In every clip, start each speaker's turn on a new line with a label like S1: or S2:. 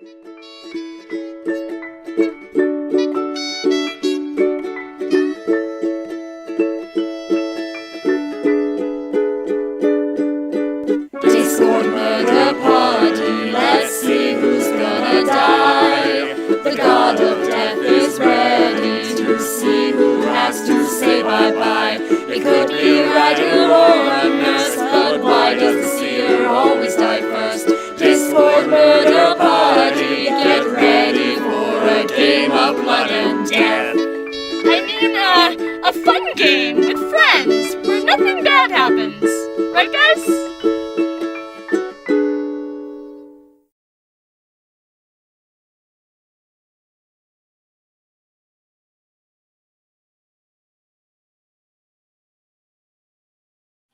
S1: Discord murder party, let's see who's gonna die. The god of death is ready to see who has to say bye-bye. It could be a writer or a nurse, but why does the seer always die first? Discord murder party, get ready for a game of blood and death.
S2: I mean, a fun game with friends where nothing bad happens. Right, guys?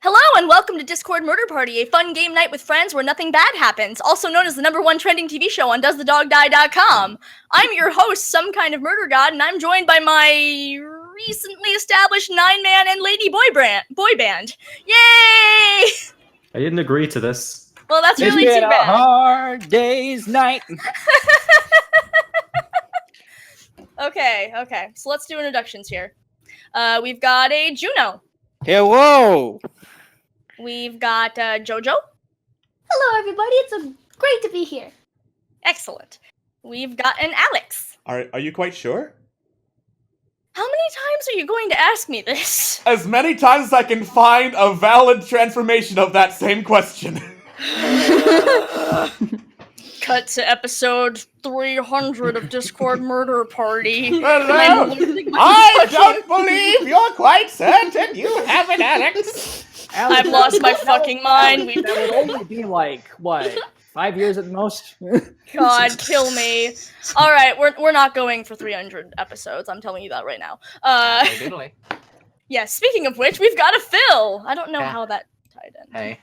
S2: Hello and welcome to Discord Murder Party, a fun game night with friends where nothing bad happens, also known as the #1 trending TV show on DoesTheDogDie.com. I'm your host, Some Kind of Murder God, and I'm joined by my recently established 9-man and lady boy band. Yay!
S3: I didn't agree to this.
S2: Well, that's really
S4: It's
S2: too
S4: been a
S2: bad.
S4: hard day's night.
S2: Okay, so let's do introductions here. We've got a Juno.
S4: Hello.
S2: We've got Jojo.
S5: Hello, everybody. It's great to be here.
S2: Excellent. We've got an Alex.
S6: Are you quite sure?
S2: How many times are you going to ask me this?
S6: As many times as I can find a valid transformation of that same question.
S2: Cut to episode 300 of Discord Murder Party.
S6: Hello? I don't believe you're quite certain you have it, Alex.
S2: I've lost my fucking mind.
S4: That would only be like, what, 5 years at most?
S2: God, kill me. Alright, we're not going for 300 episodes. I'm telling you that right now. Yeah, speaking of which, we've got a Phil. I don't know how that tied in.
S3: Hey.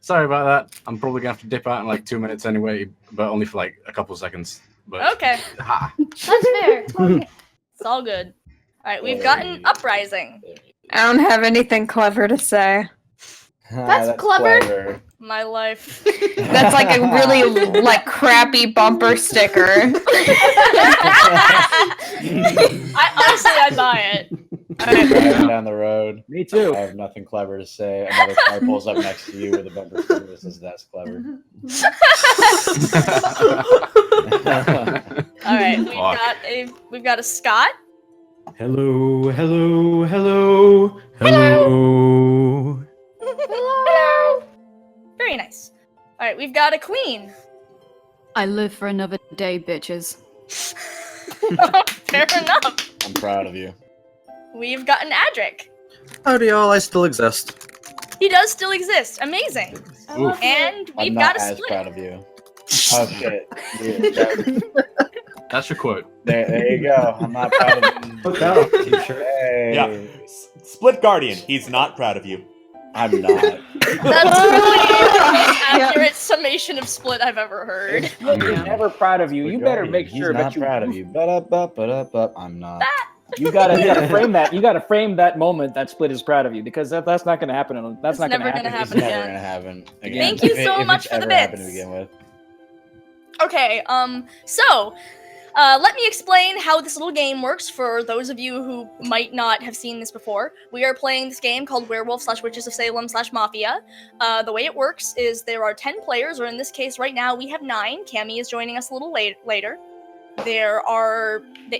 S3: Sorry about that. I'm probably gonna have to dip out in like 2 minutes anyway, but only for like a couple seconds. But
S2: Okay,
S5: That's fair.
S2: it's all good. Alright, we've got an Uprising.
S7: I don't have anything clever to say.
S5: That's clever.
S2: My life.
S7: That's like a really like crappy bumper sticker.
S2: Honestly, I'd buy it.
S8: Driving down the road.
S4: Me too.
S8: I have nothing clever to say. Another car pulls up next to you with a bumper sticker that says that's clever.
S2: Alright, we've got a Scott.
S3: hello, hello, hello, hello.
S2: Hello. Very nice. Alright, we've got a Queen.
S9: I live for another day, bitches.
S2: Fair enough.
S8: I'm proud of you.
S2: We've got an Adric.
S10: Howdy y'all, I still exist.
S2: He does still exist. Amazing.
S3: Oof.
S2: And
S8: I'm
S2: we've
S8: not
S2: got a
S8: as
S2: Split.
S8: proud of you. Oh shit. Yeah,
S3: That's your quote.
S8: there you go. I'm not proud of you.
S10: Look out, teacher.
S8: Hey.
S6: Yeah. Split Guardian, he's not proud of you.
S8: I'm not.
S2: That's really the most accurate summation of Split I've ever heard.
S4: He's never proud of you. You better make sure
S8: He's
S4: that
S8: not proud of you. But I'm not.
S4: You gotta frame that. You gotta frame that moment that Split is proud of you, because that's not gonna happen. That's
S2: It's
S4: not
S2: never
S4: gonna
S2: gonna
S4: happen.
S8: It's
S2: happen
S8: never
S2: again.
S8: gonna happen again.
S2: Thank you
S8: If
S2: so
S8: if
S2: much
S8: it's
S2: for the
S8: ever happened to
S2: bits.
S8: begin with.
S2: Okay, so let me explain how this little game works for those of you who might not have seen this before. We are playing this game called Werewolf/Witches of Salem/Mafia. The way it works is there are 10 players, or in this case right now we have 9. Cammy is joining us a little later.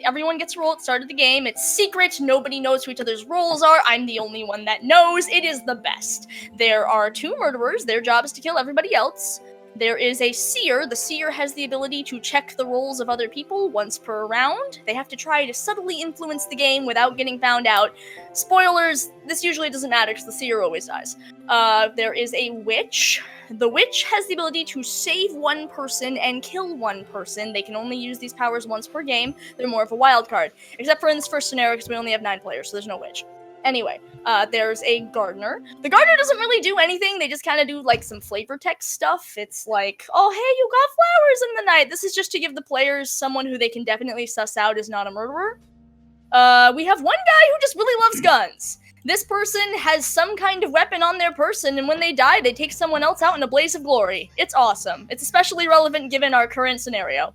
S2: Everyone gets a roll at the start of the game. It's secret. Nobody knows who each other's roles are. I'm the only one that knows. It is the best. There are 2 murderers. Their job is to kill everybody else. There is a seer. The seer has the ability to check the roles of other people once per round. They have to try to subtly influence the game without getting found out. Spoilers, this usually doesn't matter because the seer always dies. There is a witch. The witch has the ability to save one person and kill one person. They can only use these powers once per game. They're more of a wild card. Except for in this first scenario because we only have 9 players, so there's no witch. Anyway, there's a gardener. The gardener doesn't really do anything. They just kind of do, like, some flavor text stuff. It's like, oh, hey, you got flowers in the night. This is just to give the players someone who they can definitely suss out is not a murderer. We have one guy who just really loves guns. This person has some kind of weapon on their person, and when they die, they take someone else out in a blaze of glory. It's awesome. It's especially relevant given our current scenario.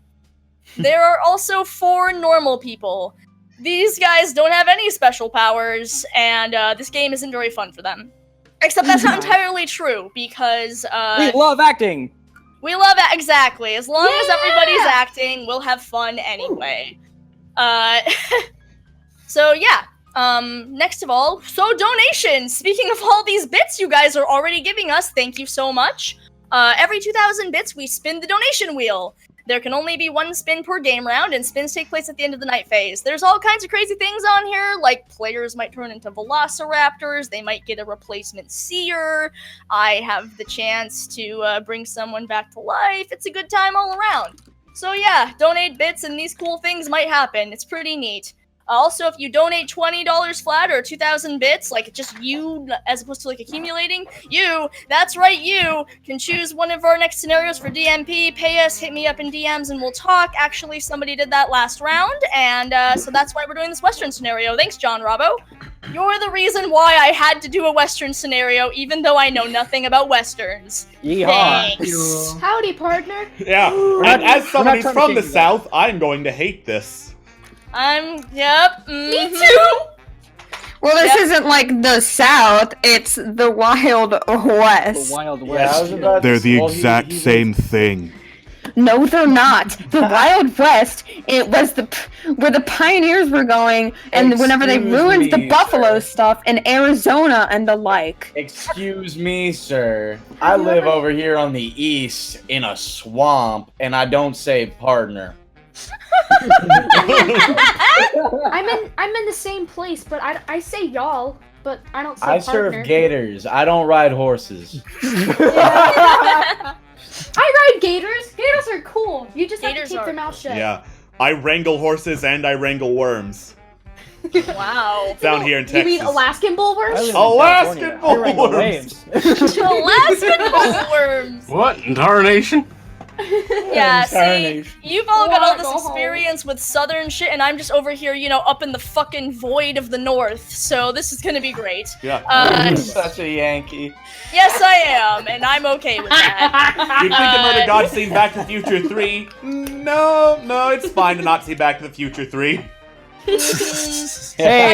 S2: There are also 4 normal people. These guys don't have any special powers, and this game isn't very fun for them. Except that's not entirely true, because
S4: We love acting.
S2: we love it exactly. As long as everybody's acting, we'll have fun anyway. So yeah. Next of all, donations! Speaking of all these bits you guys are already giving us, thank you so much. Every 2,000 bits, we spin the donation wheel. There can only be 1 spin per game round, and spins take place at the end of the night phase. There's all kinds of crazy things on here, like players might turn into velociraptors, they might get a replacement seer, I have the chance to bring someone back to life. It's a good time all around. So yeah, donate bits and these cool things might happen. It's pretty neat. Also, if you donate $20 flat or 2,000 bits, like just you, as opposed to like accumulating, that's right, you can choose one of our next scenarios for DMP, pay us, hit me up in DMs, and we'll talk. Actually, somebody did that last round, and so that's why we're doing this Western scenario. Thanks, John Robbo. You're the reason why I had to do a Western scenario, even though I know nothing about Westerns.
S4: Yeehaw.
S2: Thanks.
S5: Howdy, partner.
S6: Yeah, and as someone who's from the South, I'm going to hate this.
S2: Yep.
S5: Me too.
S7: Well, this isn't like the South, it's the Wild West.
S4: The Wild
S8: Yeah, I was
S4: West.
S8: about
S6: They're
S8: to
S6: the
S8: well,
S6: exact
S8: he-
S6: same thing.
S7: No, they're not. The Wild West, it was where the pioneers were going, and whenever they
S8: Excuse
S7: ruined the
S8: me,
S7: buffalo
S8: sir.
S7: stuff in Arizona and the like.
S8: Excuse me, sir. I live over here on the east in a swamp, and I don't say partner.
S5: I'm in the same place, but I say y'all, but I don't say
S8: I
S5: partner.
S8: serve gators. I don't ride horses.
S5: I ride gators. Gators are cool. You just have
S2: Gators
S5: to keep
S2: are
S5: their mouth shut.
S6: Yeah, I wrangle horses and I wrangle worms.
S2: Wow.
S6: Down here in
S5: You
S6: Texas.
S5: mean Alaskan bullworms?
S4: I live in
S6: Alaskan
S4: California. I wrangle
S6: bullworms.
S4: waves.
S2: Alaskan bullworms.
S3: What? Intarnation?
S2: Yeah, see,
S8: Incarnation.
S2: you've all got all this
S5: Go home.
S2: experience with southern shit, and I'm just over here, up in the fucking void of the north, so this is gonna be great.
S6: Yeah.
S8: Such a Yankee.
S2: Yes, I am, and I'm okay with that.
S6: You'd think the Murder God seen Back to the Future 3? No, it's fine to not see Back to the Future 3.
S4: Hey,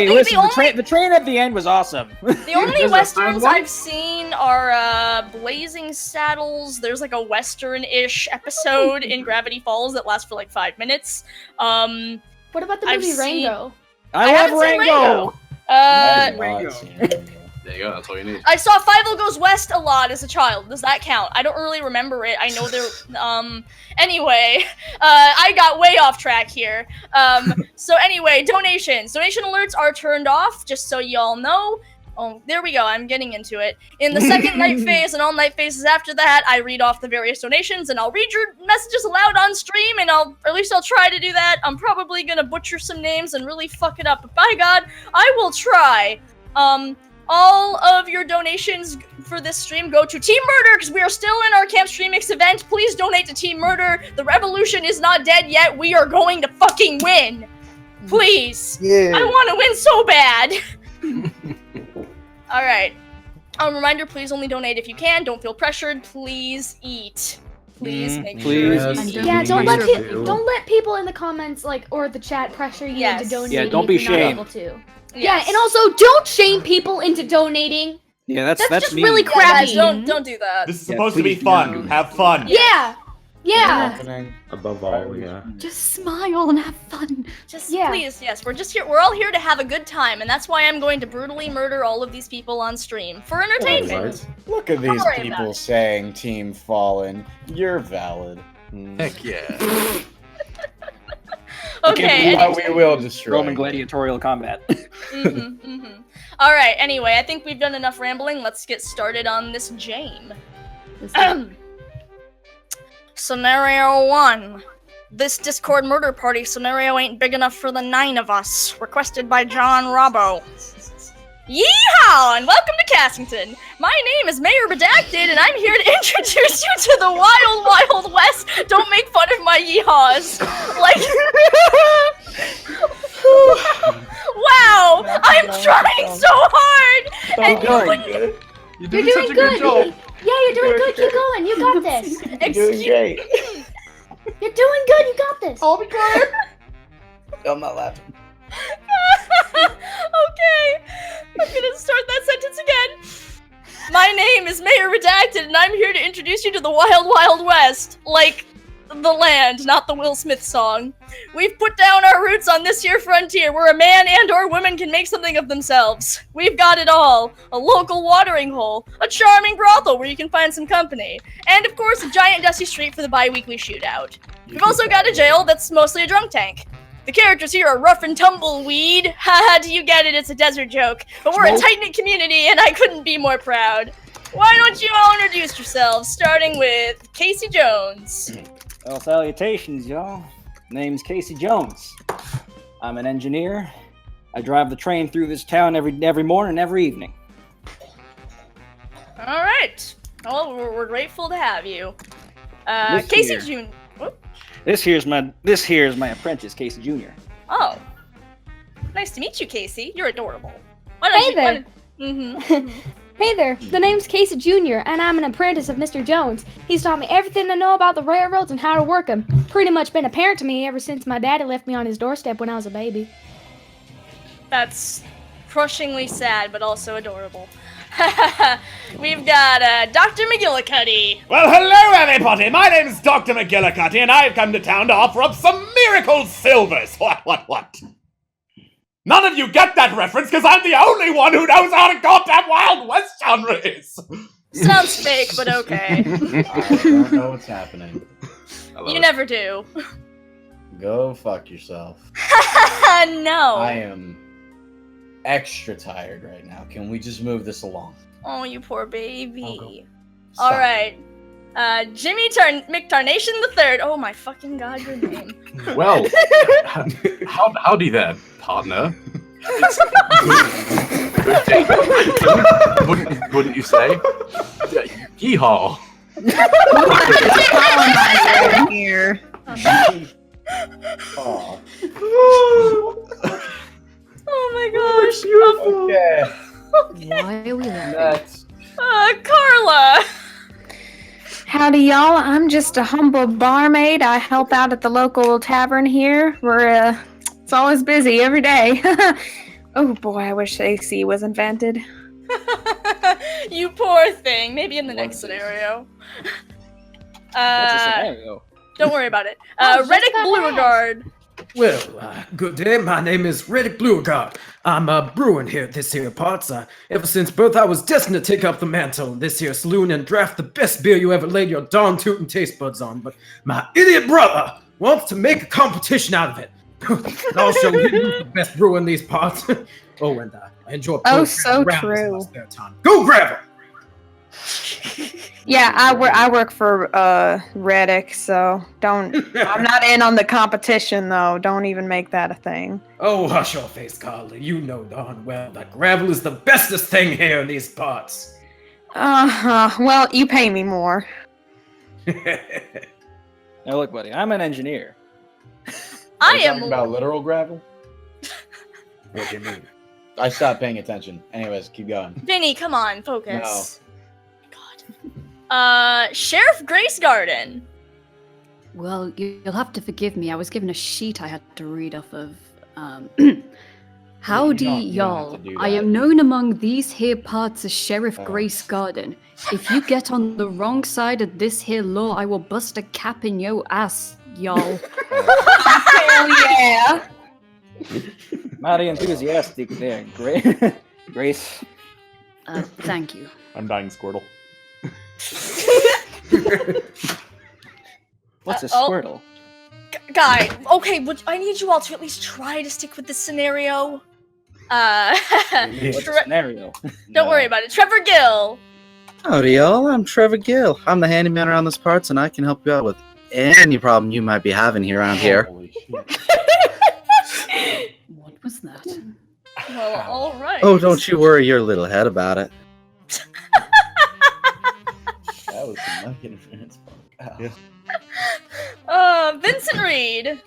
S2: think
S4: listen,
S2: the
S4: the train at the end was awesome.
S2: The only
S3: There's a
S2: westerns
S3: third one?
S2: I've seen are Blazing Saddles. There's like a western-ish episode in Gravity Falls that lasts for like 5 minutes.
S5: What about the
S2: I've
S5: movie
S2: seen-
S5: Rango?
S4: I
S2: haven't
S4: love
S2: seen
S4: Rango.
S8: I have
S3: Rango.
S8: not seen Rango.
S3: There you go, that's all you need.
S2: I saw Fievel Goes West a lot as a child. Does that count? I don't really remember it. I know there. Anyway, I got way off track here. So anyway, donations. Donation alerts are turned off, just so y'all know. Oh, there we go. I'm getting into it. In the second night phase and all night phases after that, I read off the various donations, and I'll read your messages aloud on stream, and or at least I'll try to do that. I'm probably gonna butcher some names and really fuck it up, but by God, I will try. All of your donations for this stream go to Team Murder, because we are still in our Camp Streamix event. Please donate to Team Murder. The revolution is not dead yet. We are going to fucking win. Please.
S10: Yeah.
S2: I want to win so bad. Alright. Reminder, please only donate if you can. Don't feel pressured. Please eat. Please make
S4: please.
S2: sure
S9: And
S2: you
S9: don't
S2: eat.
S5: Yeah,
S9: be
S5: don't let people in the comments or the chat pressure you
S2: Yes.
S5: into donating.
S4: Yeah, don't be
S5: if you're not
S4: shamed.
S5: able to.
S2: Yes.
S5: Yeah, and also don't shame people into donating.
S4: Yeah,
S5: That's
S4: that's
S5: just
S4: me.
S5: really
S2: Yeah,
S5: crappy.
S2: guys, don't do that.
S6: This is
S4: Yeah,
S6: supposed to be
S4: please
S6: fun.
S4: don't.
S6: Have fun.
S5: Yeah, yeah.
S8: Happening.
S10: Above all, yeah.
S9: Just smile and have fun.
S2: Just
S5: Yeah.
S2: please, yes, we're all here to have a good time, and that's why I'm going to brutally murder all of these people on stream for entertainment.
S8: Look at these
S2: worry about
S8: people
S2: it.
S8: saying Team Fallen. You're valid.
S3: Heck yeah.
S2: Okay.
S8: But we will destroy.
S4: Roman gladiatorial combat.
S2: All right. Anyway, I think we've done enough rambling. Let's get started on this game. Scenario 1. This Discord murder party scenario ain't big enough for the 9 of us. Requested by John Robbo. Yeehaw! And welcome to Cassington. My name is Mayor Redacted, and I'm here to introduce you to the Wild Wild West. Don't make fun of my yeehaws. Like, wow! I I'm trying so hard! And you wouldn't...
S3: You're
S5: You're
S3: doing such
S5: doing
S3: a good job.
S5: good. Yeah, you're doing good. Keep going. You got this.
S8: You're doing great.
S5: You're doing good. You got this.
S6: I'll be quiet.
S8: I'm not laughing.
S2: Okay, I'm gonna start that sentence again. My name is Mayor Redacted, and I'm here to introduce you to the Wild Wild West. Like, the land, not the Will Smith song. We've put down our roots on this here frontier where a man and or woman can make something of themselves. We've got it all. A local watering hole, a charming brothel where you can find some company, and of course a giant dusty street for the bi-weekly shootout. We've also got a jail that's mostly a drunk tank. The characters here are rough and tumbleweed. Haha, do you get it? It's a desert joke. But we're a tight-knit community, and I couldn't be more proud. Why don't you all introduce yourselves, starting with Casey Jones.
S4: Well, salutations, y'all. Name's Casey Jones. I'm an engineer. I drive the train through this town every morning, every evening.
S2: All right. Well, we're grateful to have you.
S4: This
S2: Casey
S4: here.
S2: Jr.
S4: This here's my apprentice, Casey Jr.
S2: Oh. Nice to meet you, Casey. You're adorable.
S5: Hey there.
S2: Mm-hmm.
S5: Hey there. The name's Casey Jr., and I'm an apprentice of Mr. Jones. He's taught me everything I know about the railroads and how to work them. Pretty much been a parent to me ever since my daddy left me on his doorstep when I was a baby.
S2: That's crushingly sad, but also adorable. We've got Dr. McGillicuddy.
S6: Well, hello, everybody. My name is Dr. McGillicuddy, and I've come to town to offer up some miracle silvers. What? None of you get that reference because I'm the only one who knows how to goddamn Wild West genre is.
S2: Sounds fake, but okay.
S8: I don't know what's happening.
S2: You never do.
S8: Go fuck yourself.
S2: No.
S8: I am extra tired right now. Can we just move this along?
S2: Oh, you poor baby.
S8: Stop.
S2: All right. Jimmy McTarnation III. Oh my fucking god, your name.
S3: Well, howdy there, partner. Good day. Wouldn't you say? Yeehaw.
S7: Here.
S8: Oh.
S2: Oh my gosh.
S8: Okay.
S9: Why are we laughing?
S8: That's
S2: Carla.
S7: Howdy, y'all. I'm just a humble barmaid. I help out at the local tavern here. It's always busy every day. Oh boy, I wish AC was invented.
S2: You poor thing. Maybe in the next scenario.
S4: What's the scenario?
S2: Don't worry about it.
S5: I was just
S2: Reddick
S5: about to
S2: Bluegard.
S10: Well, good day. My name is Reddick Bluegard. I'm brewing here at this here parts. Ever since birth, I was destined to take up the mantle in this here saloon and draft the best beer you ever laid your darn tootin' taste buds on. But my idiot brother wants to make a competition out of it. And I'll show him who's the best brewer in these parts. Oh, and I enjoy playing
S7: so
S10: gravel in
S7: true.
S10: my spare time. Go gravel!
S7: Yeah, I work for Reddick, so don't. I'm not in on the competition though. Don't even make that a thing.
S10: Oh, hush your face, Carly. You know darn well that gravel is the bestest thing here in these parts.
S7: Well, you pay me more.
S4: Now look, buddy, I'm an engineer.
S2: I
S8: Are you
S2: am.
S8: talking about literal gravel?
S10: What do you mean?
S8: I stopped paying attention. Anyways, keep going.
S2: Vinny, come on, focus. God. Sheriff Grace Garden.
S9: Well, you'll have to forgive me. I was given a sheet I had to read off of. Howdy,
S8: you don't have
S9: y'all.
S8: to do
S9: I
S8: that.
S9: am known among these here parts as Sheriff
S8: Oh.
S9: Grace Garden. If you get on the wrong side of this here law, I will bust a cap in yo ass, y'all.
S7: Hell yeah!
S4: Mighty enthusiastic there, Grace.
S9: Thank you.
S6: I'm dying, Squirtle.
S4: What's a
S2: oh.
S4: Squirtle?
S2: Guy, okay, I need you all to at least try to stick with this scenario.
S4: What's a scenario?
S2: Don't worry about it. Trevor Gill.
S10: Howdy, y'all. I'm Trevor Gill. I'm the handyman around this parts, and I can help you out with any problem you might be having here around here.
S8: Holy shit.
S9: What was that?
S2: Well, all right.
S10: Oh, don't you worry your little head about it.
S8: That was some mic interference.
S6: Yeah.
S2: Vincent Reed.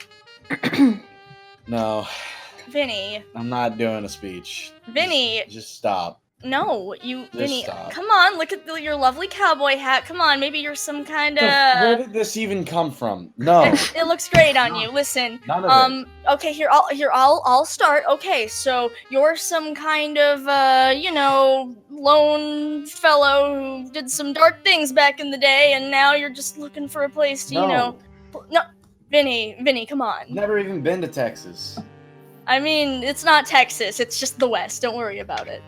S8: No.
S2: Vinny.
S8: I'm not doing a speech.
S2: Vinny.
S8: Just stop.
S2: No, Vinny,
S8: stop.
S2: come on, look at your lovely cowboy hat. Come on, maybe you're some kind of...
S8: Where did this even come from? No.
S2: It looks great on you. Listen,
S8: None of it.
S2: okay, I'll start. Okay, so you're some kind of, lone fellow who did some dark things back in the day, and now you're just looking for a place to, no, Vinny, come on.
S8: Never even been to Texas.
S2: I mean, it's not Texas, it's just the West. Don't worry about it.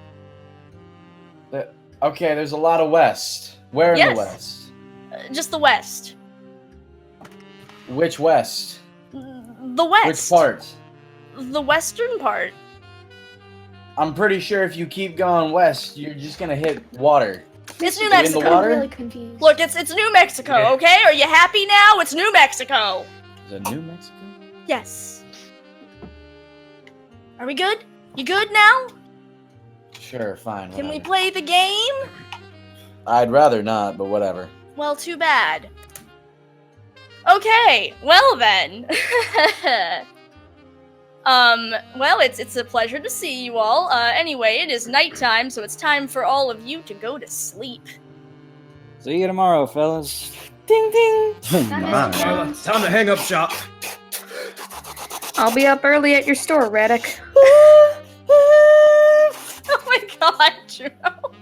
S8: Okay, there's a lot of West. Where in the West?
S2: Just the West.
S8: Which West?
S2: The West.
S8: Which part?
S2: The western part.
S8: I'm pretty sure if you keep going west, you're just gonna hit water.
S2: It's New Mexico.
S8: In the water?
S5: I'm really confused.
S2: Look, it's New Mexico, okay? Are you happy now? It's New Mexico.
S8: Is it New Mexico?
S2: Yes. Are we good? You good now?
S8: Sure, fine.
S2: Can we
S8: whatever.
S2: play the game?
S8: I'd rather not, but whatever.
S2: Well, too bad. Okay, well then. Well, it's a pleasure to see you all. Anyway, it is nighttime, so it's time for all of you to go to sleep.
S4: See you tomorrow, fellas. Ding ding.
S10: Time to hang up shop.
S7: I'll be up early at your store, Reddick.
S2: Oh my god, Juno.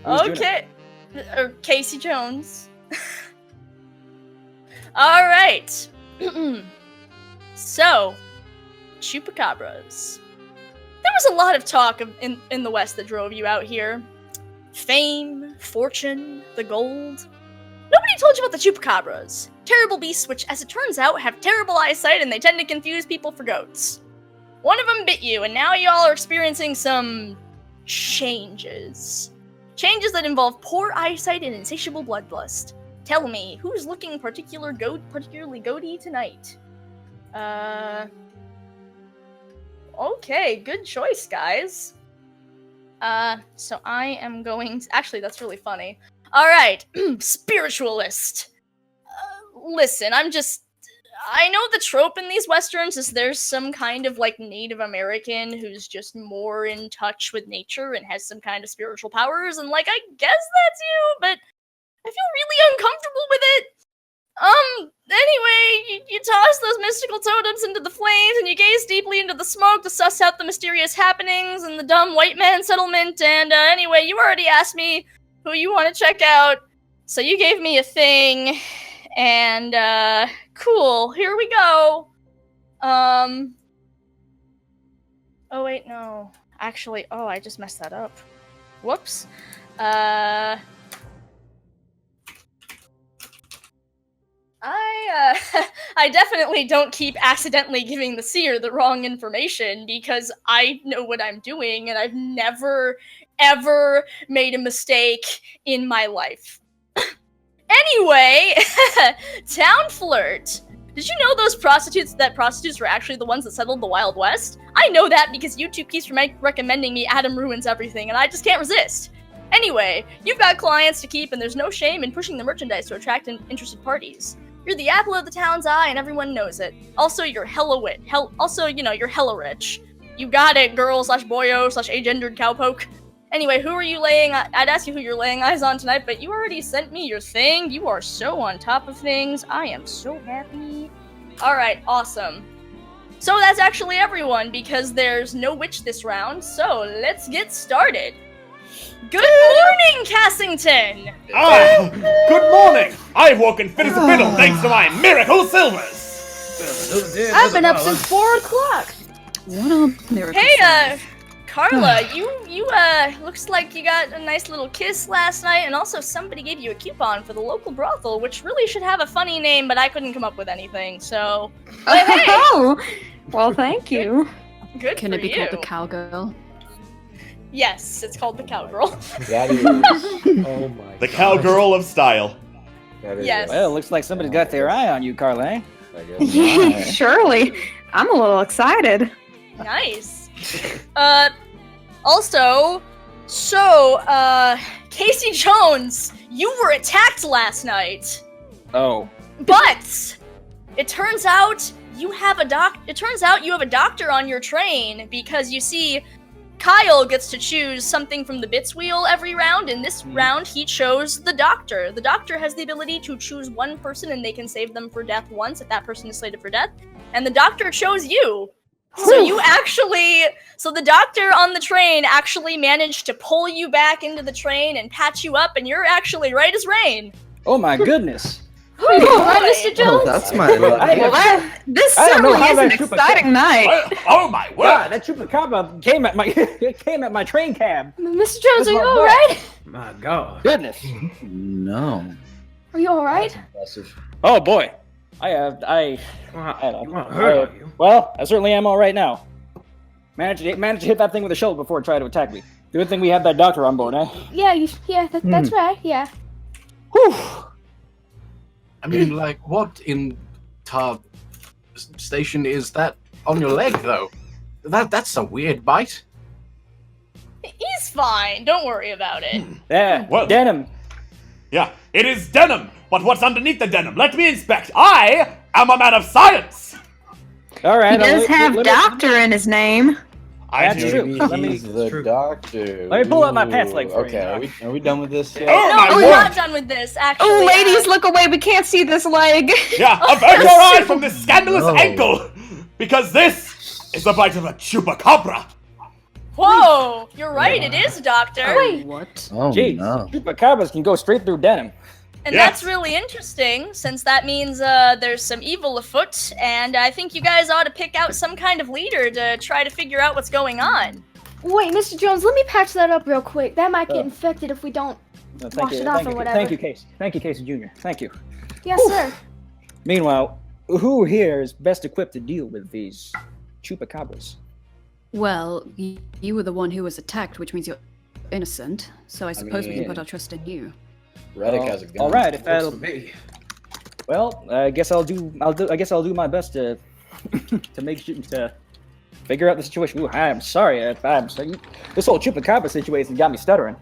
S2: Okay. Casey Jones. Alright. So, chupacabras. There was a lot of talk in the West that drove you out here. Fame, fortune, the gold. Nobody told you about the chupacabras. Terrible beasts which, as it turns out, have terrible eyesight and they tend to confuse people for goats. One of them bit you, and now y'all are experiencing some changes. Changes that involve poor eyesight and insatiable bloodlust. Tell me, who's looking particularly goaty tonight? Okay, good choice, guys. So I am going to... Actually, that's really funny. Alright, spiritualist. Listen, I know the trope in these westerns is there's some kind of, like, Native American who's just more in touch with nature and has some kind of spiritual powers, and, like, I guess that's you, but I feel really uncomfortable with it. Anyway, you toss those mystical totems into the flames, and you gaze deeply into the smoke to suss out the mysterious happenings in the dumb white man settlement, and, anyway, you already asked me who you want to check out, so you gave me a thing, and, cool, here we go. Oh wait, no. Actually, I just messed that up. Whoops. I definitely don't keep accidentally giving the seer the wrong information because I know what I'm doing and I've never, ever made a mistake in my life. Anyway, town flirt. Did you know prostitutes were actually the ones that settled the Wild West? I know that because YouTube keeps recommending me Adam Ruins Everything and I just can't resist. Anyway, you've got clients to keep and there's no shame in pushing the merchandise to attract interested parties. You're the apple of the town's eye and everyone knows it. Also, you're hella wit. You're hella rich. You got it, girl/boyo/agendered cowpoke. Anyway, I'd ask you who you're laying eyes on tonight, but you already sent me your thing. You are so on top of things. I am so happy. Alright, awesome. So that's actually everyone, because there's no witch this round, so let's get started. Good morning, Cassington!
S6: Good morning! I've woken fit as a fiddle thanks to my miracle silvers!
S5: I've been up since 4 o'clock.
S9: What a miracle.
S2: Hey, Carla, you looks like you got a nice little kiss last night, and also somebody gave you a coupon for the local brothel, which really should have a funny name, but I couldn't come up with anything, so... But hey!
S7: Oh! Well, thank you.
S2: Good
S9: Can
S2: for
S9: it be
S2: you.
S9: called the cowgirl?
S2: Yes, it's called the cowgirl.
S8: That is. Oh my.
S6: The cowgirl of style.
S8: That is
S2: Yes.
S4: Well, looks like somebody's got their eye on you, Carla, eh?
S7: Surely. I'm a little excited.
S2: Nice. Also, Casey Jones, you were attacked last night.
S4: Oh.
S2: But It turns out you have a doctor on your train because you see, Kyle gets to choose something from the bits wheel every round. In this round, he chose the doctor. The doctor has the ability to choose one person and they can save them for death once if that person is slated for death. And the doctor chose you. So the doctor on the train actually managed to pull you back into the train and patch you up, and you're actually right as rain.
S4: Oh my goodness.
S5: Are you alright, Mr. Jones?
S11: Oh, that's my luck.
S7: Well, this
S4: I don't know
S7: certainly
S4: how
S7: is an
S4: that chupa-
S7: exciting night.
S6: Oh my word!
S4: Wow, that chupacabra came at my train cab.
S5: Mr. Jones,
S4: That's
S5: are you
S4: my
S5: alright?
S10: My God.
S4: Goodness.
S11: No.
S5: Are you alright?
S8: Impressive.
S4: Oh boy. I
S10: You want to hurt, are you?
S4: well, I certainly am all right now. Managed to hit that thing with a shoulder before it tried to attack me. Good thing we have that doctor on board, eh?
S5: Yeah, that's right, yeah.
S4: Whew.
S3: I mean, like, what in Tar Station is that on your leg, though? That's a weird bite.
S2: He's fine. Don't worry about it.
S4: Yeah,
S6: Well-
S4: denim.
S6: Yeah, it is denim, but what's underneath the denim? Let me inspect. I am a man of science.
S4: All right.
S7: He does
S4: let-
S7: have
S4: let me-
S7: doctor in his name.
S6: I
S4: That's
S6: do.
S4: true.
S8: Maybe
S4: Let me-
S8: he's the
S10: true.
S8: doctor.
S4: Let me pull out my pants leg for you,
S8: Okay,
S4: Doc.
S8: are we done with this yet?
S6: Oh
S2: No,
S6: my
S2: we're
S6: word!
S2: not done with this, actually.
S7: Oh, ladies, look away. We can't see this leg.
S6: Yeah, avert your eyes from this scandalous
S11: No.
S6: ankle, because this is the bite of a chupacabra.
S2: Whoa, you're right, it is, Doctor.
S5: Wait.
S9: What?
S11: Oh
S4: Jeez,
S11: no.
S4: chupacabras can go straight through denim.
S2: And
S6: Yes.
S2: that's really interesting, since that means there's some evil afoot, and I think you guys ought to pick out some kind of leader to try to figure out what's going on.
S5: Wait, Mr. Jones, let me patch that up real quick. That might get infected if we don't.
S4: No,
S5: Wash it off or whatever.
S4: Thank you, Casey. Thank you, Casey Jr. Thank you.
S5: Yes, sir.
S4: Meanwhile, who here is best equipped to deal with these chupacabras?
S9: Well, you were the one who was attacked, which means you're innocent. So I suppose we can
S8: mean-
S9: put our trust in you.
S8: Reddick has a gun.
S4: All right, if
S10: Works
S4: that'll.
S10: for me.
S4: Well, I guess I'll do my best to to figure out the situation. Ooh, I'm sorry. I'm sorry. This whole chupacabra situation got me stuttering.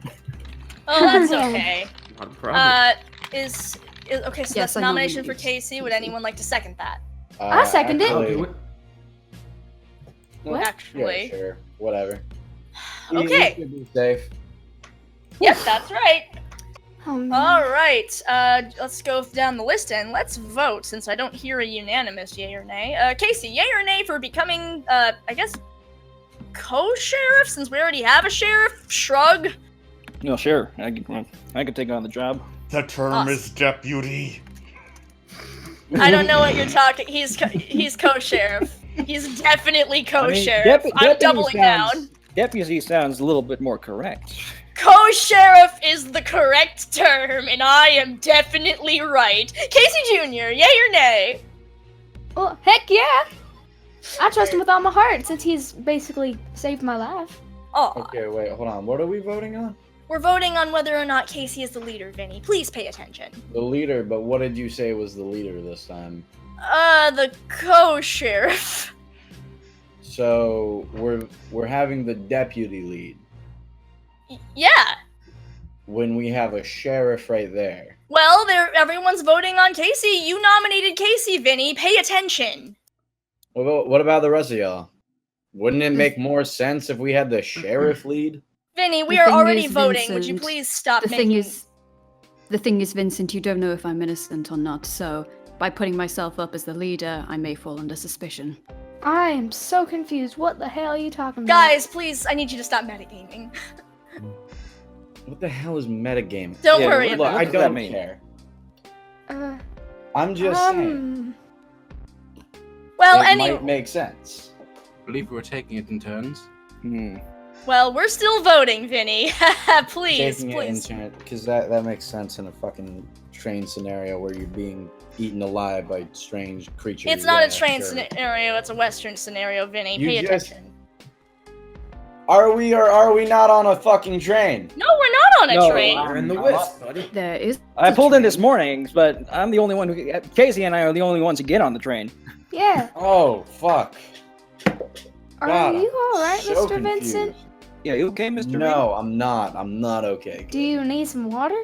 S2: Oh, that's okay.
S10: Not a problem.
S2: Is okay, so
S9: Yes,
S2: that's
S9: I
S2: a
S9: know
S2: nomination
S9: you-
S2: for Casey. Would anyone like to second that?
S5: I second it.
S10: I'll
S8: actually-
S10: do it.
S5: What?
S2: Actually.
S8: Yeah, sure. Whatever.
S2: Okay.
S8: We should be safe.
S2: Yep, that's right.
S5: Oh, man.
S2: Alright, let's go down the list and let's vote, since I don't hear a unanimous yay or nay. Casey, yay or nay for becoming, I guess, co-sheriff, since we already have a sheriff? Shrug?
S4: No, sure. I could take on the job.
S6: The term
S2: Awesome.
S6: is deputy.
S2: I don't know what you're talking. He's co-sheriff. He's definitely co-sheriff. I'm
S4: deputy
S2: doubling down.
S4: Deputy sounds a little bit more correct.
S2: Co-sheriff is the correct term, and I am definitely right. Casey Jr., yay or nay?
S5: Well, heck yeah. I trust him with all my heart since he's basically saved my life.
S2: Aw.
S8: Okay, wait, hold on. What are we voting on?
S2: We're voting on whether or not Casey is the leader, Vinny. Please pay attention.
S8: The leader, but what did you say was the leader this time?
S2: The co-sheriff.
S8: So we're having the deputy lead
S2: Yeah.
S8: when we have a sheriff right there.
S2: Well, everyone's voting on Casey. You nominated Casey, Vinny. Pay attention.
S8: What about the rest of y'all? Wouldn't it make more sense if we had the sheriff lead?
S2: Vinny, we
S9: The
S2: are
S9: thing
S2: already
S9: is,
S2: voting. Would you
S9: Vincent,
S2: please stop
S9: The
S2: making...
S9: thing is, Vincent, you don't know if I'm innocent or not. So by putting myself up as the leader, I may fall under suspicion.
S5: I am so confused. What the hell are you talking about?
S2: Guys, please, I need you to stop metagaming.
S8: What the hell is metagaming?
S2: Don't
S4: Yeah,
S2: worry
S4: look,
S2: about
S8: I
S2: it.
S4: does that
S8: don't
S4: mean?
S8: care.
S5: Uh,
S8: I'm just saying.
S2: Well,
S8: It might make sense.
S3: I believe we were taking it in turns.
S2: Well, we're still voting, Vinny. Please,
S8: Taking
S2: please.
S8: it in turn, because that makes sense in a fucking train scenario where you're being eaten alive by strange creatures.
S2: It's not a
S8: Yeah,
S2: train
S8: sure.
S2: scenario, it's a Western scenario, Vinny.
S8: You
S2: Pay
S8: just-
S2: attention.
S8: Are we or are we not on a fucking train?
S2: No, we're not on a
S4: No,
S2: train.
S10: We're in the West, buddy.
S9: There is.
S4: I
S9: a
S4: pulled in
S9: train.
S4: this morning, but I'm the only one who. Casey and I are the only ones who get on the train.
S5: yeah.
S8: Oh, fuck.
S5: Are
S8: God,
S5: you alright,
S8: so
S5: Mr.
S8: confused.
S5: Vincent?
S4: Yeah, you okay, Mr.
S8: No, I'm not. I'm not okay.
S5: Do you need some water?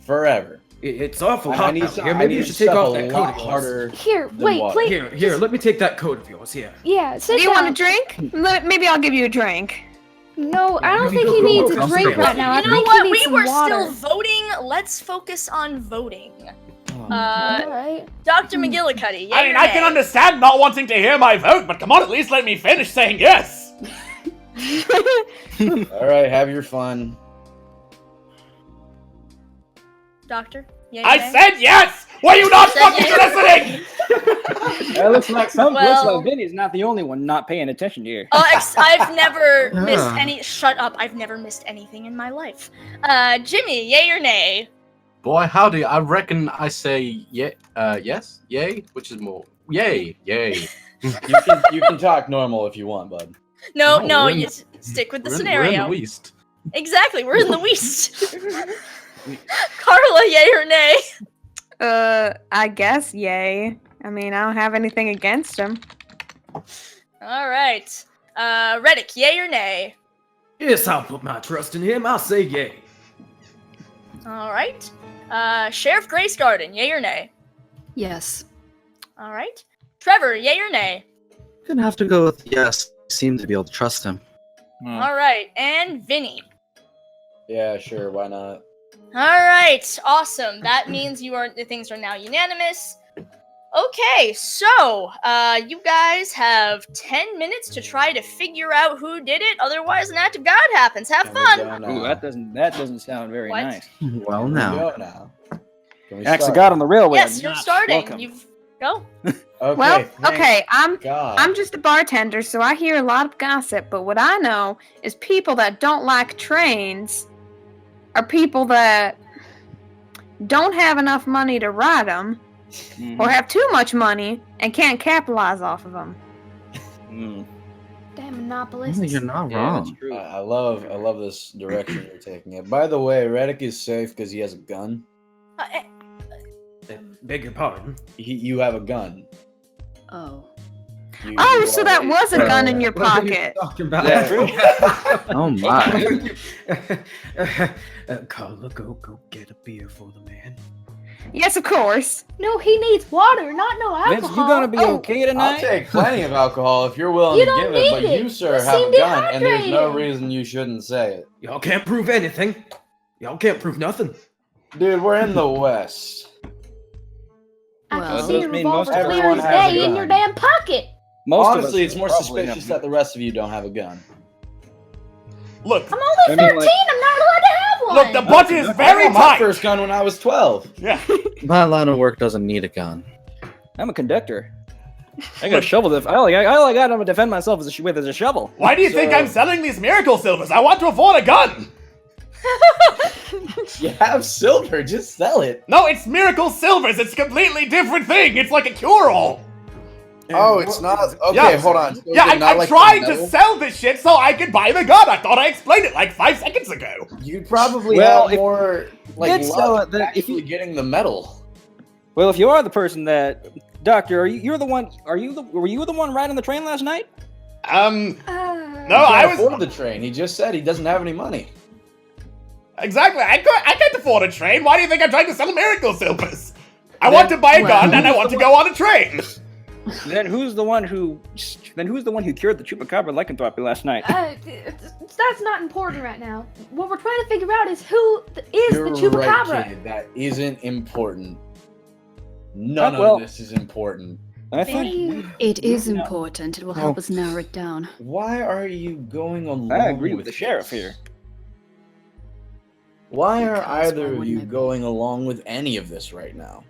S8: Forever.
S10: It's awful
S8: I
S10: hot
S8: need
S10: out
S8: some-
S10: here.
S8: I
S10: Maybe
S8: need
S10: you should take
S8: stuff
S10: off
S8: a
S10: that coat
S8: lot
S10: of yours.
S8: harder.
S5: Here,
S8: than
S5: wait,
S8: water.
S5: please.
S10: Here, let me take that coat of yours. Here.
S5: Yeah, sit
S7: Do you
S5: down.
S7: want a drink? Maybe I'll give you a drink.
S5: No, I don't
S10: Maybe
S5: think
S10: go-
S5: he
S10: go-
S5: needs
S10: go
S5: a drink
S10: upstairs.
S5: right now. I
S2: You know
S5: think
S2: what?
S5: he
S2: We
S5: needs some
S2: were
S5: water.
S2: still voting. Let's focus on voting.
S5: Alright.
S2: Dr. McGillicuddy, yay
S6: I mean,
S2: or
S6: I can
S2: nay?
S6: understand not wanting to hear my vote, but come on, at least let me finish saying yes.
S8: All right, have your fun.
S2: Doctor, yay or
S6: I
S2: nay?
S6: said yes. Were you not
S2: Said
S6: fucking
S2: yes.
S6: listening?
S4: It looks like
S2: Well-
S4: Vinny's not the only one not paying attention here.
S2: I've never missed
S10: Ah.
S2: any. Shut up! I've never missed anything in my life. Jimmy, yay or nay?
S3: Boy, howdy. I reckon I say yes, yay, which is more yay, yay.
S8: You can talk normal if you want, bud.
S2: No,
S3: No, we're in-
S2: you stick with the
S3: We're
S2: scenario.
S3: in the West.
S2: Exactly, we're in the West. Carla, yay or nay?
S7: I guess yay. I mean, I don't have anything against him.
S2: All right. Reddick, yay or nay?
S10: Yes, I'll put my trust in him. I'll say yay.
S2: All right. Sheriff Grace Garden, yay or nay?
S9: Yes.
S2: All right. Trevor, yay or nay?
S11: Gonna have to go with yes. Seem to be able to trust him.
S2: All right. And Vinny.
S8: Yeah, sure, why not?
S2: All right. Awesome. That means things are now unanimous. Okay, so you guys have 10 minutes to try to figure out who did it. Otherwise, an act of God happens. Have
S8: Can we
S2: fun.
S8: go now?
S4: Ooh, that doesn't sound very
S2: What?
S4: nice.
S11: Well,
S8: Can we
S11: now.
S8: go now? Can we
S4: Acts of
S8: start?
S4: God on the railway.
S2: Yes, you're
S4: Not
S2: starting.
S4: welcome.
S2: You've go.
S8: Okay,
S7: Well,
S8: thank
S7: okay, I'm
S8: God.
S7: just a bartender, so I hear a lot of gossip, but what I know is people that don't like trains are people that don't have enough money to ride them
S4: Mhm.
S7: or have too much money and can't capitalize off of them.
S4: Mm.
S5: Damn
S11: Oh,
S5: monopolists.
S11: you're not
S4: Yeah, that's
S11: wrong.
S4: true.
S8: I love this direction you're taking it. By the way, Reddick is safe because he has a gun.
S10: Beg your pardon.
S8: You have a gun.
S9: Oh.
S7: Oh,
S8: You
S7: so
S8: are
S7: that
S8: a-
S7: was a gun in your
S10: What are you
S7: pocket.
S10: talking about?
S8: Yeah.
S11: Oh my.
S10: Carla, go get a beer for the man.
S7: Yes, of course.
S5: No, he needs water, not no alcohol.
S4: Vince, you gonna be
S7: Oh,
S4: okay
S8: I'll
S4: tonight?
S8: take plenty of alcohol if you're willing
S5: You
S8: to
S5: don't
S8: give it, but
S5: need
S8: you,
S5: it.
S8: sir,
S5: You
S8: have a
S5: seem
S8: gun, and there's no
S5: dehydrated.
S8: reason you shouldn't say it.
S10: Y'all can't prove anything. Y'all can't prove nothing.
S8: Dude, we're in the West.
S5: I
S9: Well,
S5: can see your
S4: does mean
S5: revolver
S4: most
S5: clear
S8: everyone
S5: as
S8: has a
S5: day in
S8: gun.
S5: your damn pocket.
S4: Most
S8: Honestly,
S4: of
S8: it's
S4: us
S8: more
S4: probably
S8: suspicious
S4: have-
S8: that the rest of you don't have a gun.
S6: Look,
S2: Oh,
S5: I'm only
S4: I mean,
S5: 13.
S4: like-
S5: I'm not allowed to have one.
S6: look, the budget is
S8: I
S6: very
S8: got my
S6: tight.
S8: first gun when I was 12.
S6: Yeah.
S11: My line of work doesn't need a gun.
S4: I'm a conductor. I got a shovel. All I got to defend myself with is a shovel.
S6: Why do you think
S8: So-
S6: I'm selling these miracle silvers? I want to afford a gun.
S8: You have silver, just sell it.
S6: No, it's miracle silvers. It's a completely different thing. It's like a cure-all.
S8: Oh, it's not. Okay,
S6: Yeah.
S8: hold on. So
S6: Yeah,
S8: is it not
S6: I'm
S8: like
S6: trying
S8: the
S6: to
S8: metal?
S6: sell this shit so I could buy the gun. I thought I explained it like 5 seconds ago.
S8: You'd probably
S4: Well,
S8: have
S4: if
S8: more like
S4: did sell
S8: luck
S4: it, then if
S8: actually
S4: you-
S8: getting the metal.
S4: Well, if you are the person that, Doctor, you're the one? Were you the one riding the train last night?
S6: No,
S8: He
S6: I
S8: can't
S6: was
S8: afford the train. He just said he doesn't have any money.
S6: exactly. I can't afford a train. Why do you think I'm trying to sell miracle silvers? I want to buy a gun and I want to go on a train.
S4: Then who's the one who cured the chupacabra lycanthropy last night?
S5: That's not important right now. What we're trying to figure out is who is
S8: You're
S5: the chupacabra.
S8: right, kid. That isn't important. None
S4: well-
S8: of this is important.
S4: I
S5: What do
S4: think
S5: you?
S9: It is important. It will help us narrow it down.
S8: Why are you going along?
S4: I agree with the sheriff
S8: this?
S4: here.
S8: Why are
S9: Because why
S8: either of
S9: wouldn't
S8: you
S9: I be?
S8: going along with any of this right now?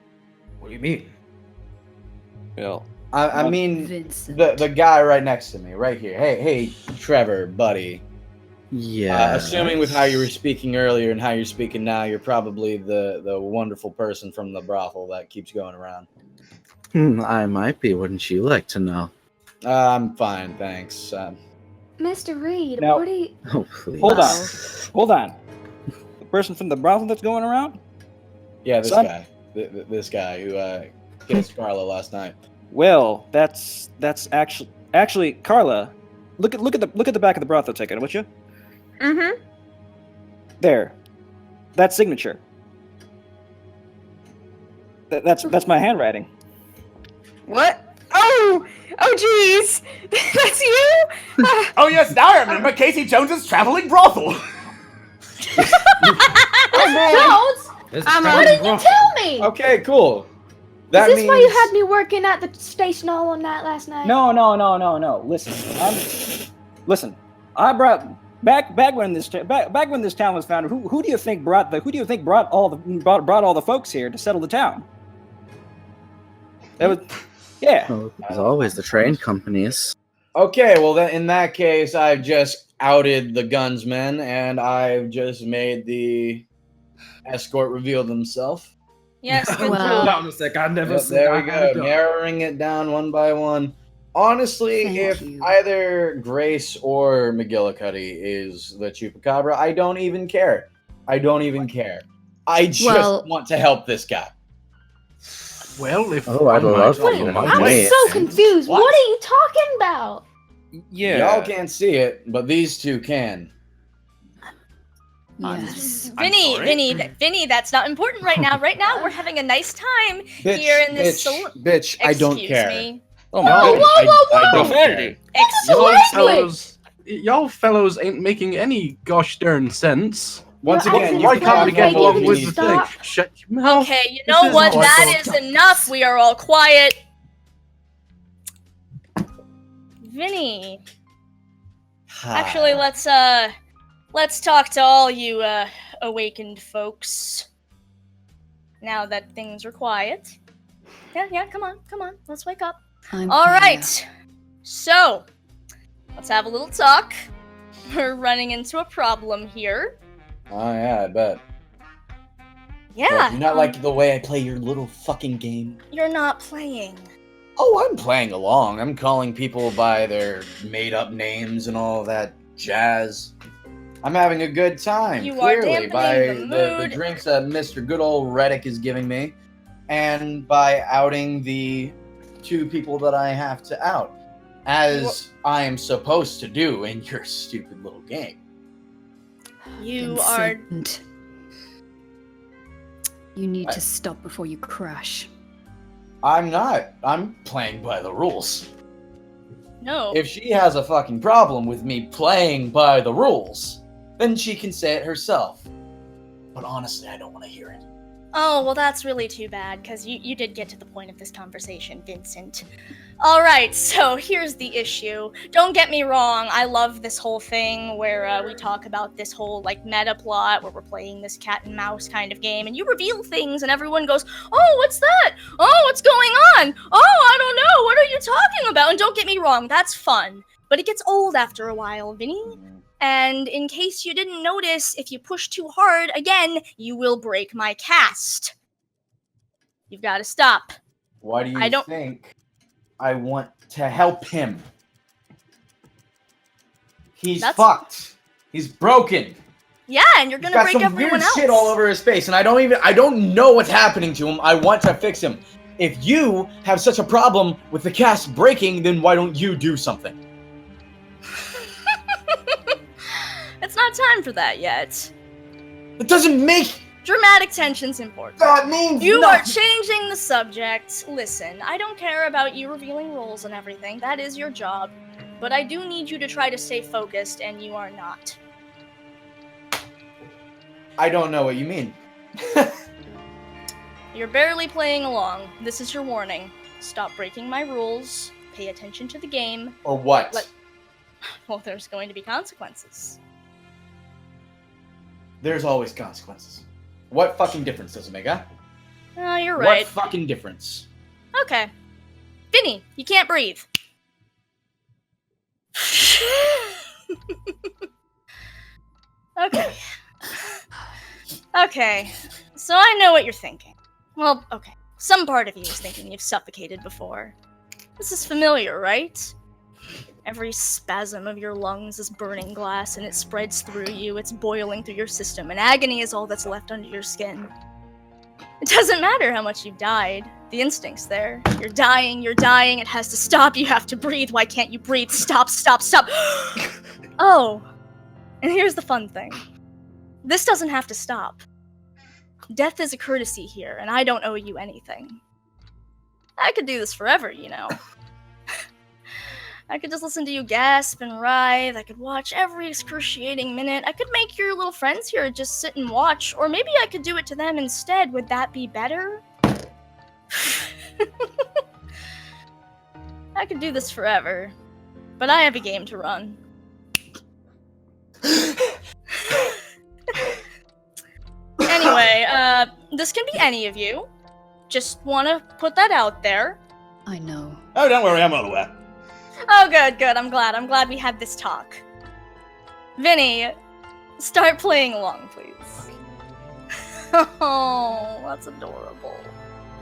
S10: What do you mean?
S4: Well,
S8: I mean,
S9: Vincent.
S8: the guy right next to me, right here. Hey, Trevor, buddy.
S11: Yeah.
S8: Assuming with how you were speaking earlier and how you're speaking now, you're probably the wonderful person from the brothel that keeps going around.
S11: I might be. Wouldn't you like to know?
S8: I'm fine, thanks.
S5: Mr. Reed,
S4: Now-
S5: what do you?
S11: Oh, please.
S4: hold on. The person from the brothel that's going around?
S8: Yeah, this
S4: Son?
S8: guy. This guy who kissed Carla last night.
S4: Well, that's actually Carla. Look at the back of the brothel ticket, would you?
S7: Mm-hmm.
S4: There. That signature. That's my handwriting.
S7: What? Oh, jeez, that's you.
S6: Oh yes, now I remember Casey Jones's traveling brothel.
S5: Jones, why didn't you tell me?
S8: Okay, cool.
S5: Is this why you had me working at the station all night last night?
S4: No. Listen. I brought back when this town was founded. Who do you think brought all the folks here to settle the town? That was
S11: Well, there's always the train companies.
S8: Okay, well then in that case, I've just outed the gunsmen, and I've just made the escort reveal themselves.
S2: Yes, good
S9: Well-
S2: job.
S10: Hold on a sec. I never
S8: Yep,
S10: said
S8: there
S10: I
S8: we
S10: had a
S8: go,
S10: gun.
S8: narrowing it down one by one. Honestly,
S9: Thank
S8: if
S9: you.
S8: either Grace or McGillicuddy is the Chupacabra, I don't even care. I just
S9: Well-
S8: want to help this guy.
S3: Well, if
S11: Oh, I'd
S3: I might
S11: love
S3: follow
S11: you to
S3: my
S11: help
S5: I'm
S11: me.
S3: way,
S5: so
S3: then-
S5: confused.
S8: What?
S5: What are you talking about?
S8: Y'all can't see it, but these two can.
S9: Yes.
S2: Vinny, that's not important right now. Right now, we're having a nice time
S8: Bitch,
S2: here in this
S8: bitch, I don't
S2: Excuse
S8: care.
S2: me.
S4: oh
S3: Y'all-
S8: I don't
S4: Profanity.
S8: care.
S3: y'all fellows ain't making any gosh darn sense.
S8: Once
S5: Well,
S8: again,
S5: I
S8: you
S3: Why
S5: think
S8: can
S3: can't we
S8: have
S3: get
S5: Maybe
S8: fun
S3: along
S8: if you
S3: with
S8: need
S3: the
S8: to.
S3: thing?
S5: Stop.
S3: Shut your mouth.
S2: Okay, you
S3: This
S2: know
S3: is
S2: what?
S3: how I
S2: That
S3: feel.
S2: is enough. We are all quiet. Vinny, actually, let's talk to all you awakened folks. Now that things are quiet. Yeah, come on, let's wake up.
S9: I'm
S2: All
S9: here.
S2: right, so let's have a little talk. We're running into a problem here.
S8: Oh yeah, I bet.
S2: Yeah,
S8: What, you not like the way I play your little fucking game?
S2: you're not playing.
S8: Oh, I'm playing along. I'm calling people by their made-up names and all that jazz. I'm having a good time.
S2: You are
S8: clearly,
S2: dampening
S8: by
S2: the
S8: the
S2: mood.
S8: drinks that Mr. Good Old Reddick is giving me, and by outing the two people that I have to out, as I am supposed to do in your stupid little game.
S2: You are.
S9: Vincent. You need
S8: What?
S9: to stop before you crash.
S8: I'm not. I'm playing by the rules.
S2: No.
S8: If she has a fucking problem with me playing by the rules, then she can say it herself. But honestly, I don't want to hear it.
S2: Oh, well, that's really too bad, because you did get to the point of this conversation, Vincent. Alright, so here's the issue. Don't get me wrong, I love this whole thing where we talk about this whole, meta plot, where we're playing this cat and mouse kind of game, and you reveal things, and everyone goes, oh, what's that? Oh, what's going on? Oh, I don't know, what are you talking about? And don't get me wrong, that's fun. But it gets old after a while, Vinny. And in case you didn't notice, if you push too hard, again, you will break my cast. You've got to stop.
S8: Why do you
S2: I don't-
S8: think I want to help him? He's
S2: That's-
S8: fucked. He's broken.
S2: Yeah, and you're
S8: He's
S2: gonna
S8: got
S2: break
S8: some
S2: everyone
S8: weird
S2: else.
S8: shit all over his face, and I don't know what's happening to him. I want to fix him. If you have such a problem with the cast breaking, then why don't you do something?
S2: It's not time for that yet.
S8: It doesn't make
S2: Dramatic tension's important.
S8: that means
S2: You are
S8: nothing.
S2: changing the subject. Listen, I don't care about you revealing roles and everything. That is your job. But I do need you to try to stay focused, and you are not.
S8: I don't know what you mean.
S2: You're barely playing along. This is your warning. Stop breaking my rules. Pay attention to the game.
S8: Or what?
S2: Let- Well, there's going to be consequences.
S8: There's always consequences. What fucking difference does it make, huh?
S2: Oh, you're right.
S8: What fucking difference?
S2: Okay. Vinny, you can't breathe. Okay. Okay. So I know what you're thinking. Well, okay. Some part of you is thinking you've suffocated before. This is familiar, right? Every spasm of your lungs is burning glass and it spreads through you, it's boiling through your system, and agony is all that's left under your skin. It doesn't matter how much you've died. The instinct's there. You're dying, it has to stop, you have to breathe. Why can't you breathe? Stop, stop, stop. Oh, and here's the fun thing. This doesn't have to stop. Death is a courtesy here, and I don't owe you anything. I could do this forever, you know. I could just listen to you gasp and writhe. I could watch every excruciating minute. I could make your little friends here just sit and watch. Or maybe I could do it to them instead. Would that be better? I could do this forever. But I have a game to run. Anyway, this can be any of you. Just want to put that out there.
S9: I know.
S6: Oh, don't worry, I'm well aware.
S2: Oh, good. I'm glad we had this talk. Vinny, start playing along, please. Oh, that's adorable.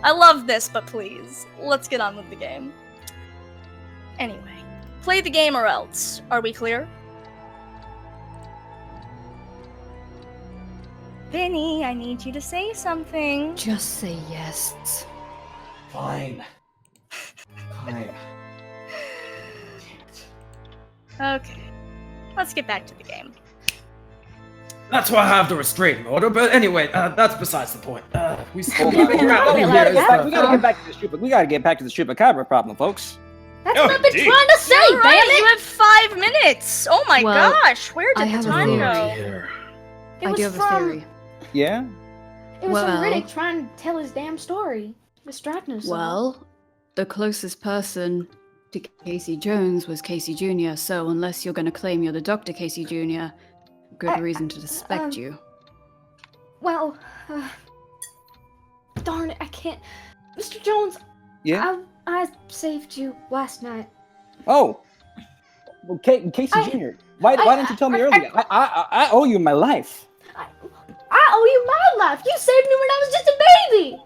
S2: I love this, but please, let's get on with the game. Anyway, play the game or else. Are we clear? Vinny, I need you to say something.
S9: Just say yes.
S8: Fine. Fine.
S2: Okay, let's get back to the game.
S10: That's why I have the restraining order. But anyway, that's besides the point. We still
S4: We
S10: figure out
S4: gotta
S10: who
S4: get
S10: is
S4: back-
S10: the-
S4: we gotta get back to the stupid. We gotta get back to the chupacabra problem, folks.
S5: That's
S6: Oh,
S5: what I've been
S6: indeed.
S5: trying to say,
S2: You're right,
S5: damn
S2: you
S5: it!
S2: have 5 minutes! Oh my
S9: Well,
S2: gosh, where
S9: I
S2: did the
S9: have a
S2: time
S9: theory.
S2: go?
S3: Here.
S5: It
S9: I
S5: was
S9: do have a
S5: from
S9: theory.
S4: Yeah.
S5: it was from
S9: Well-
S5: Riddick trying to tell his damn story, distracting us.
S9: Well, the closest person to Casey Jones was Casey Jr., so unless you're going to claim you're the Dr. Casey Jr., good reason to suspect you.
S5: Well, darn it, I can't. Mr. Jones,
S4: Yeah.
S5: I saved you last night.
S4: Oh. Well, Casey
S5: I-
S4: Jr. Why didn't you tell me earlier? I owe you my life.
S5: I owe you my life. You saved me when I was just a baby.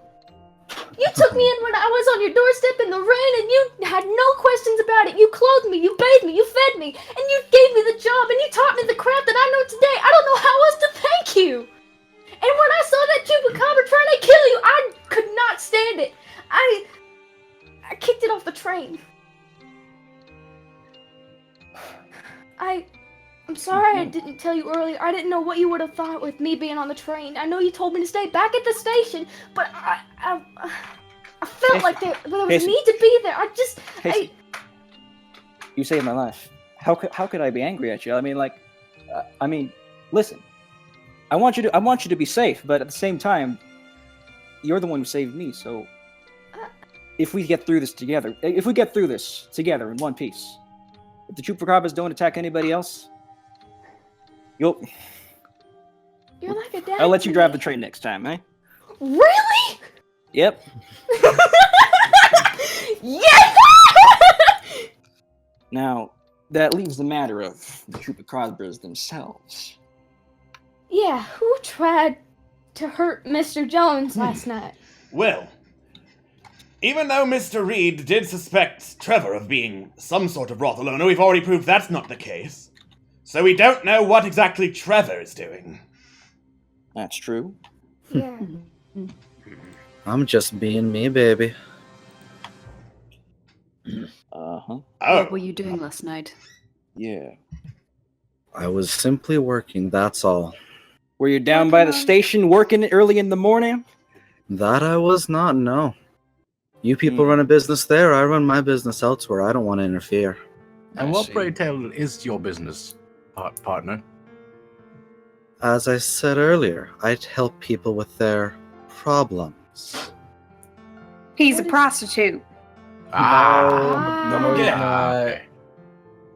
S5: You took me in when I was on your doorstep in the rain, and you had no questions about it. You clothed me, you bathed me, you fed me, and you gave me the job, and you taught me the craft that I know today. I don't know how else to thank you. And when I saw that chupacabra trying to kill you, I could not stand it. I kicked it off the train. I'm sorry I didn't tell you earlier. I didn't know what you would have thought with me being on the train. I know you told me to stay back at the station, but I felt
S4: Casey,
S5: like there was
S4: Casey.
S5: a need to be there.
S4: Casey, you saved my life. How could I be angry at you? I mean, listen. I want you to be safe, but at the same time, you're the one who saved me. So, if we get through this together in one piece, if the chupacabras don't attack anybody else,
S5: You're like a dad.
S4: I'll let you
S5: to
S4: drive
S5: me.
S4: the train next time, eh?
S5: Really?
S4: Yep.
S5: Yes!
S4: Now, that leaves the matter of the chupacabras themselves.
S5: Yeah, who tried to hurt Mr. Jones last night?
S6: Well, even though Mr. Reed did suspect Trevor of being some sort of brothel owner, we've already proved that's not the case. So we don't know what exactly Trevor is doing.
S4: That's true.
S5: Yeah.
S11: I'm just being me, baby.
S4: Uh-huh.
S6: Oh,
S9: What were you doing last night?
S4: Yeah.
S11: I was simply working, that's all.
S4: Were you down by the station working early in the morning?
S11: That I was not, no. You people run a business there, I run my business elsewhere. I don't want to interfere.
S3: And
S4: I
S3: what,
S4: see.
S3: pray tell, is your business, partner?
S11: As I said earlier, I'd help people with their problems.
S7: He's
S5: What
S7: a
S5: is-
S7: prostitute.
S8: No, he's
S6: Yeah.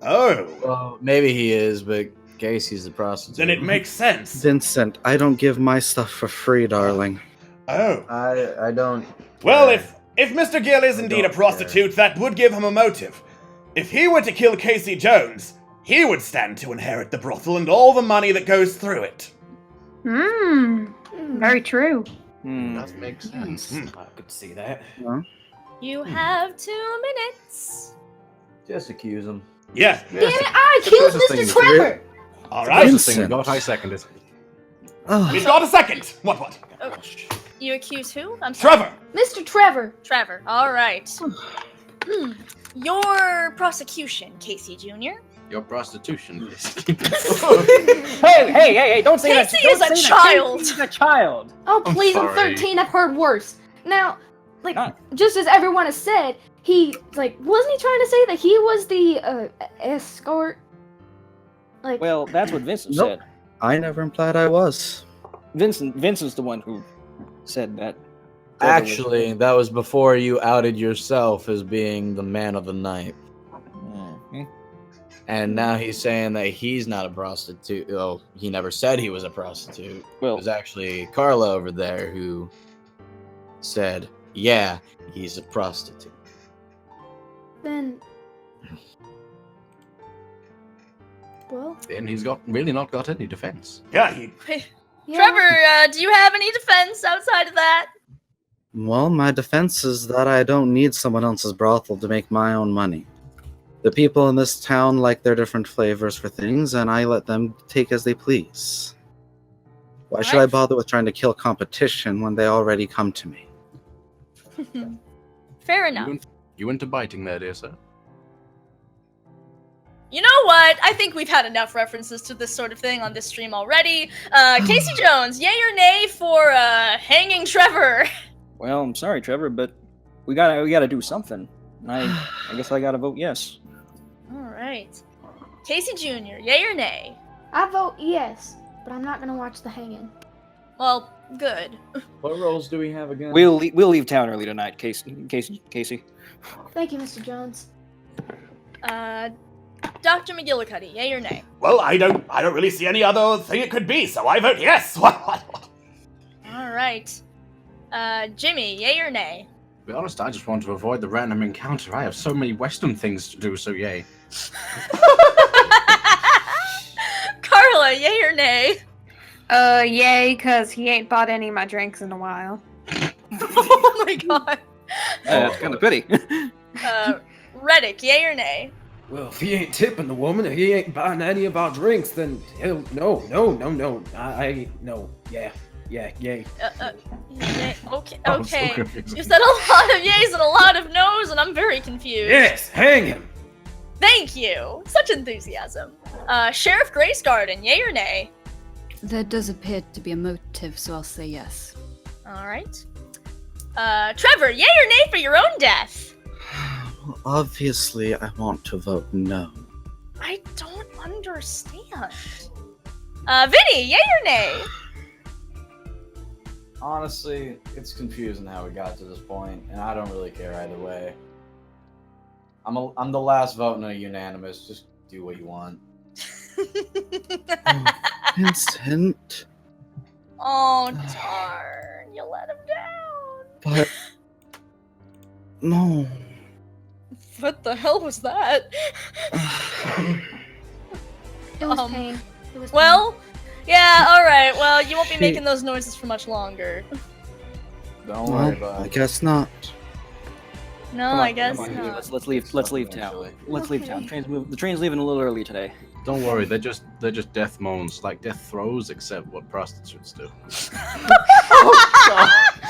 S8: not.
S6: oh.
S8: Well, maybe he is, but Casey's the prostitute.
S6: Then it makes sense.
S11: Vincent, I don't give my stuff for free, darling.
S6: Oh.
S8: I don't.
S6: Well,
S8: care.
S6: if Mr. Gill is indeed a
S8: don't
S6: prostitute, that would give him a motive. If he were to kill Casey Jones, he would stand to inherit the brothel and all the money that goes through it.
S7: Very true.
S3: That makes sense.
S6: Mhm.
S10: I could see that.
S2: You have 2 minutes.
S8: Just accuse him.
S6: Yeah.
S5: Damn it, I killed
S3: closest thing
S5: Mr.
S3: is
S5: Trevor!
S6: All
S3: That's
S6: right.
S3: the thing we
S11: Vincent.
S3: got. I seconded.
S11: Oh,
S6: We've got a second. What?
S2: You accuse who? I'm sorry.
S6: Trevor.
S5: Mr. Trevor!
S2: Trevor. All right. Your prosecution, Casey Jr.,
S3: Your prostitution.
S4: Hey! Don't say that.
S2: Casey is a child.
S4: He's a child.
S5: Oh, please, I'm
S3: sorry.
S5: 13. I've heard worse. Now, like,
S4: Not-
S5: just as everyone has said, he, like, wasn't he trying to say that he was the, escort? Like,
S4: Well, that's what Vincent
S11: Nope.
S4: said.
S11: I never implied I was.
S4: Vincent's the one who said that. Trevor was-
S8: Actually, that was before you outed yourself as being the man of the night.
S4: Mhm.
S8: And now he's saying that he's not a prostitute. Oh, he never said he was a prostitute. It
S4: Well,
S8: was actually Carla over there who said, yeah, he's a prostitute.
S5: then... Well,
S3: Then he's really not got any defense.
S6: Yeah, he.
S5: yeah.
S2: Trevor, do you have any defense outside of that?
S11: Well, my defense is that I don't need someone else's brothel to make my own money. The people in this town like their different flavors for things, and I let them take as they please. Why should I
S2: Alright.
S11: bother with trying to kill competition when they already come to me?
S2: Fair enough.
S3: You into biting there, dear sir?
S2: You know what? I think we've had enough references to this sort of thing on this stream already. Casey Jones, yay or nay for hanging Trevor?
S4: well, I'm sorry, Trevor, but we gotta do something. I guess I gotta vote yes.
S2: All right. Casey Jr., yay or nay?
S5: I vote yes, but I'm not gonna watch the hanging.
S2: Well, good.
S8: What roles do we have again?
S4: We'll leave town early tonight, Casey.
S5: Thank you, Mr. Jones.
S2: Dr. McGillicuddy, yay or nay?
S6: Well, I don't really see any other thing it could be, so I vote yes. What?
S2: All right. Jimmy, yay or nay?
S3: To be honest, I just want to avoid the random encounter. I have so many Western things to do, so yay.
S2: Carla, yay or nay?
S7: Yay, cause he ain't bought any of my drinks in a while.
S2: Oh my god.
S4: That's kind of pity.
S2: Reddick, yay or nay?
S10: Well, if he ain't tipping the woman, if he ain't buying any of our drinks, then he'll no. I no. Yeah, yay.
S2: Yay. Okay,
S3: I'm so
S2: okay.
S3: confused.
S2: You said a lot of yays and a lot of no's, and I'm very confused.
S10: Yes, hang him.
S2: Thank you. Such enthusiasm. Sheriff Grace Garden, yay or nay?
S9: There does appear to be a motive, so I'll say yes.
S2: All right. Trevor, yay or nay for your own death?
S11: Well, obviously, I want to vote no.
S2: I don't understand. Vinny, yay or nay?
S8: Honestly, it's confusing how we got to this point, and I don't really care either way. I'm the last vote in a unanimous. Just do what you want.
S11: Vincent,
S2: Oh, darn. You let him down.
S11: but no.
S2: What the hell was that?
S5: It was pain. It was
S2: Well, yeah, alright. Well, you won't be
S11: She-
S2: making those noises for much longer.
S8: Don't worry
S11: Well,
S8: about
S11: I
S8: it.
S11: guess not.
S2: No,
S4: Come on,
S2: I guess
S4: come on,
S2: not.
S4: Let's leave town. Let's leave town. The train's leaving a little early today.
S3: Don't worry, they're just death moans, like death throes, except what prostitutes do.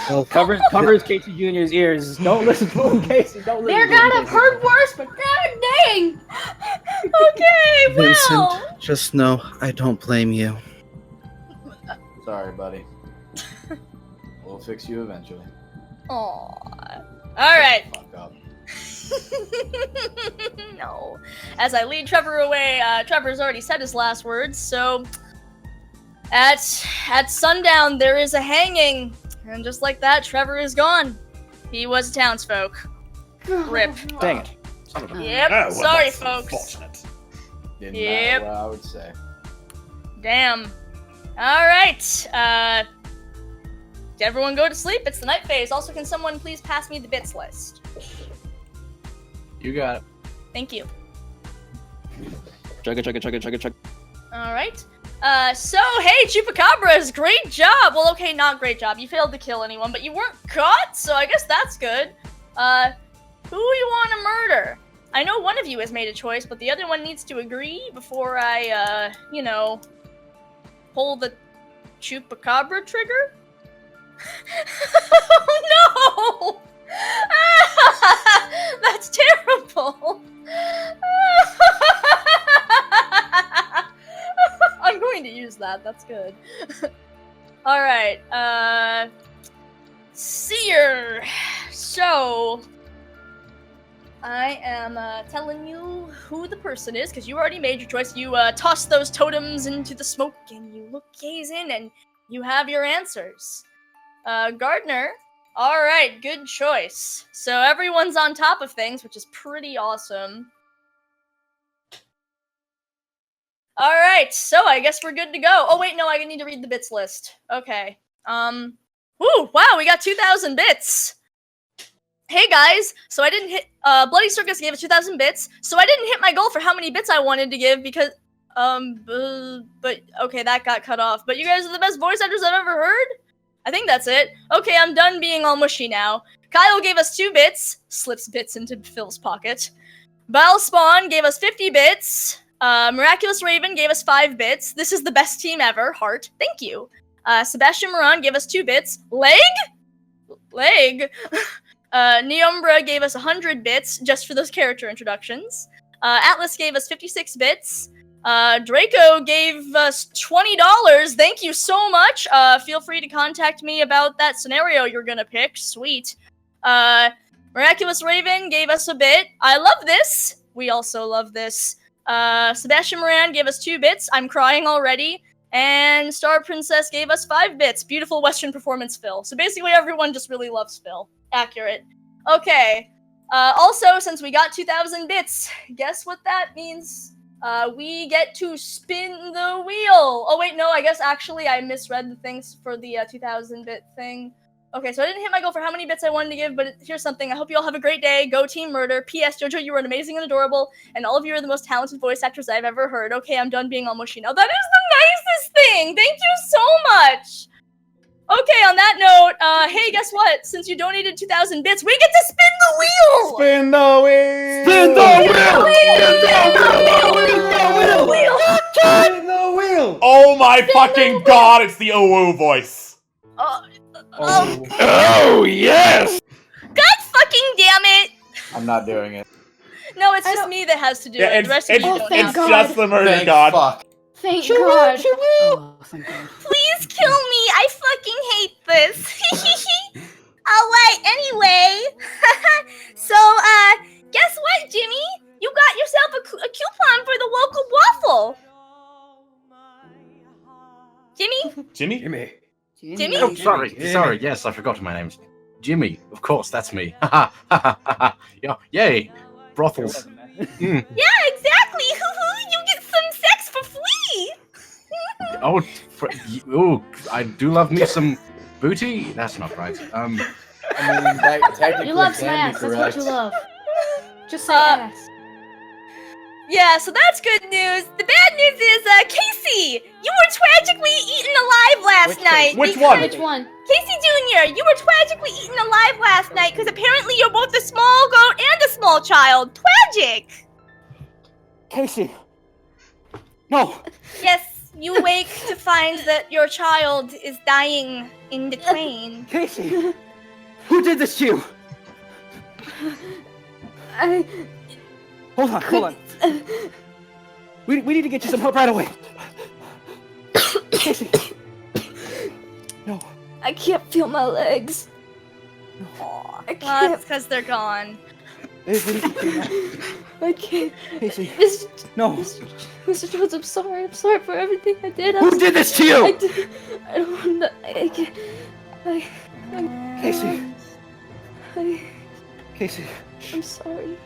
S11: Well,
S4: Covers Casey Jr.'s ears. Don't listen to him, Casey. Don't listen
S5: They're
S4: to him,
S5: gonna have
S4: Casey.
S5: heard worse, but god dang!
S2: Okay,
S11: Vincent,
S2: well.
S11: just know I don't blame you.
S8: Sorry, buddy. We'll fix you eventually.
S2: Aww. Alright.
S8: Fuck up.
S2: No. As I lead Trevor away, Trevor's already said his last words, so at sundown there is a hanging, and just like that, Trevor is gone. He was a townsfolk. Rip.
S4: Dang it.
S3: Son of a-
S2: Yep.
S6: Oh, well,
S2: Sorry,
S6: that's
S2: folks.
S6: unfortunate.
S8: Didn't
S2: Yep.
S8: matter what I would say.
S2: Damn. Alright. Did everyone go to sleep? It's the night phase. Also, can someone please pass me the bits list?
S3: You got it.
S2: Thank you.
S4: Chugga, chugga, chugga, chugga, chugga.
S2: Alright. So, hey, Chupacabras, great job! Well, okay, not great job. You failed to kill anyone, but you weren't caught, so I guess that's good. Who you want to murder? I know one of you has made a choice, but the other one needs to agree before I, pull the Chupacabra trigger? Oh, no! That's terrible! good. All right, Seer. So I am telling you who the person is because you already made your choice. You toss those totems into the smoke and you gaze in and you have your answers. Gardner. All right, good choice. So everyone's on top of things, which is pretty awesome. All right, so I guess we're good to go. Oh wait, no, I need to read the bits list. Okay. Woo, wow, we got 2,000 bits. Hey guys, so I didn't hit, Bloody Circus gave us 2,000 bits, so I didn't hit my goal for how many bits I wanted to give because, but, okay, that got cut off. But you guys are the best voice actors I've ever heard? I think that's it. Okay, I'm done being all mushy now. Kyle gave us 2 bits, slips bits into Phil's pocket. Val Spawn gave us 50 bits. Miraculous Raven gave us 5 bits. This is the best team ever, heart. Thank you. Sebastian Moran gave us 2 bits. Leg? Neombra gave us 100 bits just for those character introductions. Atlas gave us 56 bits. Draco gave us $20. Thank you so much. Feel free to contact me about that scenario you're gonna pick. Sweet. Miraculous Raven gave us a bit. I love this. We also love this. Sebastian Moran gave us 2 bits. I'm crying already. And Star Princess gave us 5 bits. Beautiful Western performance, Phil. So basically everyone just really loves Phil. Accurate. Okay. Also, since we got 2,000 bits, guess what that means? We get to spin the wheel. Oh wait, no, I guess actually I misread the things for the 2,000 bit thing. Okay, so I didn't hit my goal for how many bits I wanted to give, but here's something. I hope you all have a great day. Go Team Murder. P.S. Jojo, you are amazing and adorable, and all of you are the most talented voice actors I've ever heard. Okay, I'm done being all mushy now. That is the nicest thing! Thank you so much! Okay, on that note, hey, guess what? Since you donated 2,000 bits, we get to spin the wheel!
S6: Spin the wheel!
S10: Spin the
S8: Spin the wheel!
S6: Oh my fucking god, it's the OO voice.
S10: Oh yes!
S2: God fucking damn it!
S8: I'm not doing it.
S2: No, it's just me that has to do
S6: Yeah,
S2: it. The rest of you don't
S5: thank
S2: have
S6: it's
S2: to.
S5: God.
S6: just the murder
S8: Thank
S6: god.
S8: fuck.
S5: Thank God.
S9: Oh, thank God.
S2: Please kill me. I fucking hate this. Alright, anyway. So, guess what, Jimmy? You got yourself a coupon for the local waffle. Jimmy?
S6: Jimmy?
S2: Jimmy?
S3: Oh, sorry. Yes, I forgot my name's Jimmy. Of course, that's me. Ha ha ha. Yay, brothels.
S2: Yeah, exactly. You get some sex for free.
S3: Oh, I do love me some booty. That's not right.
S8: I mean, that technically
S5: You love
S8: can
S5: snacks.
S8: be
S5: That's
S8: correct.
S5: what you love. Just say ass.
S2: Yeah, so that's good news. The bad news is, Casey, you were tragically eaten alive last night.
S6: Which one?
S5: Which one?
S2: Casey Jr., you were tragically eaten alive last night because apparently you're both a small goat and a small child. Tragic.
S4: Casey. No.
S2: Yes, you wake to find that your child is dying in the train.
S4: Casey. Who did this to you? Hold on. We need to get you some help right away. Casey. No.
S5: I can't feel my legs.
S2: Aw,
S5: I
S2: well,
S5: can't.
S2: that's because they're gone.
S5: I can't.
S4: Casey.
S5: Mr.
S4: No.
S5: Mr. Jones, I'm sorry. I'm sorry for everything I did.
S4: Who did this to
S5: I
S4: you?
S5: did. I don't know. I can't.
S4: Casey. Casey.
S5: I'm sorry.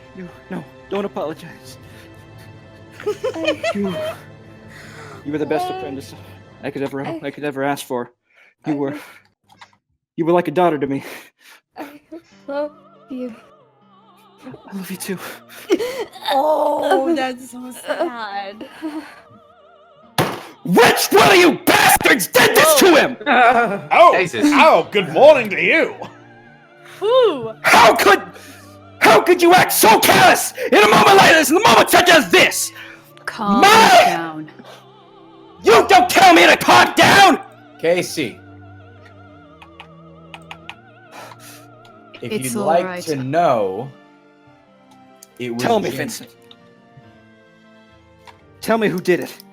S4: No. Don't apologize. You were the best apprentice I could ever ask for. You were like a daughter to me.
S5: I love you.
S4: I love you too.
S2: Oh, that's so sad.
S10: Which one of you bastards did this to him?
S6: Oh,
S3: Jesus.
S6: oh, good morning to you.
S2: Whew.
S10: How could you act so callous in a moment like this, in a moment such as this?
S9: Calm
S10: Mother!
S9: down.
S10: You don't tell me to calm down!
S8: Casey. If
S9: It's
S8: you'd
S9: all
S8: like
S9: right.
S8: to know, it was
S10: Tell me,
S8: Jimmy.
S10: Vincent. Tell me who did it.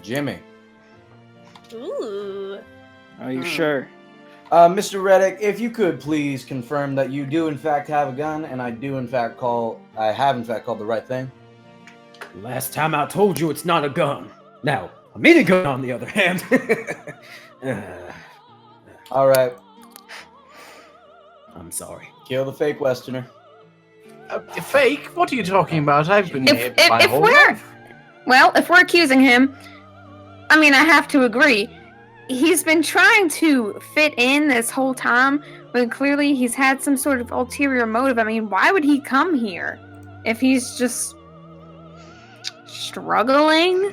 S8: Jimmy.
S2: Ooh.
S4: Are you sure? Mr. Reddick, if you could please confirm that you do in fact have a gun, and I have in fact called the right thing.
S10: Last time I told you it's not a gun. Now, a minigun, on the other hand.
S4: All right,
S10: I'm sorry.
S4: kill the fake Westerner.
S3: Fake? What are you talking about? I've been here my
S7: If
S3: whole
S7: we're
S3: life.
S7: well, if we're accusing him, I mean, I have to agree. He's been trying to fit in this whole time, but clearly he's had some sort of ulterior motive. I mean, why would he come here if he's just struggling?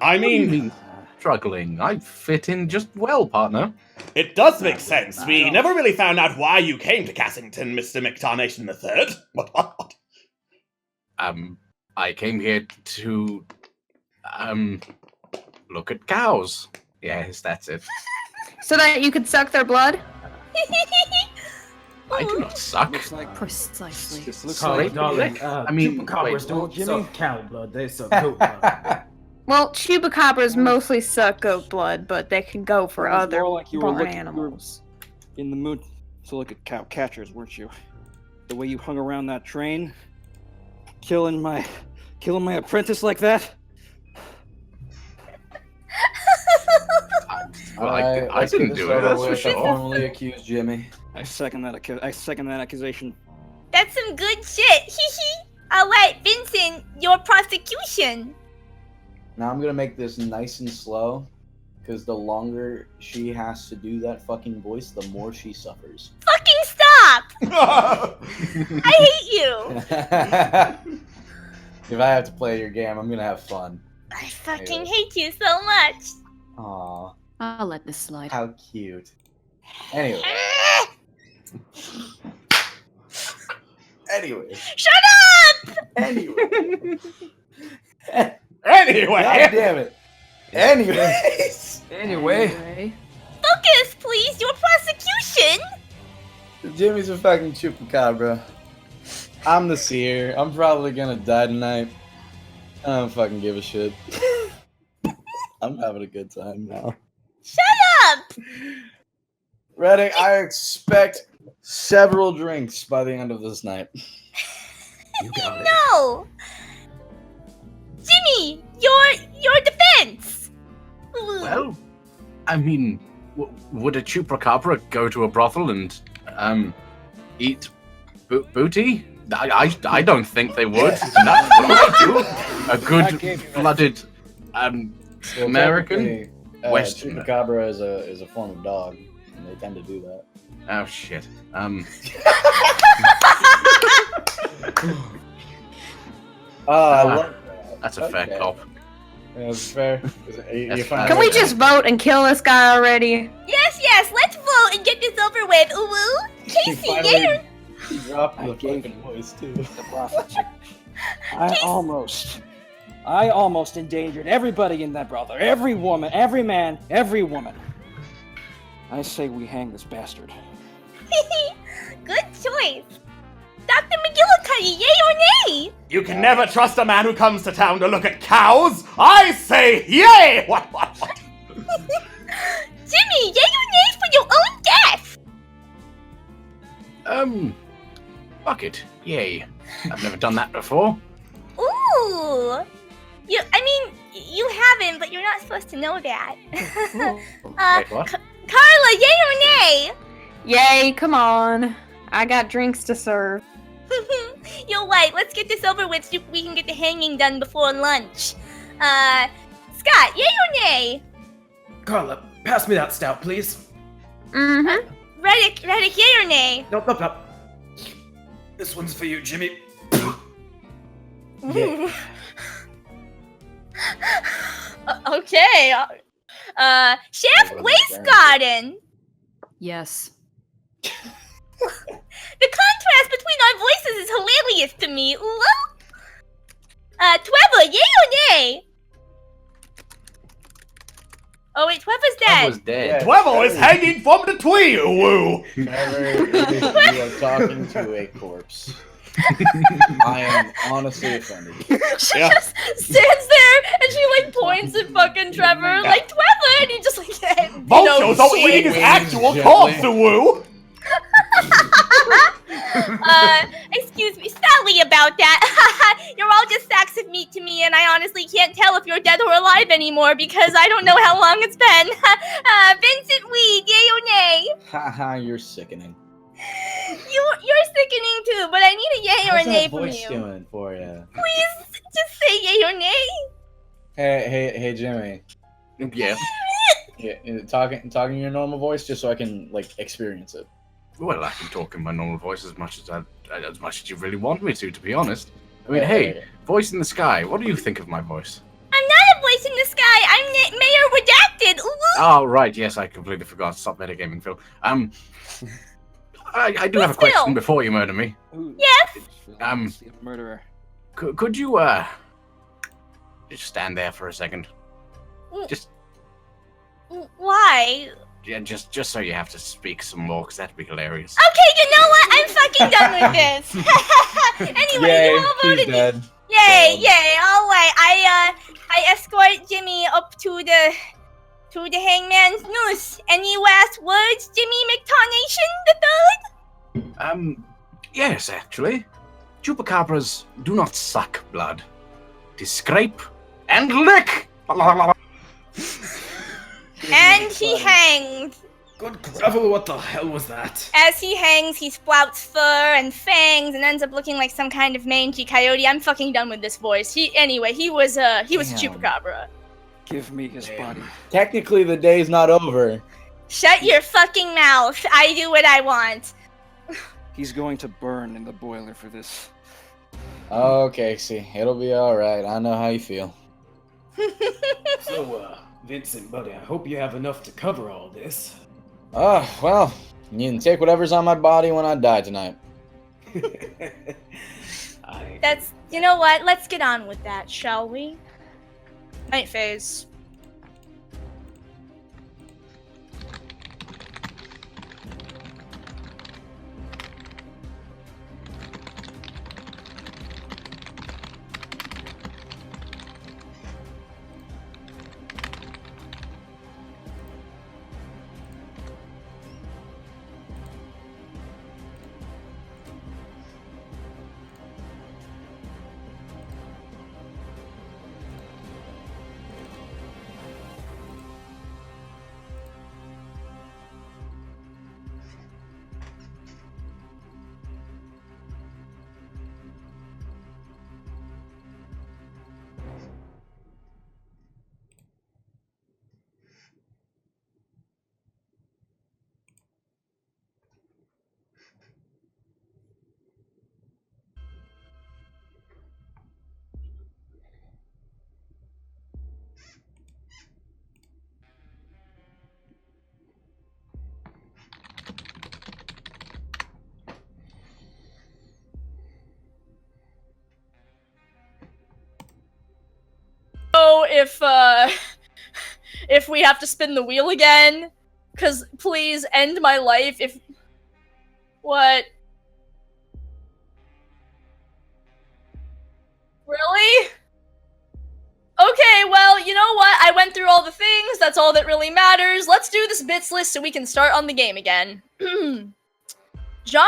S6: I
S3: What do you
S6: mean,
S3: mean struggling? I fit in just well, partner.
S6: it does make sense. We never really found out why you came to Cassington, Mr. McTarnation III. What?
S3: I came here to look at cows. Yes, that's it.
S7: So that you could suck their blood?
S3: I do not suck.
S4: Looks like
S9: Precisely.
S4: looks
S3: Sorry,
S4: like
S10: darling.
S3: I mean,
S10: chupacabras
S3: wait,
S10: don't
S4: Jimmy?
S10: suck cow blood, they suck goat blood.
S7: Well, chupacabras mostly suck goat blood, but they can go for
S4: Sounds
S7: other
S4: more like you were
S7: barn
S4: looking-
S7: animals.
S4: in the mood to look at cow catchers, weren't you? The way you hung around that train, killing my apprentice like that.
S3: I didn't do it. That's for sure.
S4: Formally accuse Jimmy. I second that accusation.
S1: That's some good shit. Hee hee. Alright, Vincent, your prosecution.
S4: Now I'm gonna make this nice and slow, because the longer she has to do that fucking voice, the more she suffers.
S1: Fucking stop! I hate you.
S4: If I have to play your game, I'm gonna have fun.
S1: I fucking hate you so much.
S4: Aw,
S9: I'll let this slide.
S4: how cute. Anyway.
S1: Shut up!
S4: Anyway.
S6: Anyway,
S4: God damn it. Anyways.
S10: Anyway,
S1: Focus, please. Your prosecution.
S4: Jimmy's a fucking chupacabra. I'm the seer. I'm probably gonna die tonight. I don't fucking give a shit. I'm having a good time now.
S1: Shut up!
S4: Reddick, I expect several drinks by the end of this night.
S10: you got it.
S1: No! Jimmy, your defense!
S3: Well, I mean, would a chupacabra go to a brothel and eat booty? I don't think they would. That's what I do. A good-blooded American Western.
S4: Chupacabra is a form of dog, and they tend to do that.
S3: Oh shit.
S4: I love that.
S3: That's a fair
S4: Okay.
S3: cop.
S4: Yeah, that's fair.
S3: That's fine.
S7: Can we just vote and kill this guy already?
S1: Yes, let's vote and get this over with. Ooh, Casey, yeah.
S4: He dropped the fucking voice too. I almost endangered everybody in that brother. Every woman, every man, every woman. I say we hang this bastard.
S1: Good choice. Dr. McGillicuddy, yay or nay?
S6: you can never trust a man who comes to town to look at cows. I say yay! What?
S1: Jimmy, yay or nay for your own death?
S3: Fuck it. Yay. I've never done that before.
S1: Ooh. You haven't, but you're not supposed to know that.
S3: Wait, what?
S1: Carla, yay or nay?
S7: Yay, come on. I got drinks to serve.
S1: You're right. Let's get this over with so we can get the hanging done before lunch. Scott, yay or nay?
S10: Carla, pass me that stout, please.
S7: Mm-hmm.
S1: Reddick, yay or nay?
S10: Nope. This one's for you, Jimmy.
S4: Yeah.
S1: Okay. Chef Wastegarden.
S9: Yes.
S1: The contrast between our voices is hilarious to me. Ooh. Trevor, yay or nay? Oh wait, Trevor's
S3: I
S1: dead.
S3: was dead.
S6: Dwevel is hanging from the tree. Woo!
S4: Trevor, you are talking to a corpse.
S8: I am honestly offended.
S2: She
S6: Yeah.
S2: just stands there and she like points at fucking Trevor, like Trevor, and he just like
S6: Vultures are eating his
S8: swings
S6: actual
S8: gently.
S6: corpse, Woo!
S2: Excuse me, sorry about that. You're all just sacks of meat to me, and I honestly can't tell if you're dead or alive anymore because I don't know how long it's been. Vincent Weed, yay or nay?
S8: Haha, you're sickening.
S2: You're sickening too, but I need a yay or a
S8: How's
S2: nay
S8: that
S2: from
S8: voice
S2: you.
S8: doing for you?
S2: Please, just say yay or nay.
S8: Hey, Jimmy.
S3: Yeah.
S8: Yeah, talking your normal voice, just so I can like experience it.
S3: Well, I can talk in my normal voice as much as you really want me to be honest. I mean, hey, voice in the sky. What do you think of my voice?
S2: I'm not a voice in the sky. I'm Mayor Redacted. Ooh.
S3: Oh, right. Yes, I completely forgot. Stop metagaming, Phil. I do have a question before you murder me.
S2: Yes.
S4: Murderer.
S3: Could you just stand there for a second? Just
S2: Why?
S3: yeah, just so you have to speak some more, because that'd be hilarious.
S2: Okay, you know what? I'm fucking done with this. Anyway,
S8: Yay,
S2: you all voted
S8: he's dead.
S2: Yay, yay! All right, I escort Jimmy up to the hangman's noose. Any last words, Jimmy McTarnation the third?
S3: Yes, actually. Chupacabras do not suck blood. They scrape and lick.
S2: And he hangs.
S10: Good gravel, what the hell was that?
S2: As he hangs, he sprouts fur and fangs and ends up looking like some kind of mangy coyote. I'm fucking done with this voice. He was a chupacabra.
S4: Give me his body.
S8: Technically, the day's not over.
S2: Shut your fucking mouth. I do what I want.
S4: He's going to burn in the boiler for this.
S8: Okay, see, it'll be all right. I know how you feel.
S10: So, Vincent, buddy, I hope you have enough to cover all this.
S8: Oh, well, you can take whatever's on my body when I die tonight.
S2: That's, you know what? Let's get on with that, shall we? Night phase. If we have to spin the wheel again, cause please end my life if... What? Really? Okay, well, you know what? I went through all the things, that's all that really matters. Let's do this bits list so we can start on the game again. John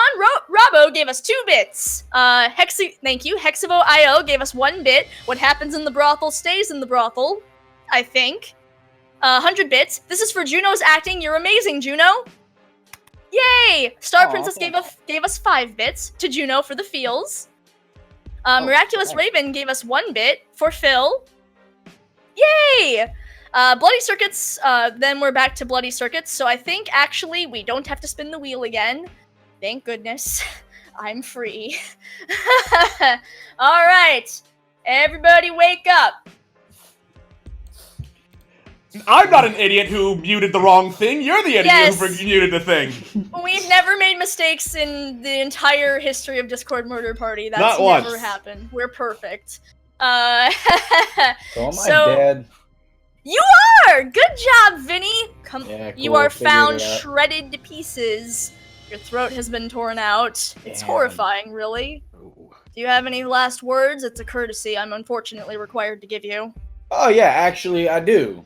S2: Robbo gave us 2 bits. Thank you. Hexavo IO gave us 1 bit. What happens in the brothel stays in the brothel, I think. 100 bits. This is for Juno's acting. You're amazing, Juno. Yay! Star Princess gave us 5 bits to Juno for the feels. Miraculous Raven gave us 1 bit for Phil. Yay! Bloody Circuits, then we're back to Bloody Circuits, so I think actually we don't have to spin the wheel again. Thank goodness. I'm free. Alright. Everybody wake up.
S6: I'm not an idiot who muted the wrong thing. You're the idiot who muted the thing.
S2: We've never made mistakes in the entire history of Discord Murder Party. That's
S6: Not once.
S2: never happened. We're perfect.
S8: So am I dead?
S2: You are! Good job, Vinny!
S8: Yeah,
S2: You
S8: cool,
S2: are
S8: figured
S2: found
S8: it out.
S2: shredded to pieces. Your throat has been torn out. It's
S8: Damn.
S2: horrifying, really. Do you have any last words? It's a courtesy I'm unfortunately required to give you.
S8: Oh yeah, actually, I do.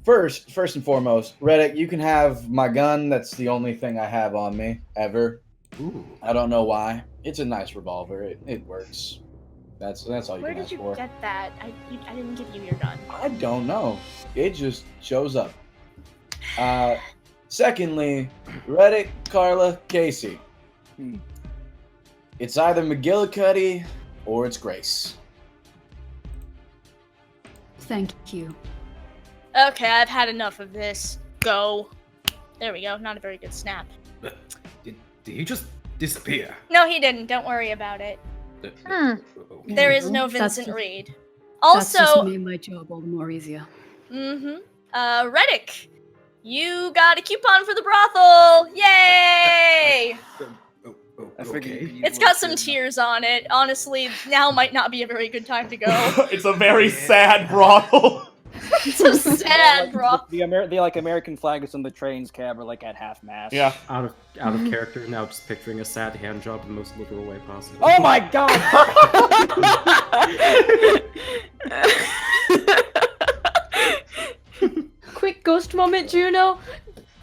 S8: First and foremost, Reddick, you can have my gun. That's the only thing I have on me ever.
S10: Ooh.
S8: I don't know why. It's a nice revolver. It works. That's all you
S2: Where
S8: can
S2: did
S8: ask
S2: you
S8: for.
S2: get that? I didn't give you your gun.
S8: I don't know. It just shows up. Secondly, Reddick, Carla, Casey. It's either McGillicuddy or it's Grace.
S9: Thank you.
S2: Okay, I've had enough of this. Go. There we go. Not a very good snap.
S10: Did he just disappear?
S2: No, he didn't. Don't worry about it.
S7: Hmm.
S2: There is no
S9: That's
S2: Vincent
S9: just-
S2: Reed.
S9: That's just
S2: Also,
S9: made my job all the more easier.
S2: Reddick, you got a coupon for the brothel! Yay!
S4: I figured you
S10: Okay.
S4: could use
S2: It's
S4: a
S2: got
S4: little
S2: some
S4: too.
S2: tears on it. Honestly, now might not be a very good time to go.
S6: It's a very sad brothel.
S2: It's so sad, bro.
S4: The American flags on the trains cab are like at half mast.
S6: Yeah.
S10: Out of character. Now just picturing a sad hand job in the most literal way possible.
S4: Oh my god!
S5: Quick ghost moment, Juno.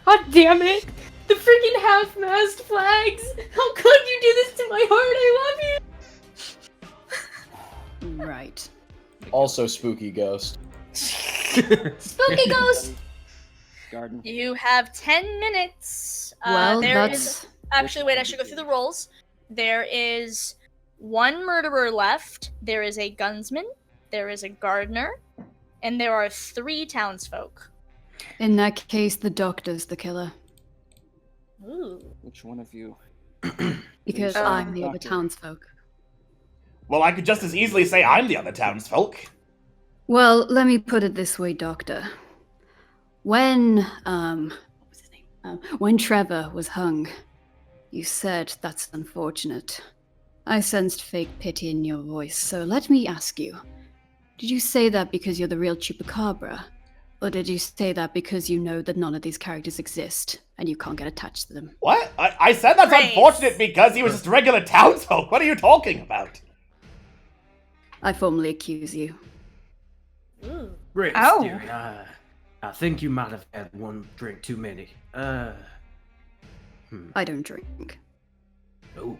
S5: God damn it! The freaking half-mast flags! How could you do this to my heart? I love you!
S9: Right.
S8: Also, spooky ghost.
S5: Spooky ghost!
S4: Garden.
S2: You have 10 minutes.
S9: Well,
S2: there
S9: that's...
S2: is- Actually, wait, I should go through the rolls. There is one murderer left. There is a gunsman. There is a gardener. And there are 3 townsfolk.
S9: In that case, the doctor's the killer.
S2: Ooh.
S4: Which one of you?
S9: Because
S2: Oh.
S9: I'm the other
S4: Doctor.
S9: townsfolk.
S6: Well, I could just as easily say I'm the other townsfolk.
S9: Well, let me put it this way, Doctor. When, what was his name? When Trevor was hung, you said that's unfortunate. I sensed fake pity in your voice, so let me ask you. Did you say that because you're the real Chupacabra? Or did you say that because you know that none of these characters exist, and you can't get attached to them?
S6: What? I said that's
S2: Grace.
S6: unfortunate because he was just regular townsfolk. What are you talking about?
S9: I formally accuse you.
S2: Ooh.
S10: Grace,
S7: Oh.
S10: dearie, I think you might have had one drink too many.
S9: I don't drink.
S10: Oh.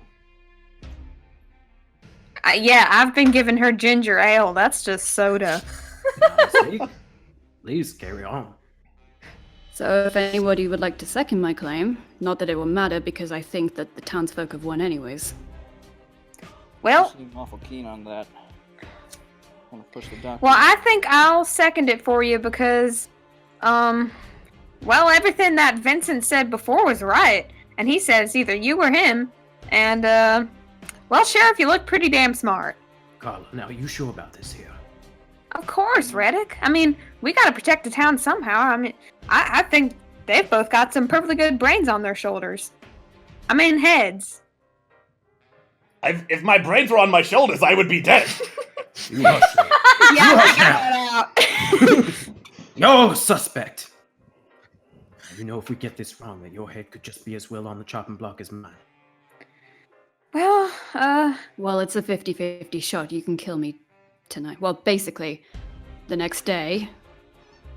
S7: Yeah, I've been giving her ginger ale. That's just soda.
S10: See? Please carry on.
S9: So if anybody would like to second my claim, not that it will matter because I think that the townsfolk have won anyways.
S7: Well,
S4: You seem awful keen on that. Want to push the doctor?
S7: well, I think I'll second it for you because, well, everything that Vincent said before was right, and he said it's either you or him. And, well, Sheriff, you look pretty damn smart.
S10: Carla, now are you sure about this here?
S7: Of course, Reddick. I mean, we gotta protect the town somehow. I mean, I think they've both got some perfectly good brains on their shoulders. I mean, heads.
S6: If my brains were on my shoulders, I would be dead.
S10: You hush there.
S7: Yeah, I got that out.
S10: No suspect! You know if we get this wrong, that your head could just be as well on the chopping block as mine.
S7: Well,
S9: Well, it's a 50-50 shot. You can kill me tonight. Well, basically, the next day,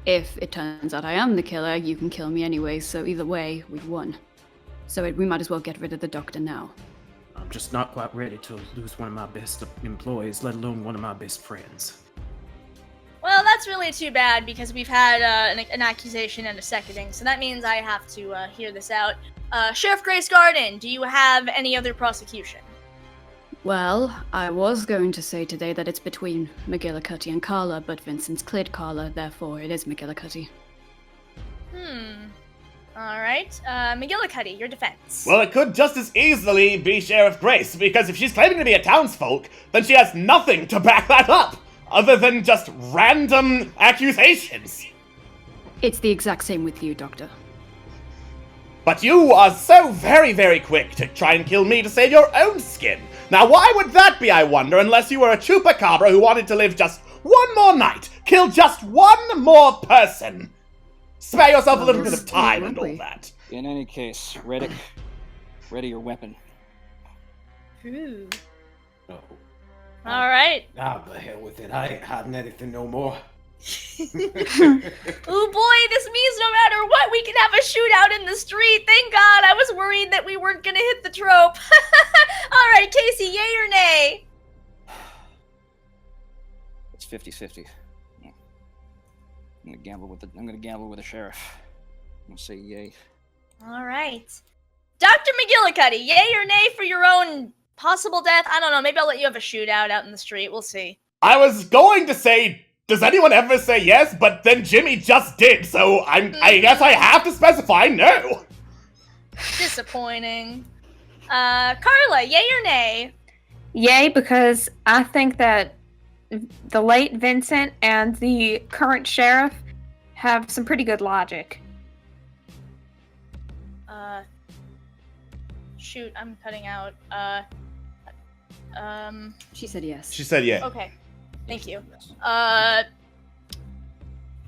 S9: if it turns out I am the killer, you can kill me anyway, so either way, we've won. So we might as well get rid of the doctor now.
S10: I'm just not quite ready to lose one of my best employees, let alone one of my best friends.
S2: Well, that's really too bad because we've had an accusation and a seconding, so that means I have to hear this out. Sheriff Grace Garden, do you have any other prosecution?
S9: Well, I was going to say today that it's between McGillicuddy and Carla, but Vincent's cleared Carla, therefore it is McGillicuddy.
S2: Alright, McGillicuddy, your defense.
S6: Well, it could just as easily be Sheriff Grace, because if she's claiming to be a townsfolk, then she has nothing to back that up, other than just random accusations.
S9: It's the exact same with you, Doctor.
S6: But you are so very, very quick to try and kill me to save your own skin. Now, why would that be, I wonder, unless you were a chupacabra who wanted to live just one more night, kill just one more person? Spare yourself a little bit of time and all that.
S4: In any case, Reddick, ready your weapon.
S2: Ooh.
S10: Oh,
S2: All right.
S10: the hell with it. I ain't hiding anything no more.
S2: Oh boy, this means no matter what, we can have a shootout in the street. Thank God. I was worried that we weren't gonna hit the trope. All right, Casey, yay or nay?
S4: It's 50-50. I'm gonna gamble with the sheriff. I'm gonna say yay.
S2: All right, Dr. McGillicuddy, yay or nay for your own possible death? I don't know. Maybe I'll let you have a shootout out in the street. We'll see.
S6: I was going to say, does anyone ever say yes? But then Jimmy just did, so I guess I have to specify no.
S2: Disappointing. Carla, yay or nay?
S7: Yay, because I think that the late Vincent and the current sheriff have some pretty good logic.
S2: Shoot, I'm cutting out.
S9: She said yes.
S6: She said yeah.
S2: Okay. Thank you.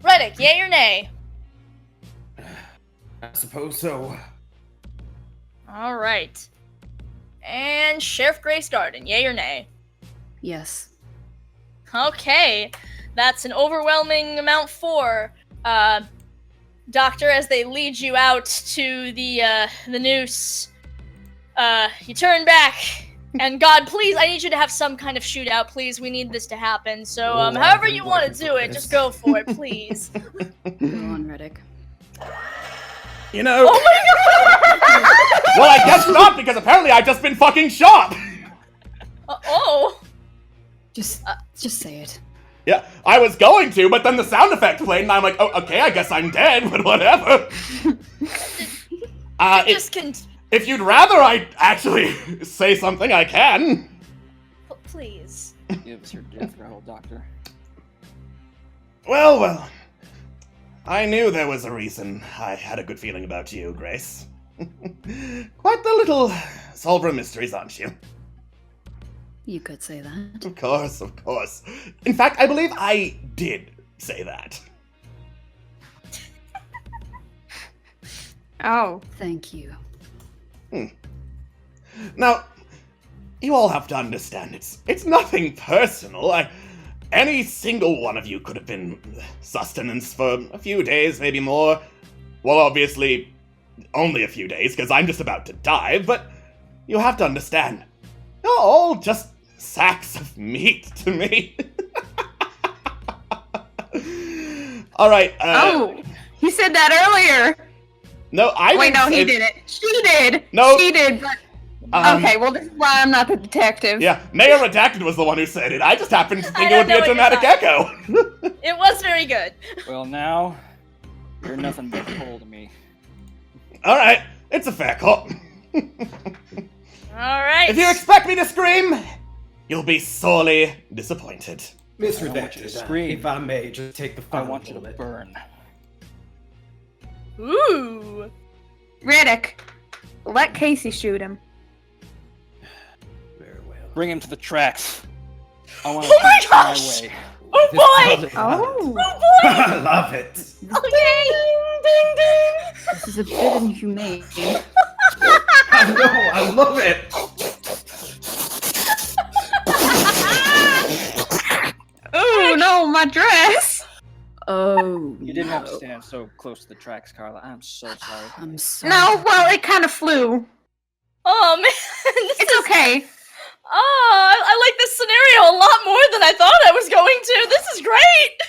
S2: Reddick, yay or nay?
S10: I suppose so.
S2: All right. And Sheriff Grace Garden, yay or nay?
S9: Yes.
S2: Okay. That's an overwhelming amount for Doctor, as they lead you out to the noose. You turn back, and God, please, I need you to have some kind of shootout, please. We need this to happen. So, however you want to do it, just go for it, please.
S9: Go on, Reddick.
S6: You know.
S2: Oh my God!
S6: Well, I guess not, because apparently I've just been fucking shot.
S2: Oh.
S9: Just say it.
S6: Yeah, I was going to, but then the sound effect played, and I'm like, oh, okay, I guess I'm dead, but whatever. If you'd rather I actually say something, I can.
S2: Please.
S4: Give us your death rattle, Doctor.
S6: Well. I knew there was a reason I had a good feeling about you, Grace. Quite the little solver of mysteries, aren't you?
S9: You could say that.
S6: Of course, of course. In fact, I believe I did say that.
S7: Oh.
S9: Thank you.
S6: Now, you all have to understand, it's nothing personal. Any single one of you could have been sustenance for a few days, maybe more. Well, obviously, only a few days, because I'm just about to die, but you have to understand, you're all just sacks of meat to me. Alright,
S7: Oh! He said that earlier!
S6: No, I
S7: Wait,
S6: didn't
S7: no, he didn't. She did!
S6: No.
S7: She did, but... okay, well, this is why I'm not the detective.
S6: Yeah, Mayor Redacted was the one who said it. I just happened to think
S2: I
S6: it would
S2: don't
S6: be a
S2: know what
S6: dramatic
S2: you're
S6: echo.
S2: It was very good.
S4: Well, now you're nothing but coal to me.
S6: Alright, it's a fair call.
S2: Alright.
S6: If you expect me to scream, you'll be sorely disappointed.
S10: Mr.
S4: I want you to
S10: Detective,
S4: scream.
S10: if I may, just take the
S4: I
S10: final
S4: want you to
S10: bullet.
S4: burn.
S2: Ooh.
S7: Reddick, let Casey shoot him.
S10: Very well.
S4: Bring him to the tracks. I want to
S2: Oh my
S4: keep my
S2: gosh!
S4: way.
S2: Oh boy!
S7: Oh.
S2: Oh boy!
S10: I love it.
S2: Okay! Ding ding
S9: This is a bit inhumane.
S10: I know, I love it.
S7: Oh no, my dress!
S9: Oh,
S4: You didn't have to
S9: no.
S4: stand so close to the tracks, Carla. I'm so sorry.
S9: I'm sorry.
S7: No, well, it kind of flew.
S2: Oh man!
S7: It's okay.
S2: Oh, I like this scenario a lot more than I thought I was going to. This is great!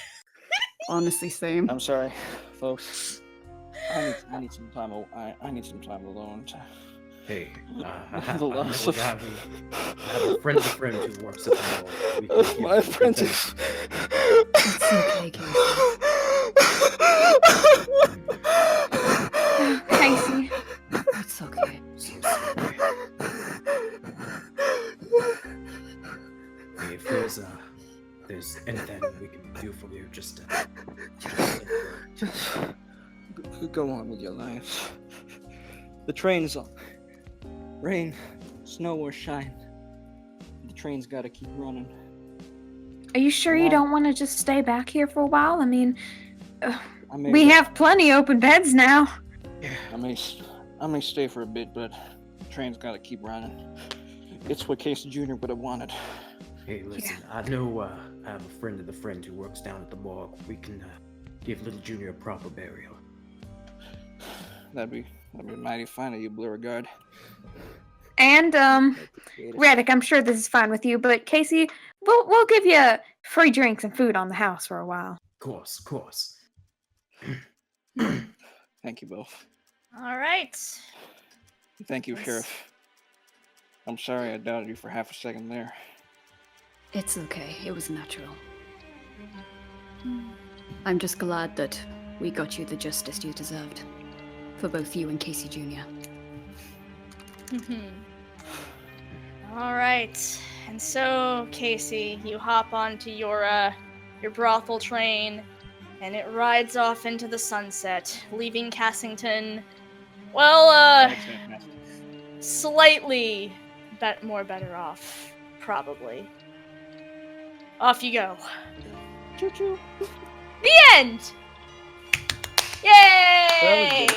S9: Honestly, same.
S4: I'm sorry, folks. I need some time. I need some time alone.
S10: Hey, I
S4: The
S10: have
S4: loss
S10: a friend who works at the mall. We can keep
S4: My
S10: it
S4: apprentice.
S9: It's okay, Casey.
S7: Casey.
S9: It's okay.
S10: Hey, if there's anything we can do for you, just
S4: Go on with your lives. The train's on. Rain, snow, or shine. The train's gotta keep running.
S7: Are you sure you don't want to just stay back here for a while? I mean,
S4: I may,
S7: we have plenty open beds now.
S4: I may stay for a bit, but the train's gotta keep running. It's what Casey Jr. would have wanted.
S10: Hey, listen, I know I have a friend of the friend who works down at the morgue. We can give little Junior a proper burial.
S4: That'd be mighty fine of you, Beauregard.
S7: And Reddick, I'm sure this is fine with you, but Casey, we'll give you free drinks and food on the house for a while.
S10: Of course.
S4: Thank you both.
S2: All right.
S4: Thank you, Sheriff. I'm sorry I doubted you for half a second there.
S9: It's okay. It was natural. I'm just glad that we got you the justice you deserved. For both you and Casey Jr.
S2: All right. And so, Casey, you hop onto your brothel train, and it rides off into the sunset, leaving Cassington, well, slightly more better off, probably. Off you go.
S4: Choo-choo.
S2: The end! Yay!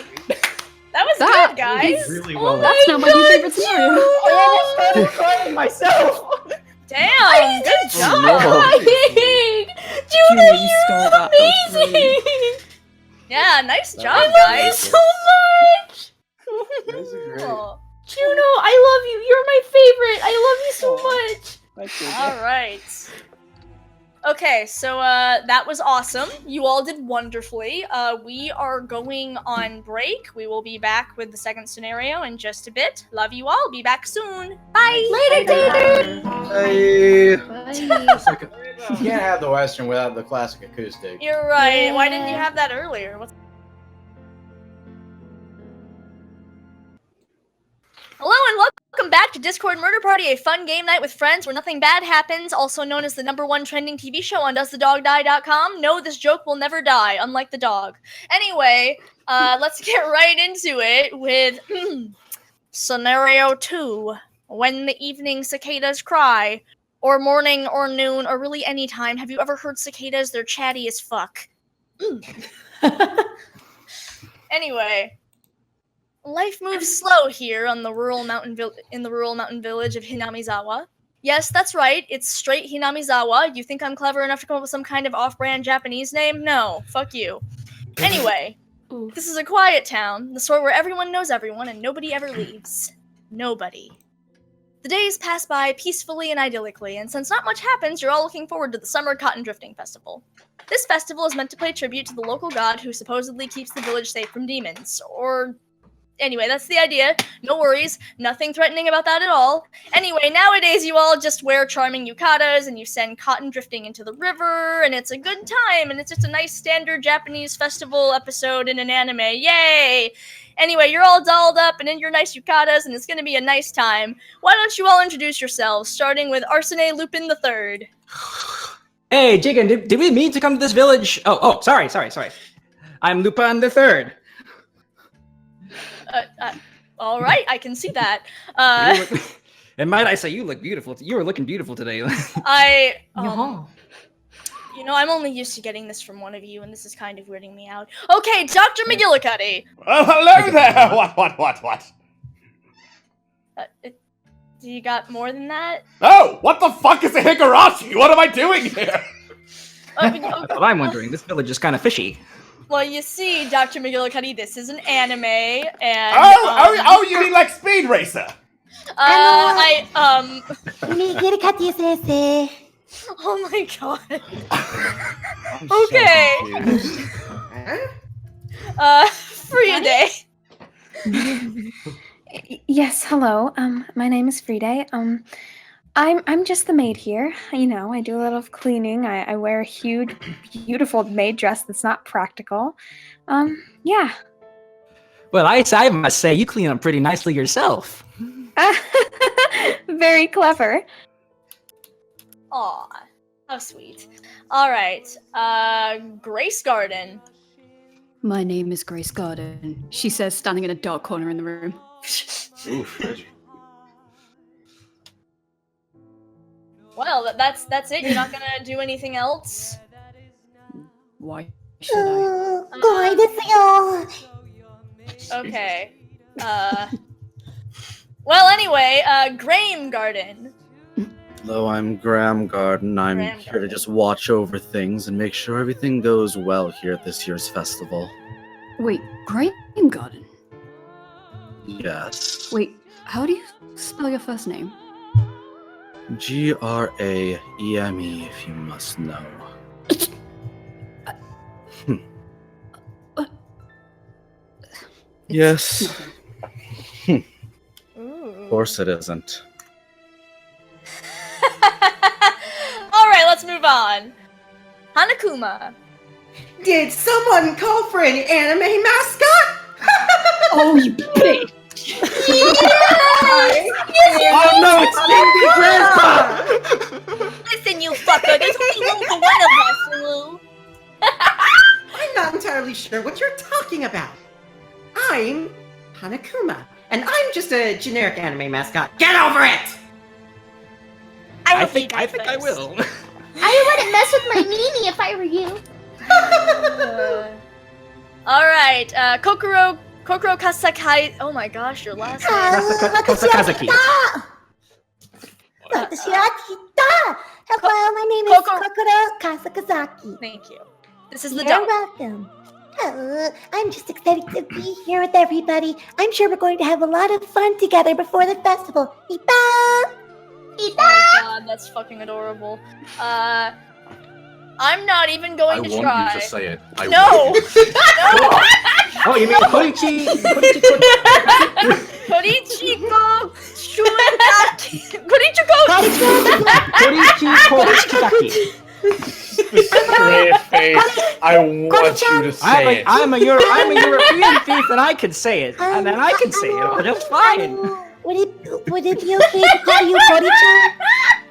S2: That was good, guys.
S10: Really well.
S9: That's not my new favorite scenario.
S4: I almost started crying myself.
S2: Damn, good job.
S5: Crying!
S9: Juno,
S5: Juno,
S9: you stole that. That was
S5: amazing!
S2: Yeah, nice job,
S5: I love you
S2: guys.
S5: so much!
S8: Those are great.
S5: Juno, I love you. You're my favorite. I love you so much.
S4: Thank you.
S2: All right. Okay, so that was awesome. You all did wonderfully. We are going on break. We will be back with the second scenario in just a bit. Love you all. Be back soon. Bye.
S5: Later, David.
S8: Hey.
S9: Bye.
S8: You can't have the Western without the classic acoustic.
S2: You're right. Why didn't you have that earlier? Hello and welcome back to Discord Murder Party, a fun game night with friends where nothing bad happens, also known as the #1 trending TV show on DoesTheDogDie.com. No, this joke will never die, unlike the dog. Anyway, let's get right into it with Scenario 2. When the evening cicadas cry, or morning or noon, or really any time. Have you ever heard cicadas? They're chatty as fuck. Anyway. Life moves slow here on the rural mountain village of Hinamizawa. Yes, that's right. It's straight Hinamizawa. You think I'm clever enough to come up with some kind of off-brand Japanese name? No, fuck you. Anyway, this is a quiet town, the sort where everyone knows everyone and nobody ever leaves. Nobody. The days pass by peacefully and idyllically, and since not much happens, you're all looking forward to the Summer Cotton Drifting Festival. This festival is meant to pay tribute to the local god who supposedly keeps the village safe from demons, or... Anyway, that's the idea. No worries. Nothing threatening about that at all. Anyway, nowadays you all just wear charming yukatas and you send cotton drifting into the river, and it's a good time, and it's just a nice standard Japanese festival episode in an anime. Yay! Anyway, you're all dolled up and in your nice yukatas, and it's gonna be a nice time. Why don't you all introduce yourselves, starting with Arsene Lupin III.
S12: Hey, Jigen, did we mean to come to this village? Oh, sorry. I'm Lupin the Third.
S2: All right, I can see that.
S12: And might I say, you look beautiful. You were looking beautiful today.
S2: You know, I'm only used to getting this from one of you, and this is kind of weirding me out. Okay, Dr. McGillicuddy.
S6: Oh, hello there! What?
S2: Do you got more than that?
S6: Oh, what the fuck is a Higurashi? What am I doing here?
S12: That's what I'm wondering. This village is kind of fishy.
S2: Well, you see, Dr. McGillicuddy, this is an anime, and...
S6: Oh, you mean like Speed Racer?
S2: Oh my god.
S11: I'm
S2: Okay.
S11: So
S2: Friede.
S7: Yes, hello. My name is Friede. I'm just the maid here. You know, I do a little cleaning. I wear a huge, beautiful maid dress that's not practical. Yeah.
S12: Well, I must say, you clean up pretty nicely yourself.
S7: Very clever.
S2: Aw, how sweet. Alright, Grace Garden.
S9: My name is Grace Garden, she says, standing in a dark corner in the room.
S2: Well, that's it? You're not gonna do anything else?
S9: Why should I?
S2: Okay. Well, anyway, Graham Garden.
S11: Though I'm Graham Garden, I'm
S2: Graham
S11: here to
S2: Garden.
S11: just watch over things and make sure everything goes well here at this year's festival.
S9: Wait, Graham Garden?
S11: Yes.
S9: Wait, how do you spell your first name?
S11: Grame, if you must know. Yes. Of course it isn't.
S2: Alright, let's move on. Hanakuma.
S13: Did someone call for an anime mascot?
S12: Oh, you bitch!
S13: Oh no, it's Baby Grandpa!
S2: Listen, you fucker, there's only room for one of us, Lou.
S13: I'm not entirely sure what you're talking about. I'm Hanakuma, and I'm just a generic anime mascot. Get over it!
S12: I think I will.
S5: I wouldn't mess with my Mimi if I were you.
S2: Alright, Kokoro Kasakai. Oh my gosh, your last name.
S12: Kasakazaki.
S5: Hello, my name is Kokoro Kasakazaki.
S2: Thank you. This is the
S5: You're
S2: dog.
S5: welcome. I'm just excited to be here with everybody. I'm sure we're going to have a lot of fun together before the festival. Ita!
S2: Oh my god, that's fucking adorable. I'm not even going
S3: I
S2: to
S3: want
S2: try.
S3: you to say it. I
S2: No!
S3: want you to say it.
S12: Oh, you mean Korichi?
S2: Korichiko Shunaki. Korichiko
S12: Korichi.
S3: The straight face. I want you to say it.
S12: I'm a European thief, and I can say it, and then I can say it just fine.
S5: Would it be okay to call you Kori-chan?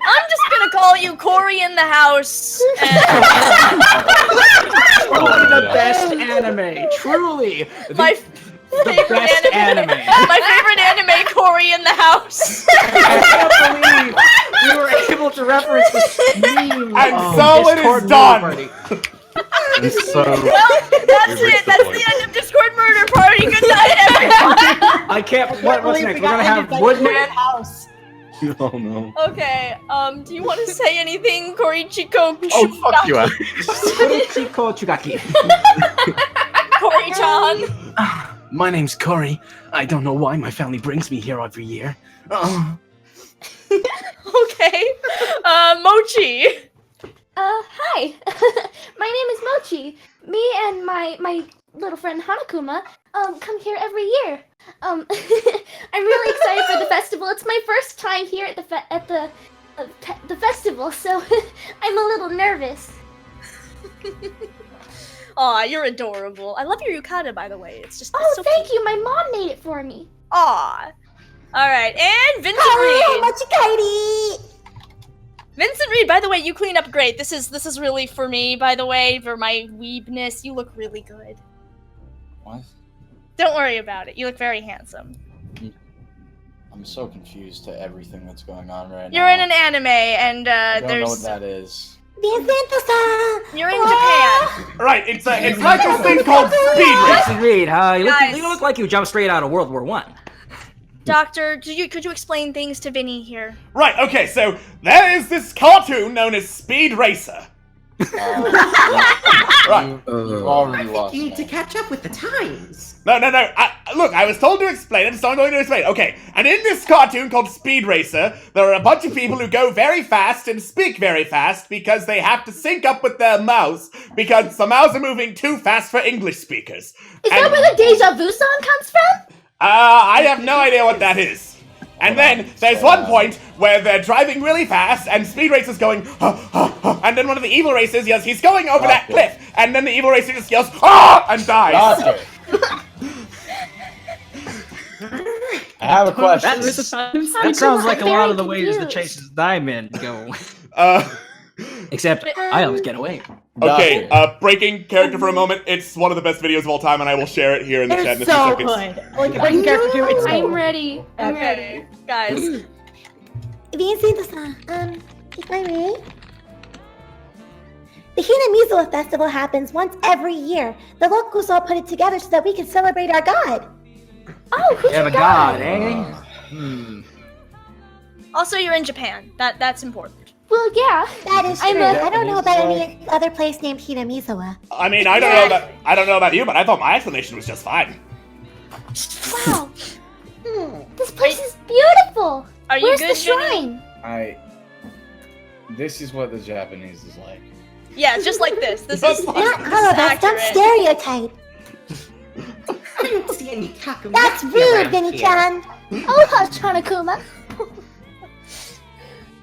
S2: I'm just gonna call you Cory in the house.
S12: The best anime, truly.
S2: My
S12: The best anime.
S2: My favorite anime, Cory in the house.
S12: I can't believe we were able to reference this meme.
S6: And so it is done.
S3: And so
S2: That's it. That's the end of Discord Murder Party. Good night, everyone.
S12: I can't. What's next? We're gonna have Woodman.
S13: House.
S11: Oh no.
S2: Okay. Do you want to say anything, Korichiko?
S3: Oh fuck you, Alex.
S12: Korichiko Chugaki.
S2: Cory-chan.
S3: My name's Cory. I don't know why my family brings me here every year.
S2: Okay. Mochi.
S5: Hi. My name is Mochi. Me and my little friend Hanakuma come here every year. I'm really excited for the festival. It's my first time here at the festival, so I'm a little nervous.
S2: Aw, you're adorable. I love your yukata, by the way. It's just
S5: Oh,
S2: so
S5: thank
S2: cute.
S5: you. My mom made it for me.
S2: Aw. Alright, and Vincent
S5: Hello,
S2: Reed.
S5: Mochikairi.
S2: Vincent Reed, by the way, you clean up great. This is really for me, by the way, for my weebness. You look really good.
S8: What?
S2: Don't worry about it. You look very handsome.
S8: I'm so confused to everything that's going on right now.
S2: You're in an anime, and
S8: I don't know
S2: there's
S8: what that is.
S2: you're in Japan.
S6: Right, it's like this thing called speed race.
S12: Vincent Reed,
S2: Guys.
S12: you look like you jumped straight out of World War One.
S2: Doctor, could you explain things to Vinny here?
S6: Right, okay, so there is this cartoon known as Speed Racer. Right.
S8: You've already lost
S13: You
S8: me.
S13: need to catch up with the times.
S6: No. Look, I was told to explain it, so I'm going to explain it. Okay, and in this cartoon called Speed Racer, there are a bunch of people who go very fast and speak very fast because they have to sync up with their mouths because the mouths are moving too fast for English speakers.
S5: Is that where the Deja Vu song comes from?
S6: I have no idea what that is. And then there's one point where they're driving really fast and Speed Racer's going, and then one of the evil racers yells, he's going over that cliff, and then the evil racer just yells, and dies.
S8: Doctor. I have a question.
S12: That sounds like a lot of the ways the chases I'm in go. Except I always get away.
S6: Okay, breaking character for a moment. It's one of the best videos of all time, and I will share it here in the chat in a few
S13: so
S6: seconds.
S13: good. Like breaking character too. It's so
S5: I'm
S13: good.
S5: ready. I'm ready.
S2: Okay, guys.
S5: Vincent-san, if I may. The Hinamizuwa Festival happens once every year. The locals all put it together so that we can celebrate our god. Oh, who's
S12: You have
S5: your
S12: a god, eh?
S2: Also, you're in Japan. That's important.
S5: Well, yeah.
S14: That is true. I don't know about any other place named Hinamizawa.
S6: I mean, I don't know about you, but I thought my explanation was just fine.
S5: Wow. This place is beautiful.
S2: Are you
S5: Where's
S2: good,
S5: the shrine?
S15: This is what the Japanese is like.
S2: Yeah, just like this. This is
S14: Not all of us. Don't stereotype.
S13: I don't see any Takuma.
S14: That's rude, Benny-chan.
S5: Oh, hush, Hanakuma.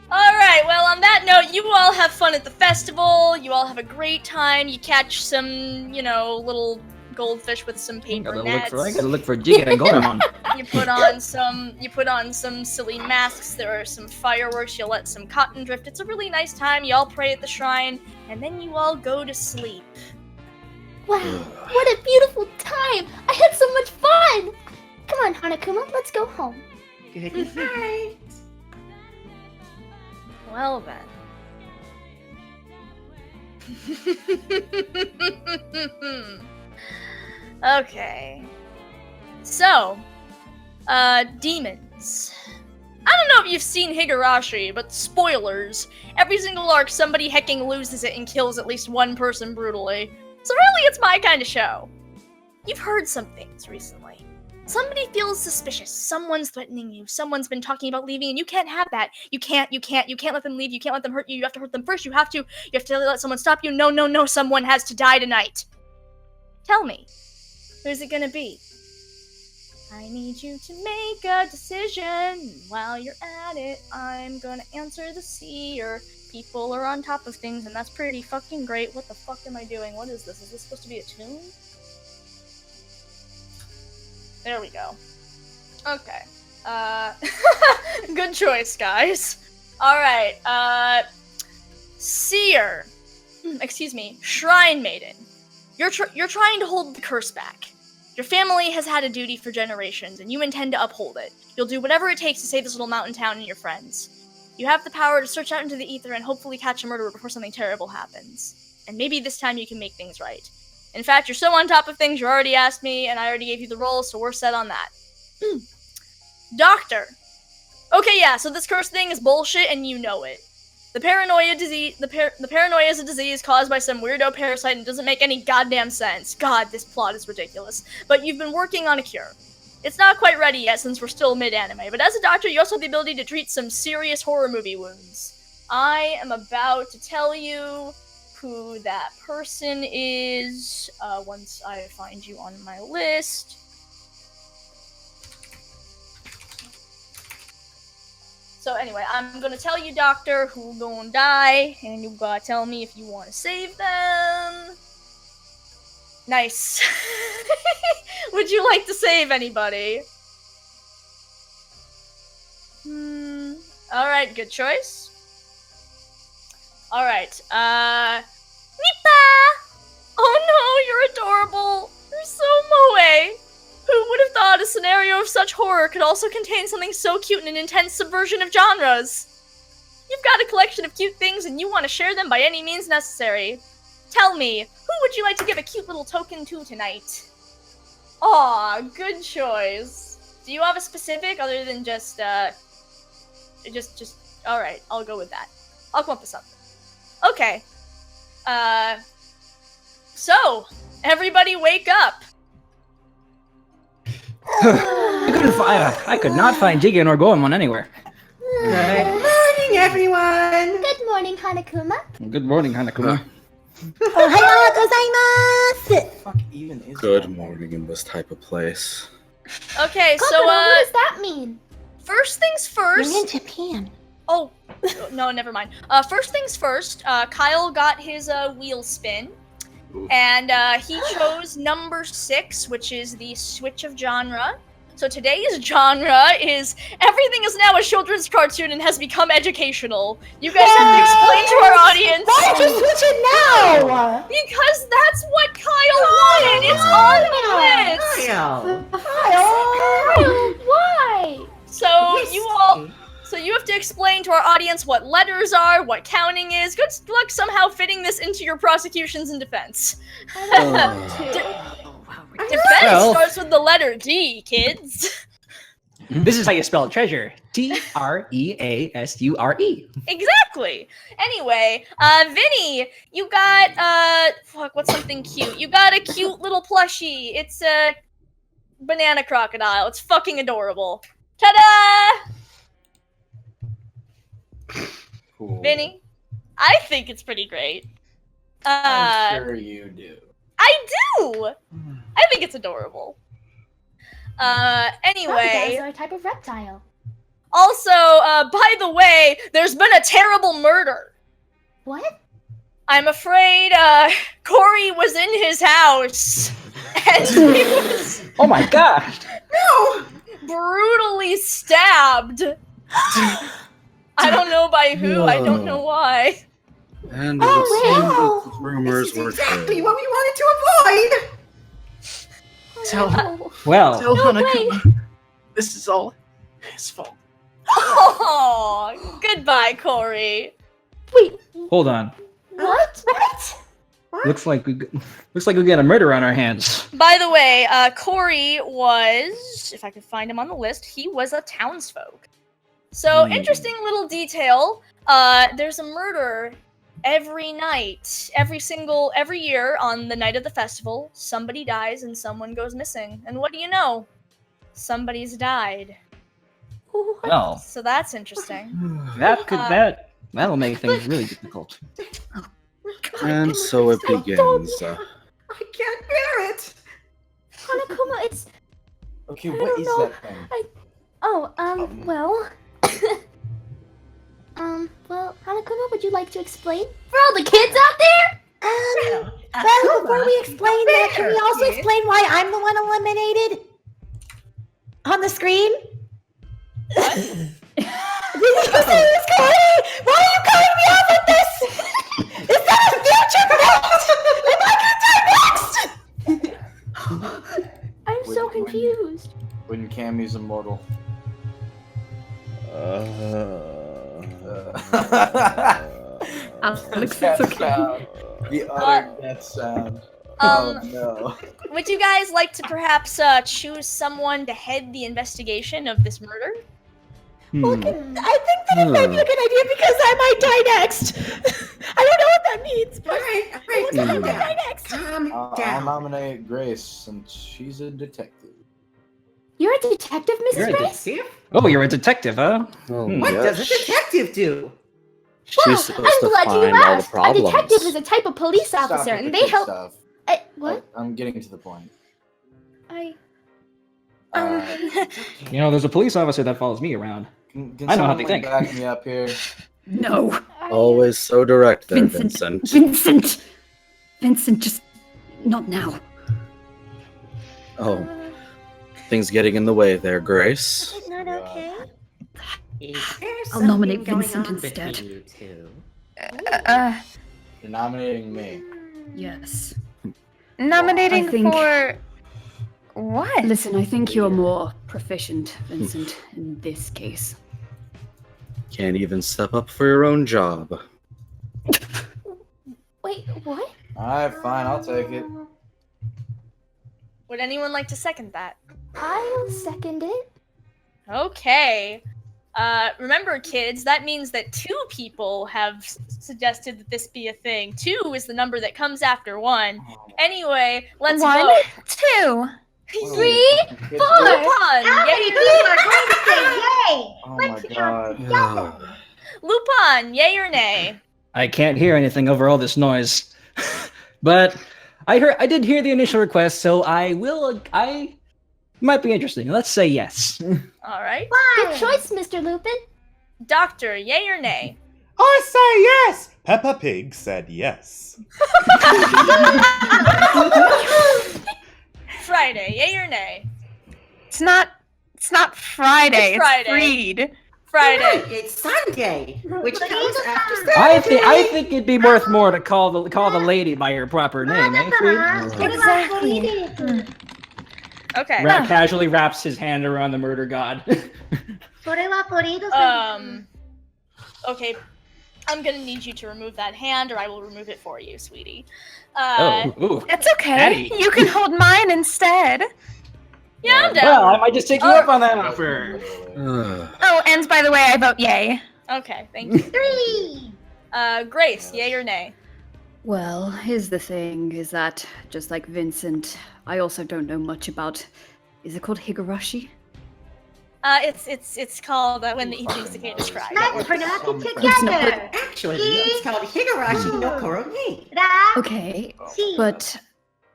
S2: Alright, well, on that note, you all have fun at the festival. You all have a great time. You catch some, little goldfish with some paper nets.
S12: Gotta look for Jigen and Goemon.
S2: You put on some silly masks. There are some fireworks. You let some cotton drift. It's a really nice time. You all pray at the shrine, and then you all go to sleep.
S5: Wow, what a beautiful time. I had so much fun. Come on, Hanakuma, let's go home.
S13: Good night.
S2: Well then. Okay. So, demons. I don't know if you've seen Higurashi, but spoilers. Every single arc, somebody hecking loses it and kills at least one person brutally. So really, it's my kind of show. You've heard some things recently. Somebody feels suspicious. Someone's threatening you. Someone's been talking about leaving, and you can't have that. You can't let them leave. You can't let them hurt you. You have to hurt them first. You have to let someone stop you. No, someone has to die tonight. Tell me, who's it gonna be? I need you to make a decision. While you're at it, I'm gonna answer the seer. People are on top of things, and that's pretty fucking great. What the fuck am I doing? What is this? Is this supposed to be a tune? There we go. Okay. Good choice, guys. Alright, Seer. Excuse me, Shrine Maiden. You're trying to hold the curse back. Your family has had a duty for generations, and you intend to uphold it. You'll do whatever it takes to save this little mountain town and your friends. You have the power to search out into the ether and hopefully catch a murderer before something terrible happens. And maybe this time you can make things right. In fact, you're so on top of things, you already asked me, and I already gave you the role, so we're set on that. Doctor. Okay, yeah, so this curse thing is bullshit, and you know it. The paranoia is a disease caused by some weirdo parasite and doesn't make any goddamn sense. God, this plot is ridiculous. But you've been working on a cure. It's not quite ready yet since we're still mid-anime, but as a doctor, you also have the ability to treat some serious horror movie wounds. I am about to tell you who that person is, once I find you on my list. So anyway, I'm gonna tell you, Doctor, who gonna die, and you gotta tell me if you want to save them. Nice. Would you like to save anybody? Alright, good choice. Alright, Nipa! Oh no, you're adorable. You're so moe. Who would have thought a scenario of such horror could also contain something so cute and an intense subversion of genres? You've got a collection of cute things and you want to share them by any means necessary. Tell me, who would you like to give a cute little token to tonight? Aw, good choice. Do you have a specific other than just alright, I'll go with that. I'll come up with something. Okay. So, everybody wake up.
S12: I could not find Jigen or Goemon anywhere.
S13: Good morning, everyone.
S5: Good morning, Hanakuma.
S12: Good morning, Hanakuma.
S11: Good morning in this type of place.
S2: Okay,
S5: Kokoro,
S2: so
S5: what does that mean?
S2: First things first.
S14: I'm in Japan.
S2: Oh, no, never mind. First things first, Kyle got his wheel spin, and he chose number 6, which is the switch of genre. So today's genre is everything is now a children's cartoon and has become educational. You guys have to explain to our audience.
S14: Why did you switch it now?
S2: Because that's what Kyle wanted. It's on the list.
S5: Kyle, why?
S2: So you have to explain to our audience what letters are, what counting is. Good luck somehow fitting this into your prosecutions and defense.
S5: I don't want to.
S2: Defense starts with the letter D, kids.
S12: This is how you spell treasure. Treasure.
S2: Exactly. Anyway, Vinny, you got what's something cute? You got a cute little plushie. It's a banana crocodile. It's fucking adorable. Ta-da!
S8: Cool.
S2: Vinny, I think it's pretty great.
S8: I'm sure you do.
S2: I do. I think it's adorable. Anyway.
S5: Crocodiles are a type of reptile.
S2: Also, by the way, there's been a terrible murder.
S5: What?
S2: I'm afraid, Corey was in his house. And he was...
S12: Oh my gosh!
S2: No! Brutally stabbed. I don't know by who, I don't know why.
S11: And it would seem that the rumors were
S13: Exactly
S11: true.
S13: what we wanted to avoid!
S3: Tell
S12: Well,
S3: tell
S5: No
S3: Hanakuma this is all his fault.
S2: Oh, goodbye, Corey.
S5: Wait,
S12: hold on.
S5: what?
S12: Looks like we got a murder on our hands.
S2: By the way, Corey was, if I could find him on the list, he was a townsfolk. So, interesting little detail. There's a murder every night, every year on the night of the festival. Somebody dies and someone goes missing. And what do you know? Somebody's died.
S12: Well,
S2: So that's interesting.
S12: that'll make things really difficult.
S11: And so it begins.
S13: I can't bear it!
S5: Hanakuma, it's...
S8: Okay,
S5: I
S8: what
S5: don't
S8: is
S5: know.
S8: that thing?
S5: Well, Hanakuma, would you like to explain? For all the kids out there?
S14: Well, before we explain that, can we also explain why I'm the one eliminated? On the screen? What? Did you say this, Corey? Why are you cutting me off like this? Is that a future predict? Am I gonna die next?
S5: I'm so confused.
S8: When Cammy's immortal.
S9: Alex, it's okay.
S8: The utter death sound. Oh no.
S2: Would you guys like to perhaps choose someone to head the investigation of this murder?
S14: Well, I think that it might be a good idea because I might die next. I don't know what that means. But
S13: Alright,
S14: I might die next.
S13: Calm
S8: I'll
S13: down.
S8: nominate Grace since she's a detective.
S5: You're a detective,
S12: You're
S5: Mrs.
S12: a
S5: Grace?
S13: Detective?
S12: Oh, you're a detective, huh?
S11: Oh,
S13: What does a
S11: yes.
S13: detective do?
S11: She's
S5: Well,
S11: supposed
S5: I'm
S11: to
S5: glad you
S11: find all the
S5: asked. A
S11: problems.
S5: detective is a type of police
S8: Stop
S5: officer,
S8: with
S5: and
S8: the
S5: they
S8: kid
S5: help...
S8: Stuff.
S5: What?
S8: I'm getting to the point.
S12: You know, there's a police officer that follows me around.
S8: Can
S12: I know how
S8: someone,
S12: they
S8: like,
S12: think.
S8: back me up here?
S9: No.
S11: Always so direct there,
S9: Vincent.
S11: Vincent.
S9: Vincent, just not now.
S11: Oh, things getting in the way there, Grace.
S14: Is it not okay?
S9: I'll nominate Vincent instead.
S8: You're nominating me.
S9: Yes.
S7: Nominating
S9: I think-
S7: for what?
S9: Listen, I think you're more proficient, Vincent, in this case.
S11: Can't even step up for your own job.
S5: Wait, what?
S8: Alright, fine, I'll take it.
S2: Would anyone like to second that?
S5: I'll second it.
S2: Okay. Remember, kids, that means that 2 people have suggested that this be a thing. 2 is the number that comes after 1. Anyway, let's
S7: One,
S2: vote.
S7: 2.
S5: 3, 4.
S2: Lupin, yay!
S8: Oh my god.
S2: Lupin, yay or nay?
S12: I can't hear anything over all this noise. But I did hear the initial request, so I might be interesting. Let's say yes.
S2: All right.
S5: Good choice, Mr. Lupin.
S2: Doctor, yay or nay?
S6: I say yes! Peppa Pig said yes.
S2: Friday, yay or nay?
S7: It's not Friday.
S2: It's Friday.
S7: Freed.
S2: Friday.
S13: It's Sunday, which comes after Saturday.
S12: I think it'd be worth more to call the lady by her proper name, eh, Freed?
S14: Exactly.
S2: Okay.
S12: Casually wraps his hand around the murder god.
S2: Okay. I'm gonna need you to remove that hand, or I will remove it for you, sweetie.
S12: Ooh.
S7: It's okay.
S12: Patty.
S7: You can hold mine instead.
S2: Yeah, I'm down.
S12: Well, I might just take you up on that offer.
S7: Oh, and by the way, I vote yay.
S2: Okay, thank you.
S14: 3.
S2: Grace, yay or nay?
S9: Well, here's the thing, is that, just like Vincent, I also don't know much about... Is it called Higurashi?
S2: It's called When the Evening Cicadas Cry.
S14: Let's pronounce it together.
S13: Actually, it's called Higurashi no Korogi.
S9: Okay, but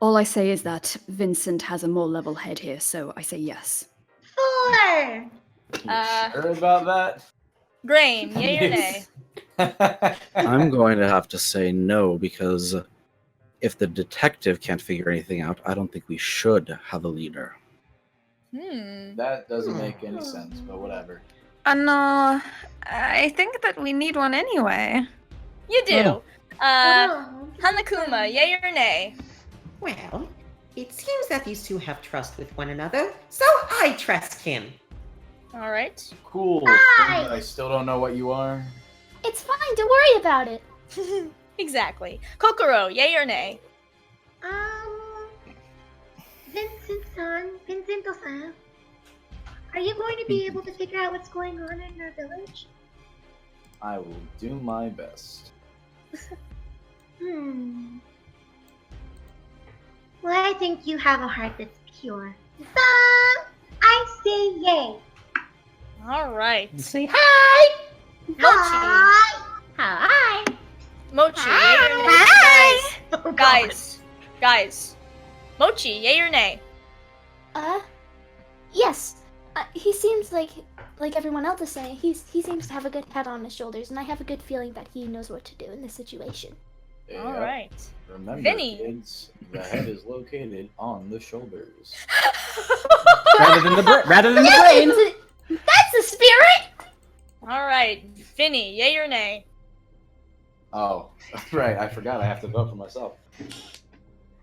S9: all I say is that Vincent has a more level head here, so I say yes.
S14: 4.
S15: Sure about that?
S2: Grain, yay or nay?
S11: I'm going to have to say no, because if the detective can't figure anything out, I don't think we should have a leader.
S15: That doesn't make any sense, but whatever.
S7: No, I think that we need one anyway.
S2: You do.
S14: Oh.
S2: Hanakuma, yay or nay?
S13: Well, it seems that these two have trust with one another, so I trust him.
S2: All right.
S15: Cool.
S14: Hi.
S15: I still don't know what you are.
S5: It's fine. Don't worry about it.
S2: Exactly. Kokoro, yay or nay?
S14: Vincento-san, are you going to be able to figure out what's going on in our village?
S15: I will do my best.
S14: Well, I think you have a heart that's pure. So, I say yay.
S2: All right.
S12: Say
S14: hi.
S2: Mochi.
S14: Hi.
S2: Mochi,
S14: Hi.
S2: yay or nay?
S14: Hi. Oh,
S2: Guys. Mochi, yay or nay?
S5: Yes. He seems like everyone else is saying. He seems to have a good head on his shoulders, and I have a good feeling that he knows what to do in this situation.
S2: All right.
S15: Remember,
S2: Vinny.
S15: kids, the head is located on the shoulders.
S12: Rather than the brain.
S5: That's the spirit.
S2: All right. Vinny, yay or nay?
S15: Oh, right. I forgot I have to vote for myself.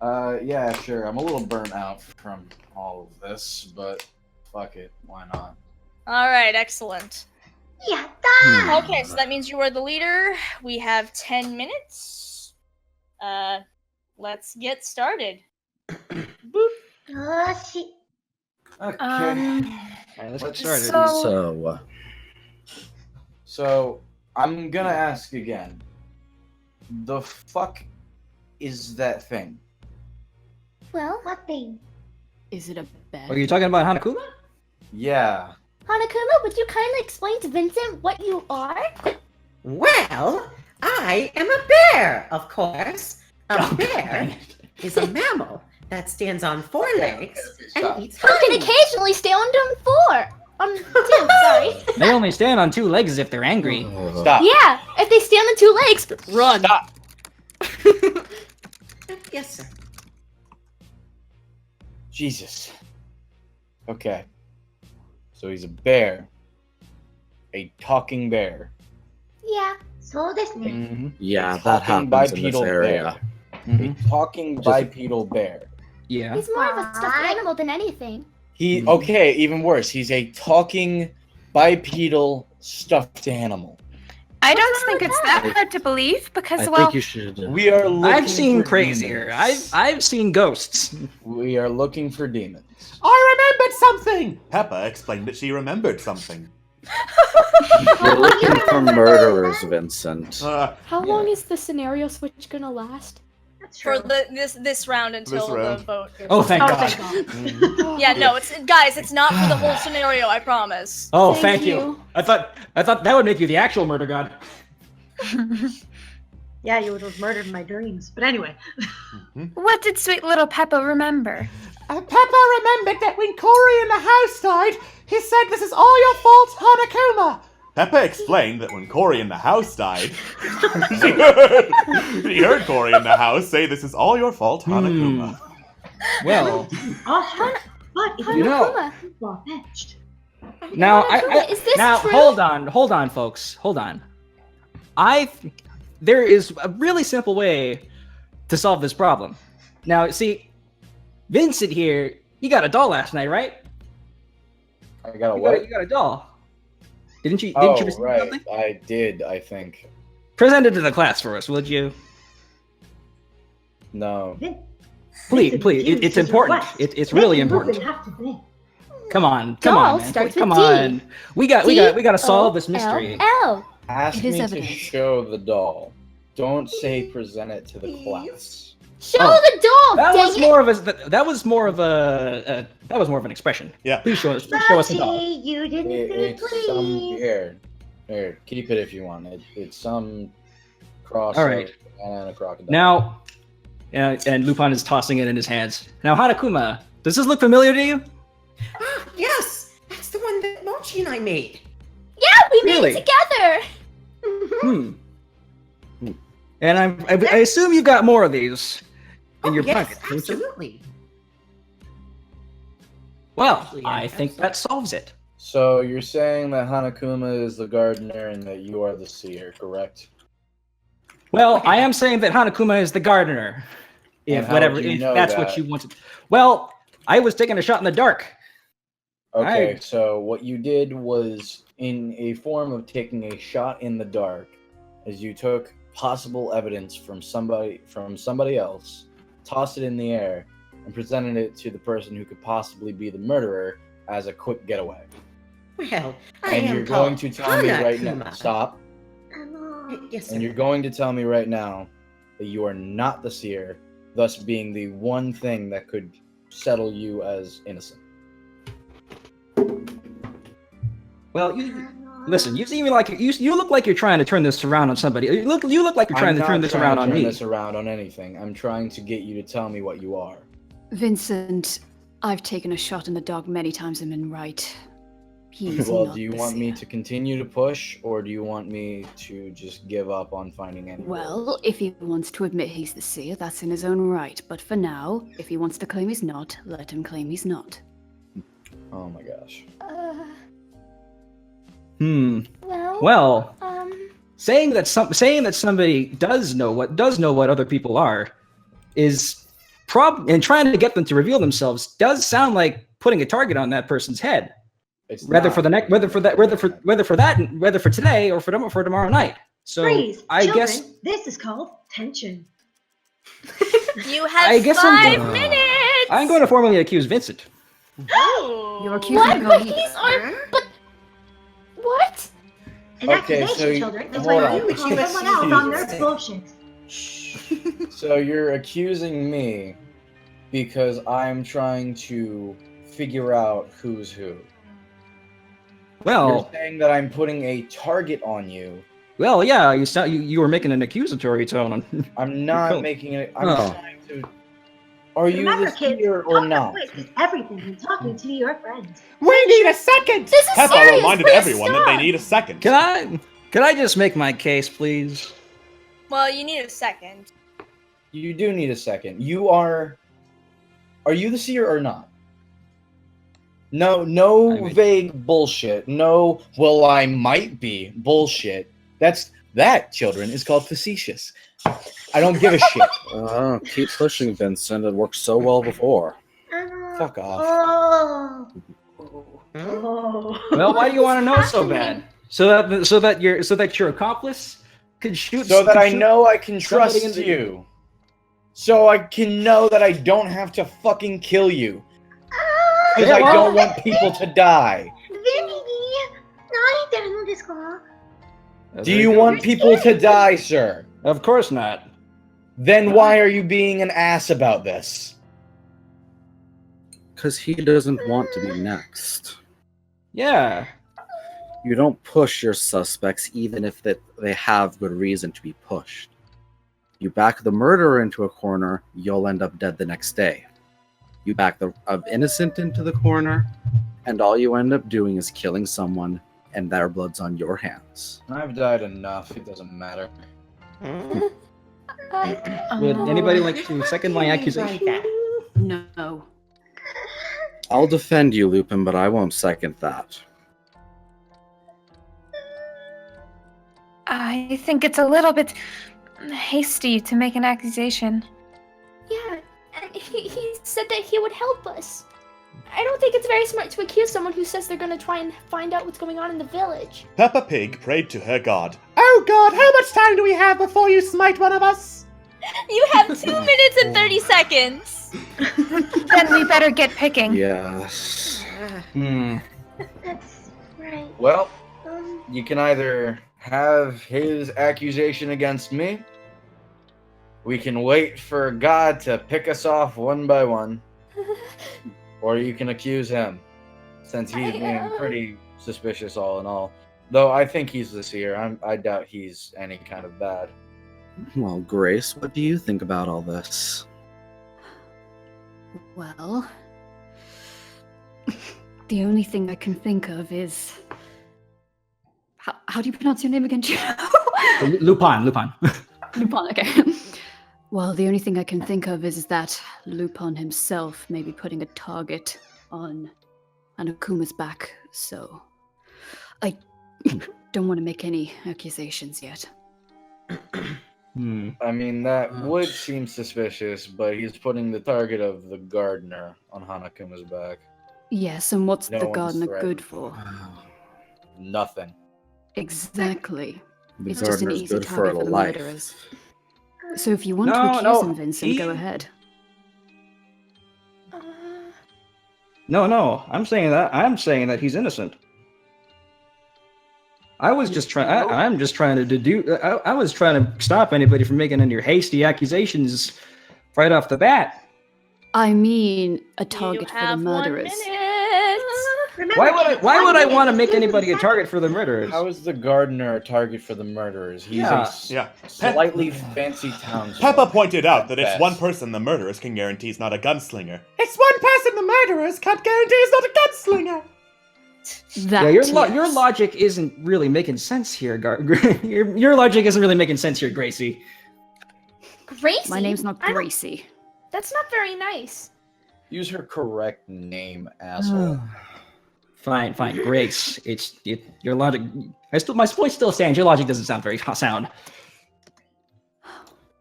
S15: Yeah, sure. I'm a little burnt out from all of this, but fuck it. Why not?
S2: All right, excellent.
S14: Yeah.
S2: Okay, so that means you are the leader. We have 10 minutes. Let's get started. Boop.
S14: Oh, shit.
S15: Okay.
S12: Alright, let's get started.
S15: So, I'm gonna ask again. The fuck is that thing?
S14: Well, what thing?
S9: Is it a bed?
S12: Are you talking about Hanakuma?
S15: Yeah.
S5: Hanakuma, would you kindly explain to Vincent what you are?
S13: Well, I am a bear, of course. A bear is a mammal that stands on 4 legs and eats
S5: Who can
S13: honey.
S5: occasionally stay on 4? 2, sorry.
S12: They only stand on 2 legs if they're angry.
S15: Stop.
S5: Yeah, if they stand on 2 legs, run.
S15: Stop.
S13: Yes, sir.
S15: Jesus. Okay. So he's a bear. A talking bear.
S14: Yeah. So this name.
S15: Mm-hmm.
S11: Yeah,
S15: A
S11: that
S15: talking
S11: happens in this
S15: bipedal
S11: area.
S15: bear. A talking bipedal bear.
S12: Yeah.
S5: He's more of a stuffed animal than anything.
S15: Okay, even worse. He's a talking bipedal stuffed animal.
S7: I don't think it's that hard to believe because,
S11: I
S7: well,
S11: think you should.
S15: We are looking
S12: I've seen
S15: for
S12: crazier.
S15: demons.
S12: I've seen ghosts.
S15: We are looking for demons.
S6: I remembered something! Pepper explained that she remembered something.
S11: You're looking for murderers, Vincent.
S5: How long is the scenario switch gonna last?
S2: For this round until
S6: This round.
S2: the vote.
S12: Oh, thank God.
S2: Yeah, no, it's not for the whole scenario. I promise.
S12: Oh, thank you. I thought that would make you the actual murder god.
S16: Yeah, you would have murdered my dreams. But anyway.
S7: what did sweet little Peppa remember?
S6: Pepper remembered that when Corey in the house died, he said, "This is all your fault, Hanakuma." Pepper explained that when Corey in the house died, she heard Corey in the house say, "This is all your fault, Hanakuma."
S12: Well,
S16: But if
S12: you know,
S16: well fetched.
S12: now
S5: Is this
S12: now
S5: true?
S12: hold on, folks, hold on. There is a really simple way to solve this problem. Now, see, Vincent here, you got a doll last night, right?
S15: I got a what?
S12: You got a doll. Didn't you receive
S15: right.
S12: something?
S15: I did, I think.
S12: Present it to the class for us, would you?
S15: No.
S12: Please, it's important. It's really important.
S16: Have to beg.
S12: Come on,
S5: Doll
S12: man.
S5: starts
S12: Come
S5: with D.
S12: on. We got to solve this mystery.
S5: D-O-L-L.
S15: Ask
S9: It is
S15: me
S9: evidence.
S15: to show the doll. Don't say present it to the class.
S5: Show the doll.
S12: That
S5: dang
S12: was
S5: it.
S12: more of a. That was more of an expression.
S6: Yeah.
S12: Please show us the doll.
S16: Bertie, you didn't say
S15: It's some
S16: please.
S15: here. Keep it if you want. It's some cross.
S12: All right.
S15: And a crocodile.
S12: Now, and Lupin is tossing it in his hands. Now, Hanakuma, does this look familiar to you?
S13: Ah, yes, that's the one that Mochi and I made.
S5: Yeah, we
S12: Really?
S5: made it together.
S12: Hmm. And I assume you've got more of these in your
S13: yes,
S12: pocket. don't you?
S13: absolutely.
S12: Well, I think that solves it.
S15: So you're saying that Hanakuma is the gardener and that you are the seer, correct?
S12: Well, I am saying that Hanakuma is the gardener.
S15: And
S12: If
S15: how
S12: whatever,
S15: would you
S12: if
S15: know
S12: that's
S15: that?
S12: what you wanted. Well, I was taking a shot in the dark.
S15: Okay, so what you did was in a form of taking a shot in the dark, as you took possible evidence from somebody else, tossed it in the air, and presented it to the person who could possibly be the murderer as a quick getaway.
S13: Well, I
S15: And
S13: am
S15: you're going
S13: called
S15: to tell me right now.
S13: Hanakuma.
S15: Stop.
S13: Yes,
S15: And
S13: sir.
S15: you're going to tell me right now that you are not the seer, thus being the one thing that could settle you as innocent.
S12: Well, listen. You seem like you look like you're trying to turn this around on somebody. You look like you're trying to turn this around on me.
S15: I'm not trying to turn this around on anything. I'm trying to get you to tell me what you are.
S9: Vincent, I've taken a shot in the dark many times and been right. He's
S15: Well,
S9: not
S15: do you
S9: the
S15: want me
S9: seer.
S15: to continue to push, or do you want me to just give up on finding any?
S9: Well, if he wants to admit he's the seer, that's in his own right. But for now, if he wants to claim he's not, let him claim he's not.
S15: Oh my gosh.
S12: Well, saying that somebody does know what other people are is and trying to get them to reveal themselves does sound like putting a target on that person's head. Whether for today or for tomorrow night. So
S16: Freeze,
S12: I
S16: children,
S12: guess
S16: this is called tension.
S2: You have
S12: I guess
S2: 5 minutes.
S12: I'm going to formally accuse Vincent.
S2: Oh.
S9: You're accusing
S5: What?
S9: him
S5: But
S9: of
S5: he's our. But what?
S16: An
S15: Okay,
S16: accusation,
S15: so
S16: children, is
S15: hold
S16: when
S15: on.
S16: you call someone else on their bullshit.
S15: So you're accusing me because I'm trying to figure out who's who.
S12: Well,
S15: You're saying that I'm putting a target on you.
S12: well, yeah, you were making an accusatory tone.
S15: I'm not
S12: Cool.
S15: making it. I'm
S12: Oh.
S15: trying to. Are you
S16: Remember,
S15: the
S16: kids,
S15: seer or
S16: talk
S15: not?
S16: quick is everything when talking to your friends.
S6: We need a second!
S5: This is
S6: Peppa
S5: serious.
S6: reminded
S5: Please
S6: everyone that they
S5: stop.
S6: need a second.
S12: Can I just make my case, please?
S2: Well, you need a second.
S15: You do need a second. You are. Are you the seer or not? No vague bullshit. No, well, I might be bullshit. That, children, is called facetious. I don't give a shit.
S11: Keep pushing, Vincent. It worked so well before.
S15: Fuck off.
S16: Oh.
S12: Well, why do you want to know so bad? So that your accomplice could shoot.
S15: So that
S12: could
S15: I
S12: shoot
S15: know I can
S12: somebody
S15: trust
S12: in the-
S15: you. So I can know that I don't have to fucking kill you. Because I don't want people to die. Do you want people to die, sir?
S12: Of course not.
S15: Then why are you being an ass about this?
S11: Because he doesn't want to be next.
S12: Yeah.
S11: You don't push your suspects even if they have good reason to be pushed. You back the murderer into a corner, you'll end up dead the next day. You back the innocent into the corner, and all you end up doing is killing someone, and their blood's on your hands.
S15: I've died enough. It doesn't matter.
S12: Would anybody like to second my accusation?
S9: No.
S11: I'll defend you, Lupin, but I won't second that.
S7: I think it's a little bit hasty to make an accusation.
S5: Yeah, and he said that he would help us. I don't think it's very smart to accuse someone who says they're gonna try and find out what's going on in the village.
S6: Peppa Pig prayed to her god. Oh god, how much time do we have before you smite one of us?
S2: You have 2 minutes and 30 seconds.
S7: Then we better get picking.
S11: Yes.
S16: That's right.
S15: Well,
S16: Um,
S15: you can either have his accusation against me. We can wait for God to pick us off one by one. Or you can accuse him, since he's being pretty suspicious all in all. Though I think he's the seer. I doubt he's any kind of bad.
S11: Well, Grace, what do you think about all this?
S9: Well, the only thing I can think of is how do you pronounce your name again?
S12: Lupin.
S9: Lupin. Okay. Well, the only thing I can think of is that Lupin himself may be putting a target on Anakuma's back. So I don't want to make any accusations yet.
S15: I mean, that would seem suspicious, but he's putting the target of the gardener on Hanakuma's back.
S9: Yes, and what's
S15: No
S9: the
S15: one's
S9: gardener
S15: threatened.
S9: good for?
S15: Nothing.
S9: Exactly.
S11: The
S9: It's just an
S11: gardener's
S9: easy
S11: good for
S9: target for the
S11: life.
S9: murderers. So if you want to
S12: No,
S9: accuse
S12: no,
S9: him, Vincent, go ahead.
S12: No, I'm saying that he's innocent. I was just trying. I'm just trying to deduce. I was trying to stop anybody from making any hasty accusations right off the bat.
S9: I mean, a target for the murderers.
S12: Why would I want to make anybody a target for the murderers?
S15: How is the gardener a target for the murderers? He's
S6: Yeah.
S15: slightly fancy townsman.
S6: Peppa pointed out that it's
S15: best.
S6: one person the murderers can guarantee is not a gunslinger. It's one person the murderers can't guarantee is not a gunslinger.
S12: Your logic isn't really making sense here, your logic isn't really making sense here, Gracie.
S5: Gracie?
S9: My name's not Gracie.
S5: That's not very nice.
S15: Use her correct name, asshole.
S12: Fine, Grace. Your logic. My point still stands. Your logic doesn't sound very sound.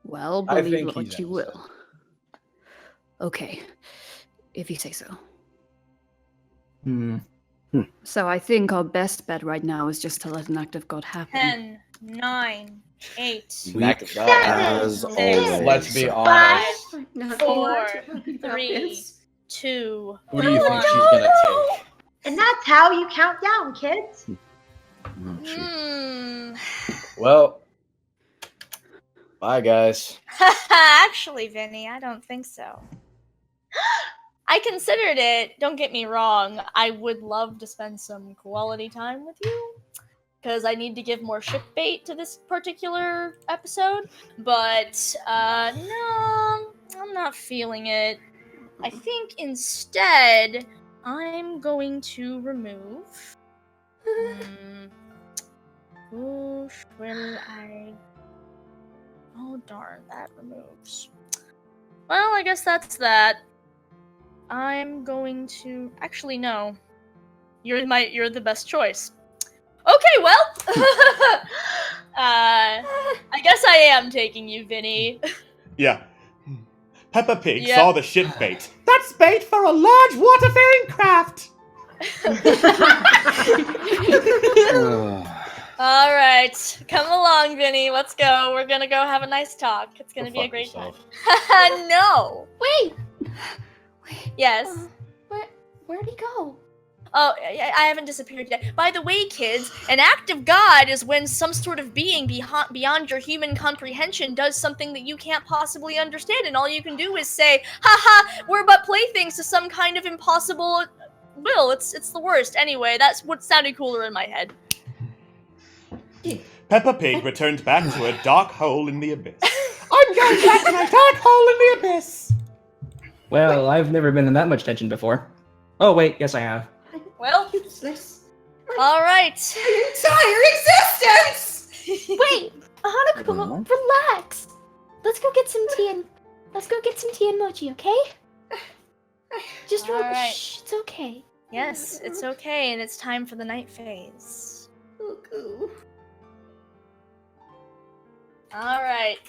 S9: Well,
S15: I
S9: believe
S15: think
S9: what
S15: he's
S9: you will. Okay, if you say so. So I think our best bet right now is just to let an act of God happen.
S2: 10, 9, 8,
S15: Act of God.
S11: As always.
S15: Let's be honest.
S2: 4, 3, 2,
S15: Who do you think she's gonna take?
S16: and that's how you count down, kids.
S15: Well, bye, guys.
S2: Actually, Vinny, I don't think so. I considered it, don't get me wrong, I would love to spend some quality time with you, because I need to give more ship bait to this particular episode, but, no, I'm not feeling it. I think instead, I'm going to remove... Who will I... Oh darn, that removes. Well, I guess that's that. I'm going to... Actually, no. You're the best choice. Okay, well! I guess I am taking you, Vinny.
S6: Yeah. Peppa Pig saw the ship bait. That's bait for a large waterfaring craft!
S2: Alright, come along, Vinny. Let's go. We're gonna go have a nice talk. It's gonna be a great time. No!
S5: Wait!
S2: Yes?
S5: Where'd he go?
S2: Oh, I haven't disappeared yet. By the way, kids, an act of God is when some sort of being beyond your human comprehension does something that you can't possibly understand, and all you can do is say, haha, we're but playthings to some kind of impossible will. It's the worst. Anyway, that's what sounded cooler in my head.
S6: Peppa Pig returned back to a dark hole in the abyss. I'm going back to my dark hole in the abyss!
S12: Well, I've never been in that much tension before. Oh wait, yes I have.
S2: Well, alright.
S13: Entire existence!
S5: Wait, Hanakuma, relax. Let's go get some tea and mochi, okay? Just
S2: Alright.
S5: shh, it's okay.
S2: Yes, it's okay, and it's time for the night phase. Alright.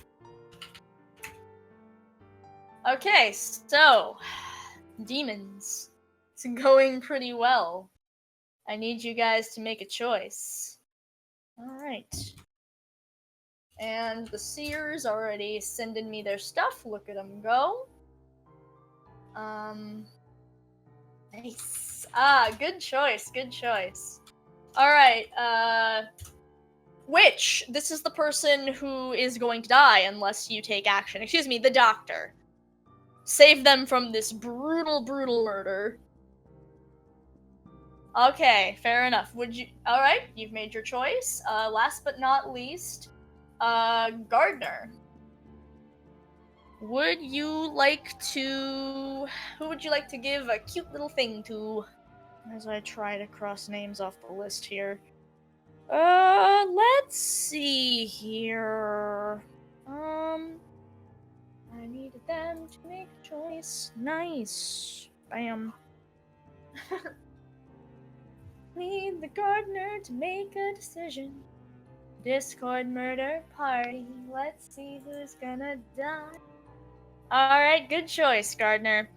S2: Okay, so, demons. It's going pretty well. I need you guys to make a choice. Alright. And the seers already sending me their stuff. Look at them go. Nice. Ah, good choice. Good choice. All right. Which this is the person who is going to die unless you take action. Excuse me, the doctor. Save them from this brutal, brutal murder. Okay, fair enough. Would you? All right, you've made your choice. Last but not least, Gardner. Would you like to? Who would you like to give a cute little thing to? As I try to cross names off the list here. Let's see here. I needed them to make a choice. Nice. Bam. Need the gardener to make a decision. Discord murder party. Let's see who's gonna die. Alright, good choice, Gardner.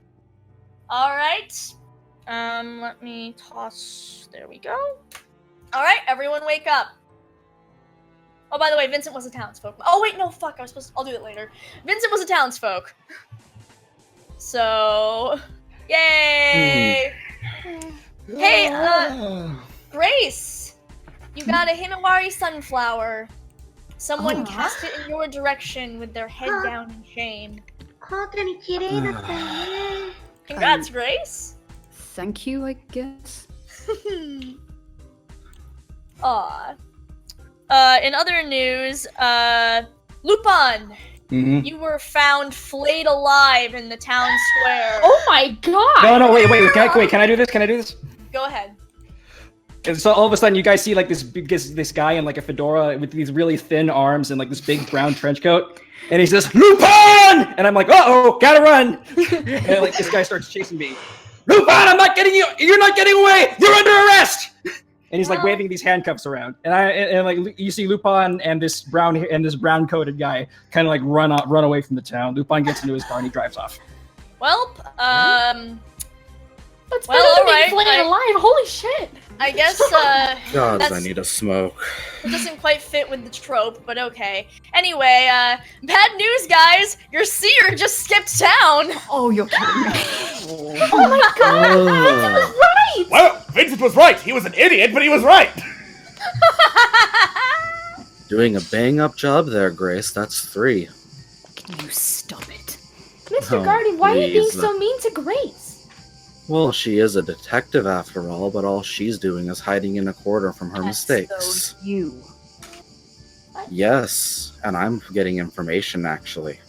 S2: Alright. Let me toss. There we go. Alright, everyone wake up. Oh, by the way, Vincent was a townsfolk. Oh, wait, no, fuck. I was supposed to. I'll do it later. Vincent was a townsfolk. So. Yay! Hey, Grace! You got a Himawari sunflower. Someone cast it in your direction with their head down in shame. Congrats, Grace!
S9: Thank you, I guess.
S2: Aw. In other news, Lupin! You were found flayed alive in the town square.
S5: Oh my god!
S12: No, wait. Can I do this?
S2: Go ahead.
S12: And so all of a sudden, you guys see like this guy in like a fedora with these really thin arms and like this big brown trench coat, and he says, "Lupin!" And I'm like, "Uh-oh, gotta run!" And like this guy starts chasing me. "Lupin, I'm not getting you! You're not getting away! You're under arrest!" And he's like waving these handcuffs around, and like you see Lupin and this brown coated guy kind of like run away from the town. Lupin gets into his car and he drives off.
S2: Well,
S5: That's better than being flayed alive. Holy shit!
S2: I guess,
S11: Gods, I need a smoke.
S2: It doesn't quite fit with the trope, but okay. Anyway, bad news, guys! Your seer just skipped town!
S9: Oh, you're kidding me.
S5: Oh my god! Vincent was right!
S6: Well, Vincent was right. He was an idiot, but he was right.
S11: Doing a bang-up job there, Grace. That's 3.
S9: Can you stop it?
S5: Mr. Guardian, why are you being so mean to Grace?
S11: Well, she is a detective after all, but all she's doing is hiding in a corner from her mistakes.
S9: So you.
S11: Yes, and I'm getting information, actually.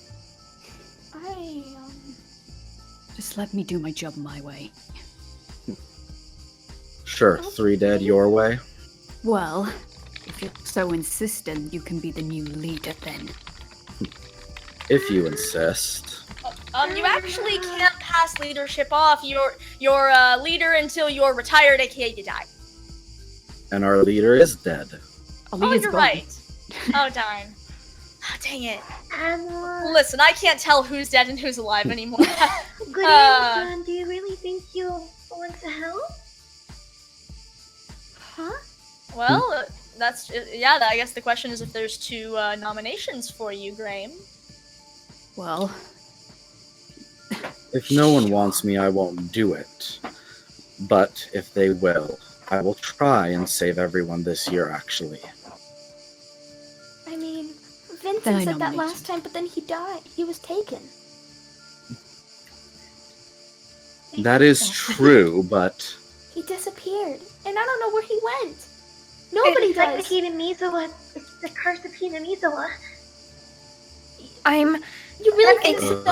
S9: Just let me do my job my way.
S11: Sure, 3 dead your way.
S9: Well, if you're so insistent, you can be the new leader then.
S11: If you insist.
S2: You actually can't pass leadership off. You're leader until you're retired, aka you die.
S11: And our leader is dead.
S2: Oh, you're right. Oh, darn. Oh, dang it. Listen, I can't tell who's dead and who's alive anymore.
S16: Good evening, do you really think you'll want to help? Huh?
S2: Well, I guess the question is if there's 2 nominations for you, Graham.
S9: Well...
S11: If no one wants me, I won't do it. But if they will, I will try and save everyone this year, actually.
S5: I mean, Vincent said that last time, but then he died. He was taken.
S11: That is true, but...
S5: He disappeared, and I don't know where he went. Nobody
S16: it's
S5: does.
S16: Like the Hinamizawa. It's the curse of Hinamizawa.
S5: You really think so?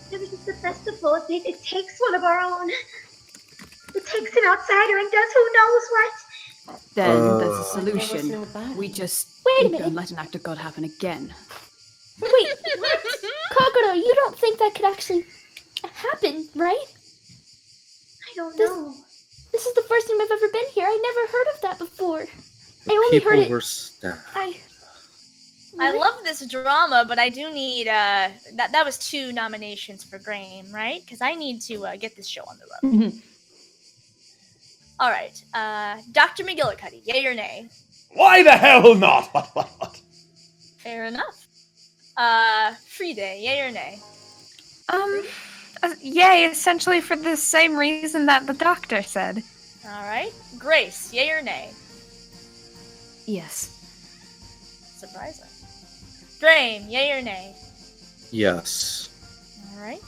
S16: This is the festival. It takes one of our own. It takes an outsider and does who knows what.
S9: Then there's a solution. We just
S5: Wait a minute.
S9: don't let an act of God happen again.
S5: Wait, what? Kokoro, you don't think that could actually happen, right?
S16: I don't know.
S5: This is the first time I've ever been here. I never heard of that before. I only heard it.
S11: People were stabbed.
S2: I love this drama, but I do need that was 2 nominations for Graham, right? Because I need to get this show on the road. All right, Dr. McGillicuddy, yay or nay?
S6: Why the hell not? What?
S2: Fair enough. Free Day, yay or nay?
S7: yay, essentially for the same reason that the doctor said.
S2: Alright. Grace, yay or nay?
S9: Yes.
S2: Surprising. Graham, yay or nay?
S11: Yes.
S2: Alright.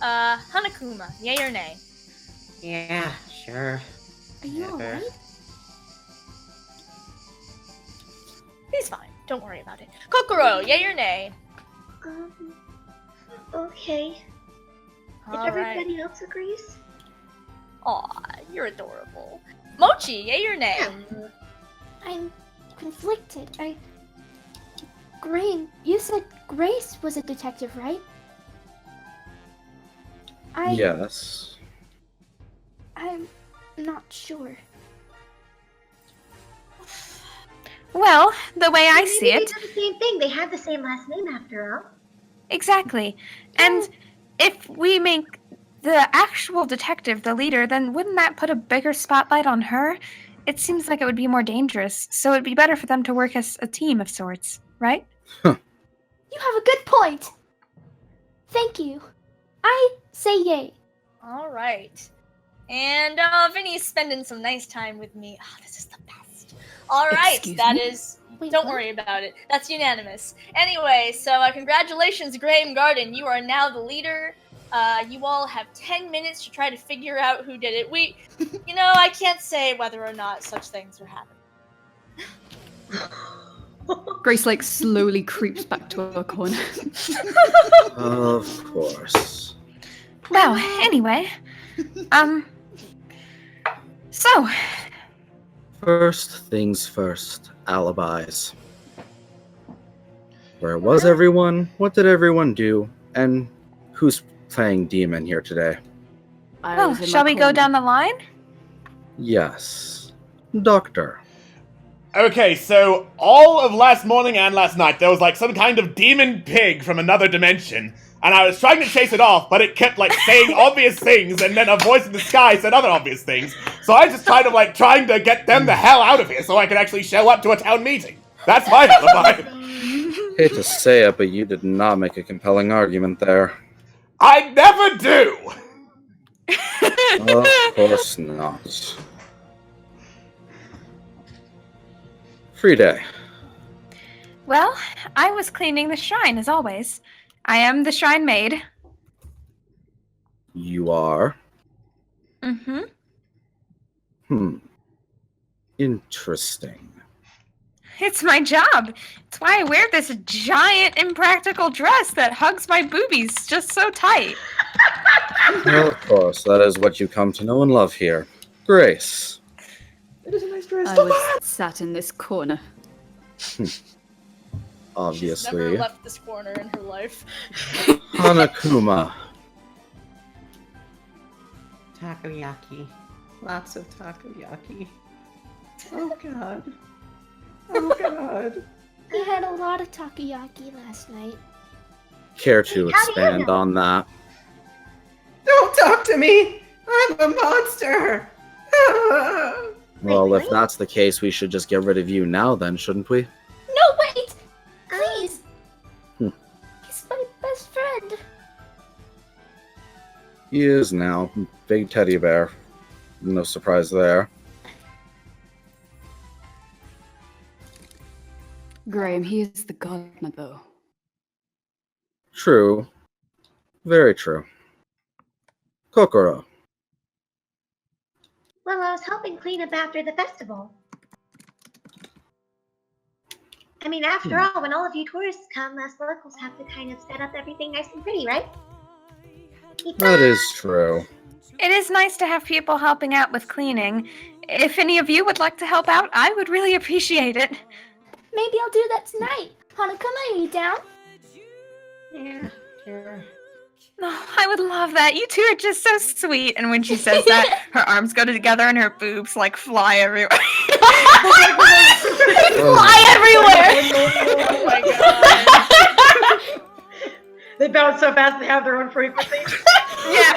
S2: Hanakuma, yay or nay?
S13: Yeah, sure.
S5: Are you alright?
S2: He's fine. Don't worry about it. Kokoro, yay or nay?
S16: Okay. If
S2: Alright.
S16: everybody else agrees.
S2: Aw, you're adorable. Mochi, yay or nay?
S5: I'm conflicted. Graham, you said Grace was a detective, right?
S11: Yes.
S5: I'm not sure.
S7: Well, the way I see
S16: Maybe
S7: it,
S16: they did the same thing. They had the same last name after all.
S7: exactly. And if we make the actual detective the leader, then wouldn't that put a bigger spotlight on her? It seems like it would be more dangerous, so it'd be better for them to work as a team of sorts, right?
S5: You have a good point. Thank you. I say yay.
S2: Alright. And Vinny's spending some nice time with me. Oh, this is the best. Alright,
S9: Excuse
S2: that
S9: me?
S2: is... Don't worry about it. That's unanimous. Anyway, so congratulations, Graham Garden. You are now the leader. You all have 10 minutes to try to figure out who did it. I can't say whether or not such things were happening.
S9: Grace like slowly creeps back to her corner.
S11: Of course.
S7: Well, anyway, so,
S11: First things first, alibis. Where was everyone? What did everyone do? And who's playing demon here today?
S7: well, shall we go down the line?
S11: Yes. Doctor.
S6: Okay, so all of last morning and last night, there was like some kind of demon pig from another dimension, and I was trying to chase it off, but it kept like saying obvious things, and then a voice in the sky said other obvious things. So I just tried to trying to get them the hell out of here so I could actually show up to a town meeting. That's my alibi.
S11: Hate to say it, but you did not make a compelling argument there.
S6: I never do!
S11: Of course not. Free day.
S7: Well, I was cleaning the shrine, as always. I am the shrine maid.
S11: You are?
S7: Mm-hmm.
S11: Interesting.
S7: It's my job. It's why I wear this giant, impractical dress that hugs my boobies just so tight.
S11: Of course, that is what you come to know and love here. Grace.
S12: It is a nice dress.
S9: I was sat in this corner.
S11: Obviously.
S2: Never left this corner in her life.
S11: Hanakuma.
S13: Takoyaki. Lots of takoyaki. Oh god. Oh god.
S5: We had a lot of takoyaki last night.
S11: Care to expand on that?
S13: Don't talk to me! I'm a monster!
S11: Well, if that's the case, we should just get rid of you now then, shouldn't we?
S5: No, wait! Please!
S11: Hmm.
S5: He's my best friend.
S11: He is now. Big teddy bear. No surprise there.
S9: Graham, he is the gardener, though.
S11: True. Very true. Kokoro.
S16: Well, I was helping clean up after the festival. I mean, after all, when all of you tourists come, us locals have to kind of set up everything nice and pretty, right?
S11: That is true.
S7: It is nice to have people helping out with cleaning. If any of you would like to help out, I would really appreciate it.
S5: Maybe I'll do that tonight. Hanakuma, are you down?
S13: Yeah, sure.
S7: Oh, I would love that. You two are just so sweet. And when she says that, her arms go together and her boobs like fly everywhere.
S5: Fly everywhere!
S2: Oh my god.
S13: They bounce so fast they have their own frequency.
S7: Yeah.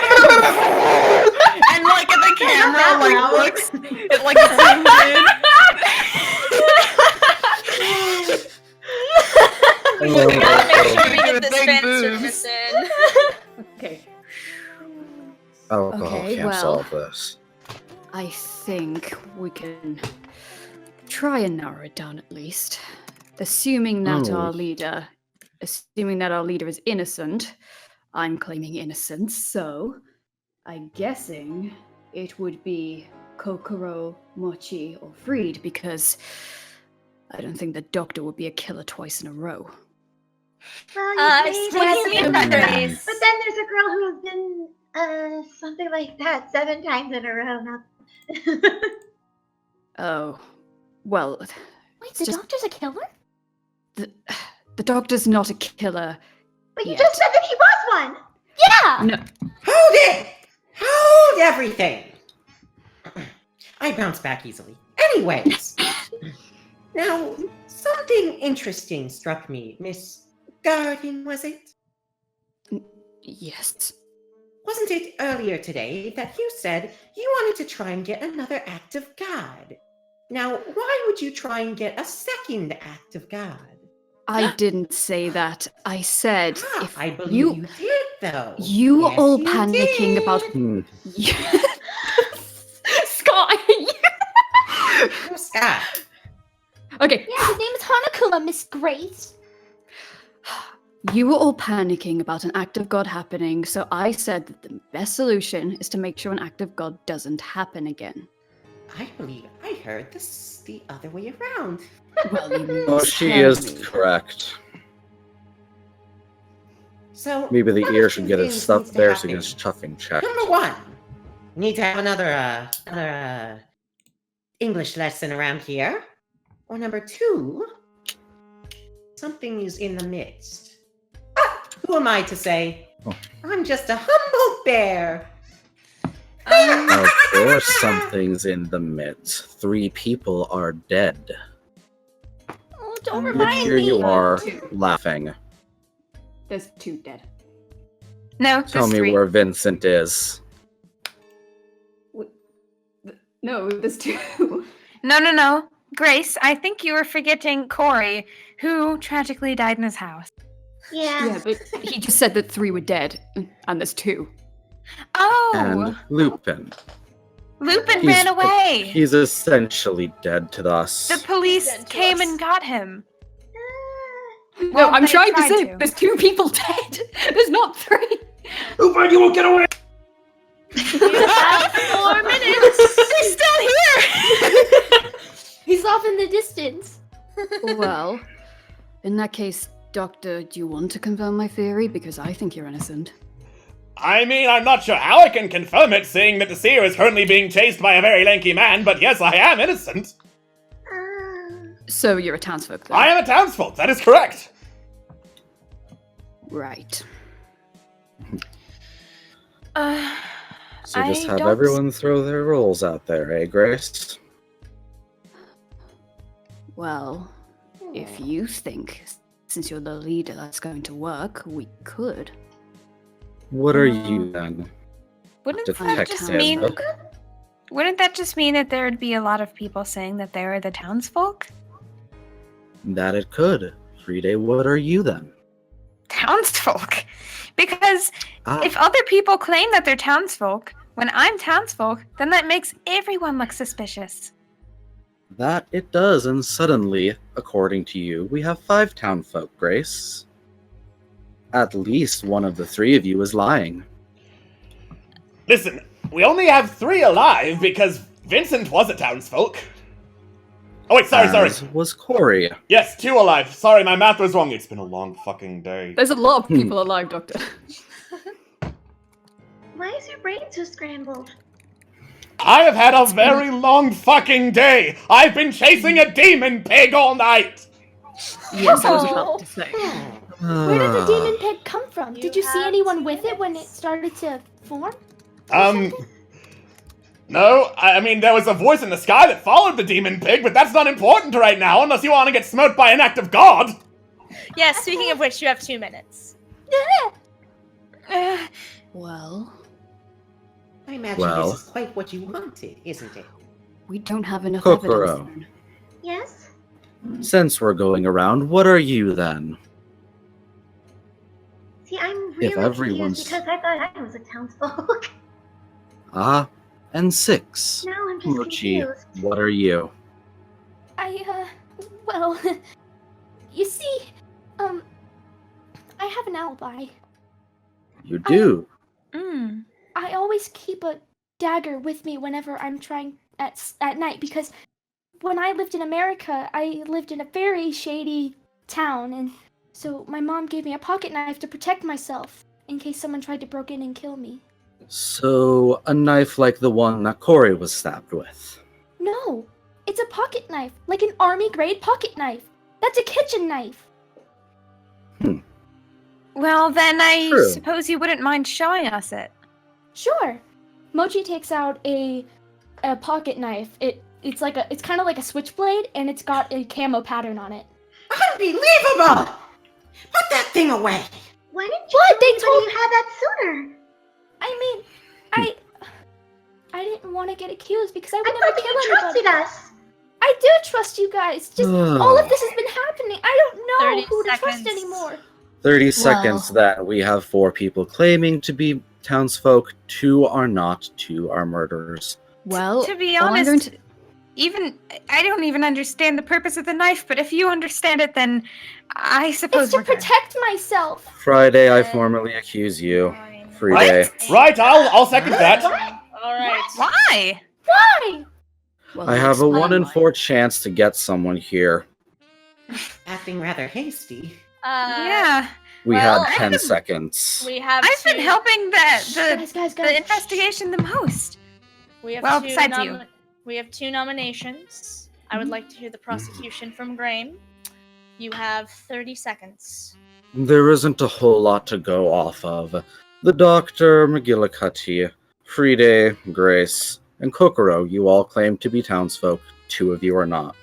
S7: And like at the camera, like looks, it like zooms in.
S2: We gotta make sure we get this fan service in.
S13: Okay.
S11: Alcohol
S9: Okay,
S11: can't
S9: well,
S11: solve this.
S9: I think we can try and narrow it down at least. Assuming that
S11: Oh.
S9: our leader is innocent, I'm claiming innocence, so I'm guessing it would be Kokoro, Mochi, or Freed, because I don't think the doctor would be a killer twice in a row.
S16: Well,
S2: What do you mean by Grace?
S16: But then there's a girl who has been something like that 7 times in a row now.
S9: Oh, well.
S5: Wait, the doctor's a killer?
S9: The doctor's not a killer.
S16: But you
S9: yet.
S16: just said that he was one!
S5: Yeah!
S9: No.
S13: Hold it! Hold everything! I bounce back easily. Anyways, now, something interesting struck me, Miss Guardian, was it?
S9: Yes.
S13: Wasn't it earlier today that you said you wanted to try and get another act of God? Now, why would you try and get a second act of God?
S9: I didn't say that. I said if
S13: I believe
S9: you
S13: did, though.
S9: You
S13: Yes,
S9: all
S13: you
S9: panicking
S13: did.
S9: about Scott.
S13: Oh, Scott.
S9: Okay.
S5: Yeah, his name is Hanakuma, Miss Grace.
S9: You were all panicking about an act of God happening, so I said that the best solution is to make sure an act of God doesn't happen again.
S13: I believe I heard this the other way around.
S9: Well, you
S11: Oh, she
S9: misheard
S11: is
S9: me.
S11: correct.
S13: So
S11: Maybe the
S13: one
S11: ear
S13: of
S11: should
S13: two
S11: get
S13: things
S11: its stuff
S13: needs to
S11: there so
S13: happen.
S11: he gets chuffing checked.
S13: Number one, we need to have another English lesson around here. Or number two, something is in the midst. Ah, who am I to say?
S11: Oh.
S13: I'm just a humble bear.
S11: Of course, something's in the midst. 3 people are dead.
S5: Oh, don't
S9: Um,
S11: And
S5: remind
S11: here
S5: me.
S11: you are, laughing.
S9: There's 2 dead.
S7: No,
S11: Tell
S7: there's
S11: me
S7: 3.
S11: where Vincent is.
S9: No, there's 2.
S7: No. Grace, I think you were forgetting Corey, who tragically died in his house.
S9: Yeah, but he just said that 3 were dead, and there's 2.
S7: Oh!
S11: And Lupin.
S7: Lupin ran away!
S11: He's essentially dead to us.
S7: The police came and got him.
S9: No,
S7: Well,
S9: I'm
S7: they
S9: trying to
S7: tried
S9: say
S7: to.
S9: there's 2 people dead. There's not 3.
S10: Lupin, you won't get away!
S2: 4 minutes!
S5: They're still here! He's off in the distance.
S9: Well, in that case, Doctor, do you want to confirm my theory? Because I think you're innocent.
S6: I mean, I'm not sure how I can confirm it, seeing that the seer is currently being chased by a very lanky man, but yes, I am innocent.
S9: So you're a townsfolk, then?
S6: I am a townsfolk, that is correct.
S9: Right.
S11: So just
S7: I
S11: have
S7: don't-
S11: everyone throw their rolls out there, eh, Grace?
S9: Well, if you think, since you're the leader, that's going to work, we could.
S11: What are you then?
S7: Wouldn't that
S11: Detective.
S7: just mean? Wouldn't that just mean that there would be a lot of people saying that they are the townsfolk?
S11: That it could. Friday, what are you then?
S7: Townsfolk? Because
S11: Ah.
S7: if other people claim that they're townsfolk, when I'm townsfolk, then that makes everyone look suspicious.
S11: That it does, and suddenly, according to you, we have 5 townfolk, Grace. At least one of the 3 of you is lying.
S6: Listen, we only have 3 alive because Vincent was a townsfolk. Oh wait, sorry.
S11: As was Corey.
S6: Yes, 2 alive. Sorry, my math was wrong. It's been a long fucking day.
S9: There's a lot of people alive, Doctor.
S16: Why is your brain so scrambled?
S6: I have had a very long fucking day. I've been chasing a demon pig all night.
S9: Yes, I was about to say.
S5: Where did the demon pig come from? Did you see anyone with it when it started to form?
S6: No, I mean, there was a voice in the sky that followed the demon pig, but that's not important right now unless you want to get smote by an act of God.
S2: Yes, speaking of which, you have 2 minutes.
S9: Well,
S13: I imagine this is quite what you wanted, isn't it?
S9: we don't have enough
S11: Kokoro.
S9: evidence.
S16: Yes?
S11: Since we're going around, what are you then?
S16: See, I'm really
S11: everyone's-
S16: confused because I thought I was a townsfolk.
S11: And 6.
S16: Now I'm just
S11: Mochi,
S16: confused.
S11: what are you?
S5: Well, you see, I have an alibi.
S11: You do.
S5: I always keep a dagger with me whenever I'm trying at night because when I lived in America, I lived in a very shady town, and so my mom gave me a pocket knife to protect myself in case someone tried to break in and kill me.
S11: So, a knife like the one that Corey was stabbed with.
S5: No, it's a pocket knife, like an army-grade pocket knife. That's a kitchen knife.
S7: Well, then I
S11: True.
S7: suppose you wouldn't mind showing us it.
S5: Sure. Mochi takes out a pocket knife. It's kind of like a switchblade, and it's got a camo pattern on it.
S13: Unbelievable! Put that thing away!
S16: Why didn't you tell anybody you had that sooner?
S5: I mean, I didn't want to get accused because I would
S16: I
S5: never
S16: thought
S5: kill
S16: you
S5: anybody.
S16: trusted us.
S5: I do trust you guys. Just all of this has been happening. I don't know
S2: 30
S5: who to trust
S2: seconds.
S5: anymore.
S11: 30 seconds that we have 4 people claiming to be townsfolk. 2 are not. 2 are murderers.
S9: Well,
S7: To be
S9: all I'm
S7: honest,
S9: going
S7: I don't even understand the purpose of the knife, but if you understand it, then I suppose
S5: It's to
S7: we're good.
S5: protect myself.
S11: Friday, I formally accuse you. Free day.
S6: Right, I'll second that.
S2: All right.
S7: Why?
S5: Why?
S9: Well,
S11: I have a 1 in 4 chance to get someone here.
S13: Acting rather hasty.
S7: Yeah.
S11: We
S2: Well,
S11: had 10 seconds.
S2: We have
S7: I've been helping the
S5: Guys.
S7: investigation the most.
S2: We have
S7: Well,
S2: two
S7: besides you.
S2: We have 2 nominations. I would like to hear the prosecution from Graham. You have 30 seconds.
S11: There isn't a whole lot to go off of. The Doctor, McGillicuddy, Friday, Grace, and Kokoro, you all claim to be townsfolk. 2 of you are not.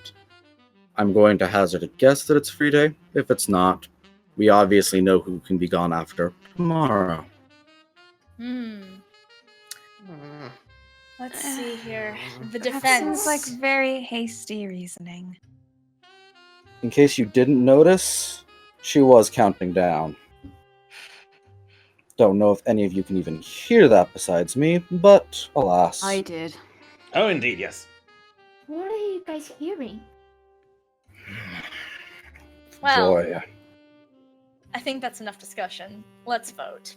S11: I'm going to hazard a guess that it's Friday. If it's not, we obviously know who can be gone after tomorrow.
S2: Let's see here. The
S7: That
S2: defense.
S7: seems like very hasty reasoning.
S11: In case you didn't notice, she was counting down. Don't know if any of you can even hear that besides me, but alas.
S9: I did.
S6: Oh, indeed, yes.
S5: What are you guys hearing?
S2: Well,
S11: Joy.
S2: I think that's enough discussion. Let's vote.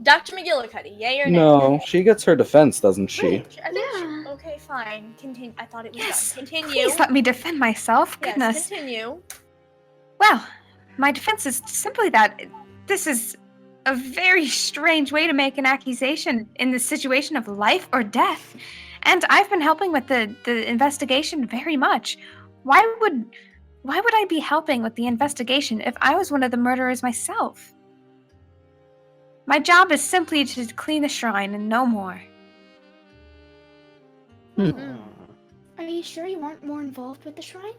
S2: Dr. McGillicuddy, yay or nay?
S11: No, she gets her defense, doesn't she?
S2: Wait, I think she- okay, fine. Continue. I thought it was
S7: Yes,
S2: done. Continue.
S7: Please let me defend myself.
S2: Yes,
S7: Goodness.
S2: continue.
S7: Well, my defense is simply that this is a very strange way to make an accusation in the situation of life or death. And I've been helping with the investigation very much. Why would I be helping with the investigation if I was one of the murderers myself? My job is simply to clean the shrine and no more.
S5: Are you sure you weren't more involved with the shrine?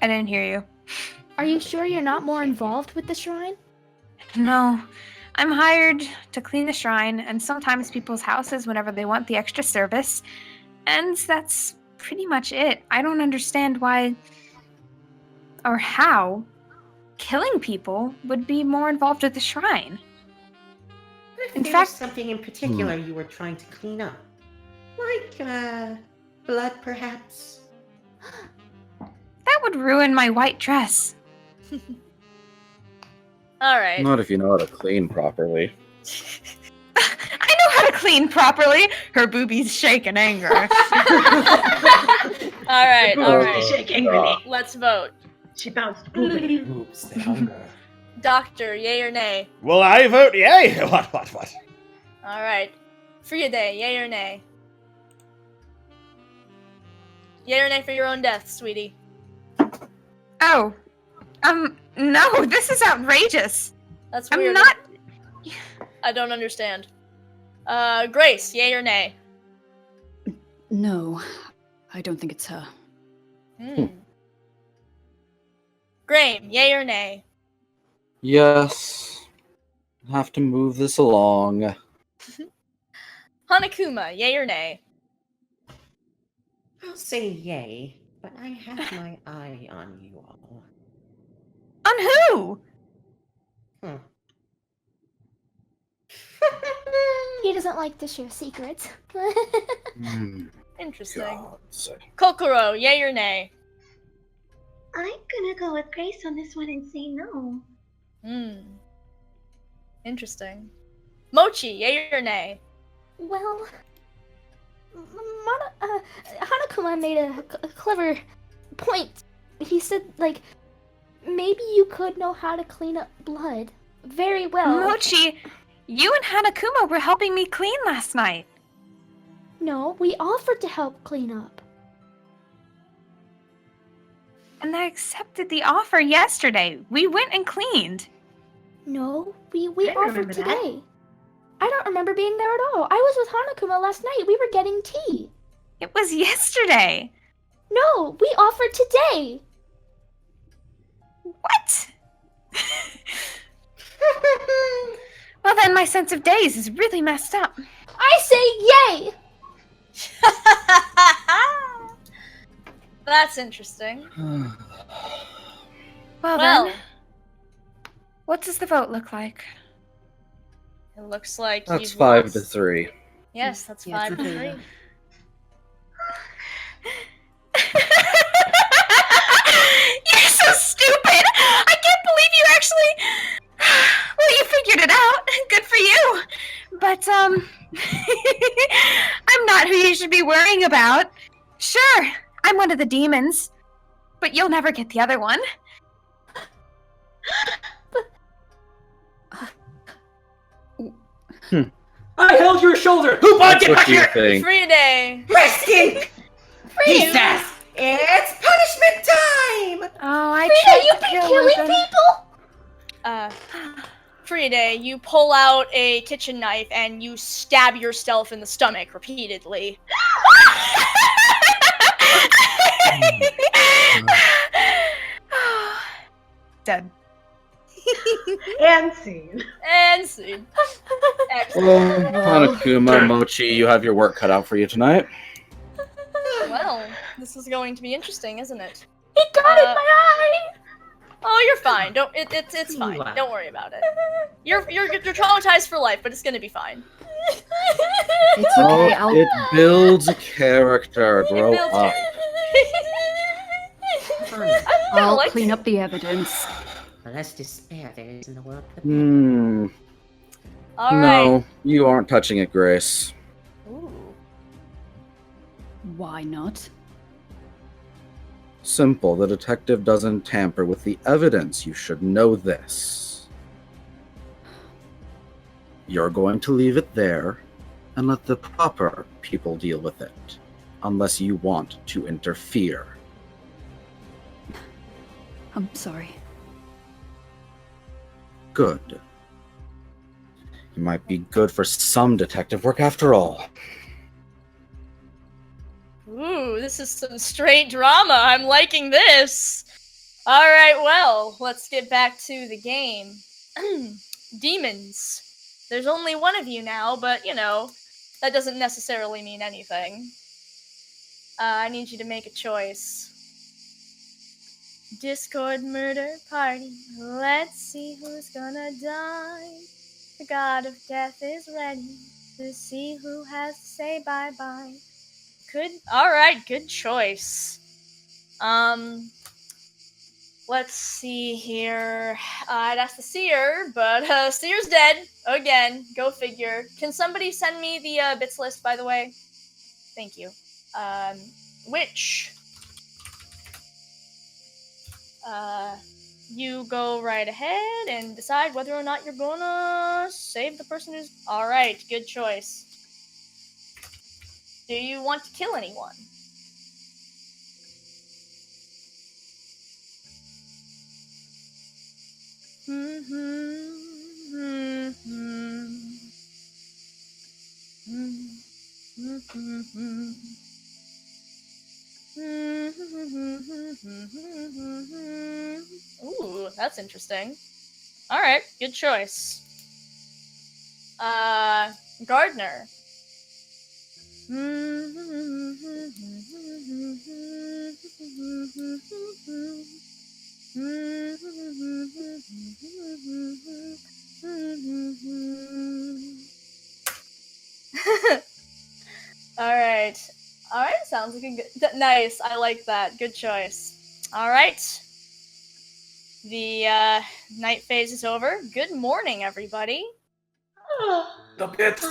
S7: I didn't hear you.
S5: Are you sure you're not more involved with the shrine?
S7: No. I'm hired to clean the shrine and sometimes people's houses whenever they want the extra service. And that's pretty much it. I don't understand why or how killing people would be more involved with the shrine.
S13: What if
S7: In
S13: there
S7: fact-
S13: was something in particular you were trying to clean up? Like, blood, perhaps?
S7: That would ruin my white dress.
S2: All right.
S11: Not if you know how to clean properly.
S7: I know how to clean properly. Her boobies shake in anger.
S2: All right. All right.
S13: Shake angrily.
S2: Let's vote.
S13: She bounced.
S10: Oops, the hunger.
S2: Doctor, yay or nay?
S6: Well, I vote yay. What?
S2: All right. Friade, yay or nay? Yay or nay for your own death, sweetie?
S7: Oh. No, this is outrageous.
S2: That's
S7: I'm
S2: weird.
S7: not.
S2: I don't understand. Grace, yay or nay?
S9: No, I don't think it's her.
S2: Graham, yay or nay?
S11: Yes. Have to move this along.
S2: Hanakuma, yay or nay?
S13: I'll say yay, but I have my eye on you all.
S7: On who?
S5: He doesn't like to share secrets.
S2: Interesting. Kokoro, yay or nay?
S16: I'm gonna go with Grace on this one and say no.
S2: Interesting. Mochi, yay or nay?
S5: Well, Hanakuma made a clever point. He said, like, maybe you could know how to clean up blood very well.
S7: Mochi, you and Hanakuma were helping me clean last night.
S5: No, we offered to help clean up.
S7: And I accepted the offer yesterday. We went and cleaned.
S5: No, we offered today. I don't remember being there at all. I was with Hanakuma last night. We were getting tea.
S7: It was yesterday.
S5: No, we offered today.
S7: What? Well, then my sense of days is really messed up.
S5: I say yay!
S2: That's interesting.
S7: Well then, what does the vote look like?
S2: It looks like
S11: That's
S2: you've
S11: 5
S2: lost.
S11: to 3.
S2: Yes, that's 5 to 3.
S7: You're so stupid! I can't believe you actually... Well, you figured it out. Good for you. But, I'm not who you should be worrying about. Sure, I'm one of the demons. But you'll never get the other one.
S12: I held your shoulder. Who bought
S11: That's
S12: you
S11: what
S12: back
S11: you
S12: here?
S11: think.
S2: Free day.
S13: Kristen!
S2: Free.
S13: Jesus! It's punishment time!
S7: Oh, I
S5: Frida,
S7: tried
S5: you've
S7: to
S5: been
S7: kill
S5: killing
S7: them.
S5: people?
S2: Free day, you pull out a kitchen knife and you stab yourself in the stomach repeatedly.
S7: Dead.
S13: And scene.
S2: And scene.
S11: Well, Hanakuma, Mochi, you have your work cut out for you tonight.
S2: Well, this is going to be interesting, isn't it?
S5: It got in my eye!
S2: Oh, you're fine. It's fine. Don't worry about it. You're traumatized for life, but it's gonna be fine.
S9: It's
S11: Oh,
S9: okay.
S11: it builds a character. Grow
S2: builds
S11: up.
S9: I'll
S2: like
S9: clean up the evidence.
S13: Less despair there is in the world.
S2: All
S11: No,
S2: right.
S11: you aren't touching it, Grace.
S2: Ooh.
S9: Why not?
S11: Simple. The detective doesn't tamper with the evidence. You should know this. You're going to leave it there and let the proper people deal with it, unless you want to interfere.
S9: I'm sorry.
S11: Good. You might be good for some detective work after all.
S2: Ooh, this is some straight drama. I'm liking this. All right, well, let's get back to the game. Demons. There's only one of you now, but, you know, that doesn't necessarily mean anything. I need you to make a choice. Discord murder party. Let's see who's gonna die. The god of death is ready to see who has to say bye-bye. Alright, good choice. Let's see here. I'd ask the seer, but seer's dead. Again, go figure. Can somebody send me the bits list, by the way? Thank you. Witch. You go right ahead and decide whether or not you're gonna save the person who's... Alright, good choice. Do you want to kill anyone? Ooh, that's interesting. Alright, good choice. Gardner. Sounds like a good. Nice. I like that. Good choice. All right. The night phase is over. Good morning, everybody.
S10: The bits.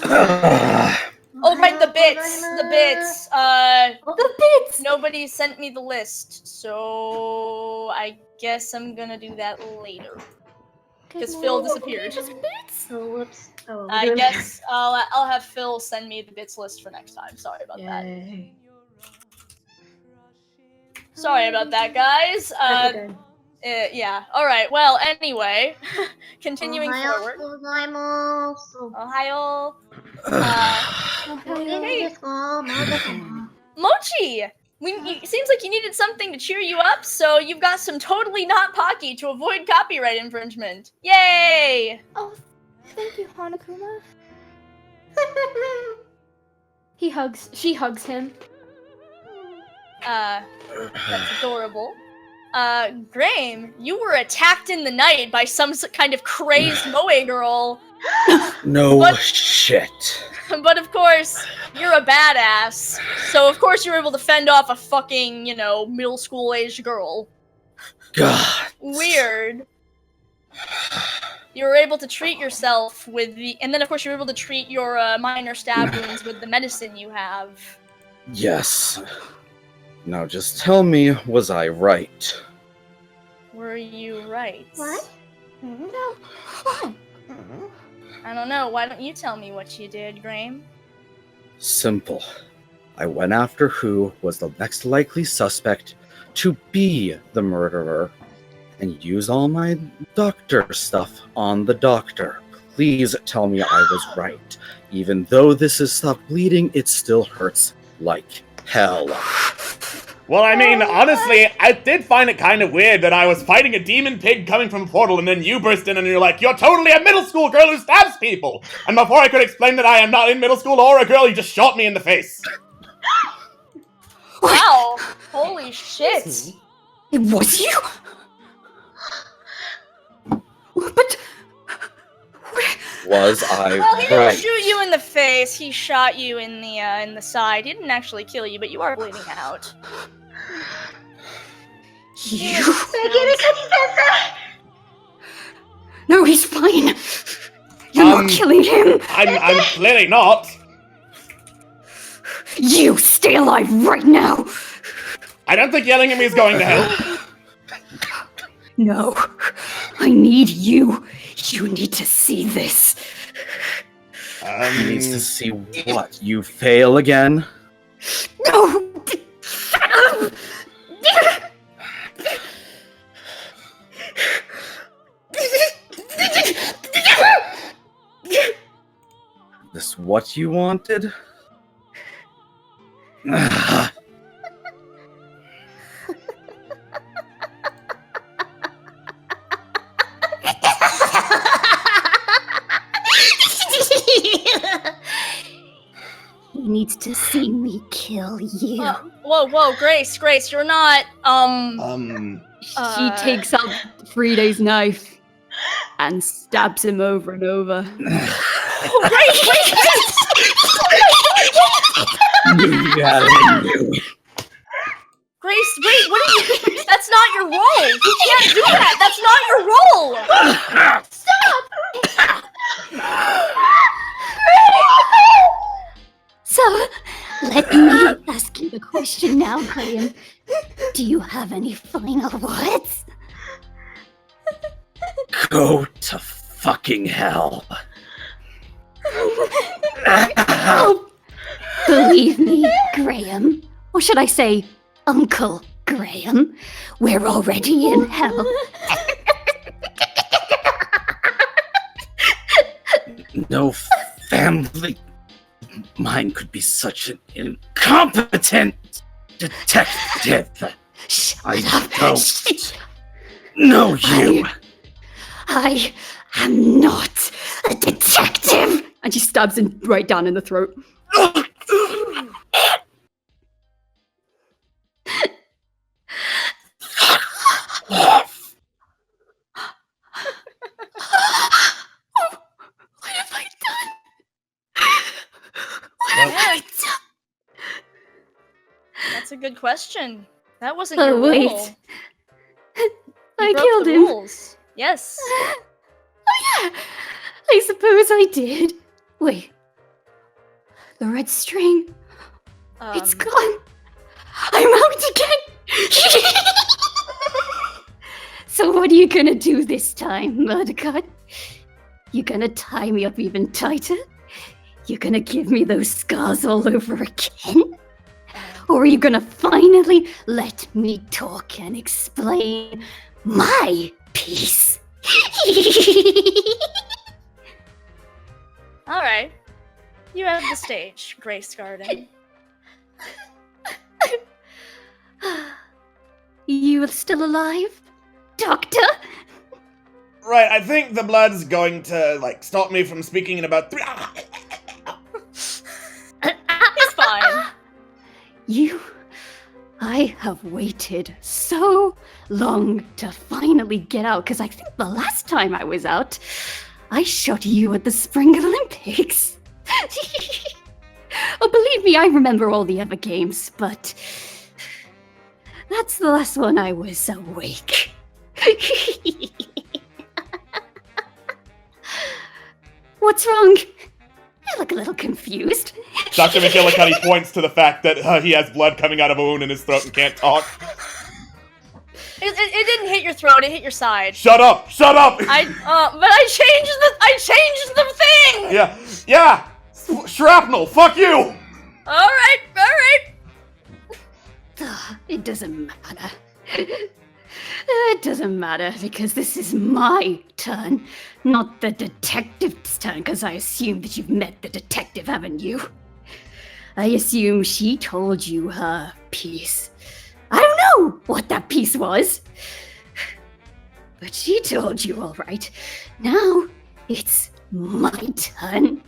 S2: Oh, right, the bits. The bits.
S5: The bits.
S2: Nobody sent me the list, so I guess I'm gonna do that later. Because Phil disappeared.
S16: Oh, whoops. Oh,
S2: I guess I'll have Phil send me the bits list for next time. Sorry about that. Sorry about that, guys. Yeah. All right. Well, anyway, continuing forward. Ohio. Hey, Mochi. It seems like you needed something to cheer you up, so you've got some totally not Pocky to avoid copyright infringement. Yay!
S5: Oh, thank you, Hanakuma. She hugs him.
S2: That's adorable. Graham, you were attacked in the night by some kind of crazed Moe girl.
S11: No shit.
S2: But of course, you're a badass, so of course you're able to fend off a fucking, middle school-aged girl.
S11: God.
S2: Weird. You were able to treat yourself with and then of course you were able to treat your minor stab wounds with the medicine you have.
S11: Yes. Now just tell me, was I right?
S2: Were you right?
S16: What?
S5: No. What?
S2: I don't know. Why don't you tell me what you did, Graham?
S11: Simple. I went after who was the next likely suspect to be the murderer and used all my doctor stuff on the doctor. Please tell me I was right. Even though this has stopped bleeding, it still hurts like hell.
S6: Well, I mean, honestly, I did find it kind of weird that I was fighting a demon pig coming from a portal, and then you burst in and you're like, you're totally a middle school girl who stabs people! And before I could explain that I am not in middle school or a girl, you just shot me in the face.
S2: Wow! Holy shit!
S9: It was you? But...
S11: Was I
S2: Well, he didn't
S11: right?
S2: shoot you in the face. He shot you in the side. He didn't actually kill you, but you are bleeding out.
S9: You...
S2: No,
S9: he's fine. You're not killing him.
S6: I'm clearly not.
S9: You stay alive right now.
S6: I don't think yelling at me is going to help.
S9: No, I need you. You need to see this.
S11: He needs to see what? You fail again?
S9: No! Shut up!
S11: This what you wanted?
S9: He needs to see me kill you.
S2: Whoa, Grace, you're not,
S9: She takes out Frida's knife and stabs him over and over.
S2: Grace! Grace, wait, what are you? That's not your role! You can't do that! That's not your role! Stop!
S9: So, let me ask you the question now, Graham. Do you have any final words?
S11: Go to fucking hell.
S9: Oh, believe me, Graham. Or should I say, Uncle Graham. We're already in hell.
S11: No family. Mine could be such an incompetent detective. I don't know you.
S9: I am not a detective. And she stabs him right down in the throat. What have I done? What have I done?
S2: a good question. That wasn't
S9: Oh,
S2: your
S9: wait.
S2: role.
S9: I
S2: You broke
S9: killed
S2: the
S9: him.
S2: rules. Yes.
S9: Oh yeah, I suppose I did. Wait, the red string. It's gone. I'm out again. So what are you gonna do this time, Murdercut? You gonna tie me up even tighter? You gonna give me those scars all over again? Or are you gonna finally let me talk and explain my piece?
S2: All right. You have the stage, Grace Garden.
S9: You still alive, Doctor?
S6: Right, I think the blood's going to, like, stop me from speaking in about 3...
S2: It's fine.
S9: I have waited so long to finally get out, because I think the last time I was out, I shot you at the Spring Olympics. Oh, believe me, I remember all the other games, but that's the last one I was awake. What's wrong? You look a little confused.
S6: Dr. McGillicuddy points to the fact that he has blood coming out of a wound in his throat and can't talk.
S2: It didn't hit your throat. It hit your side.
S6: Shut up! Shut up!
S2: But I changed the thing.
S6: Yeah. Shrapnel. Fuck you.
S2: All right.
S9: It doesn't matter. It doesn't matter because this is my turn, not the detective's turn, because I assume that you've met the detective, haven't you? I assume she told you her piece. I don't know what that piece was, but she told you all right. Now it's my turn.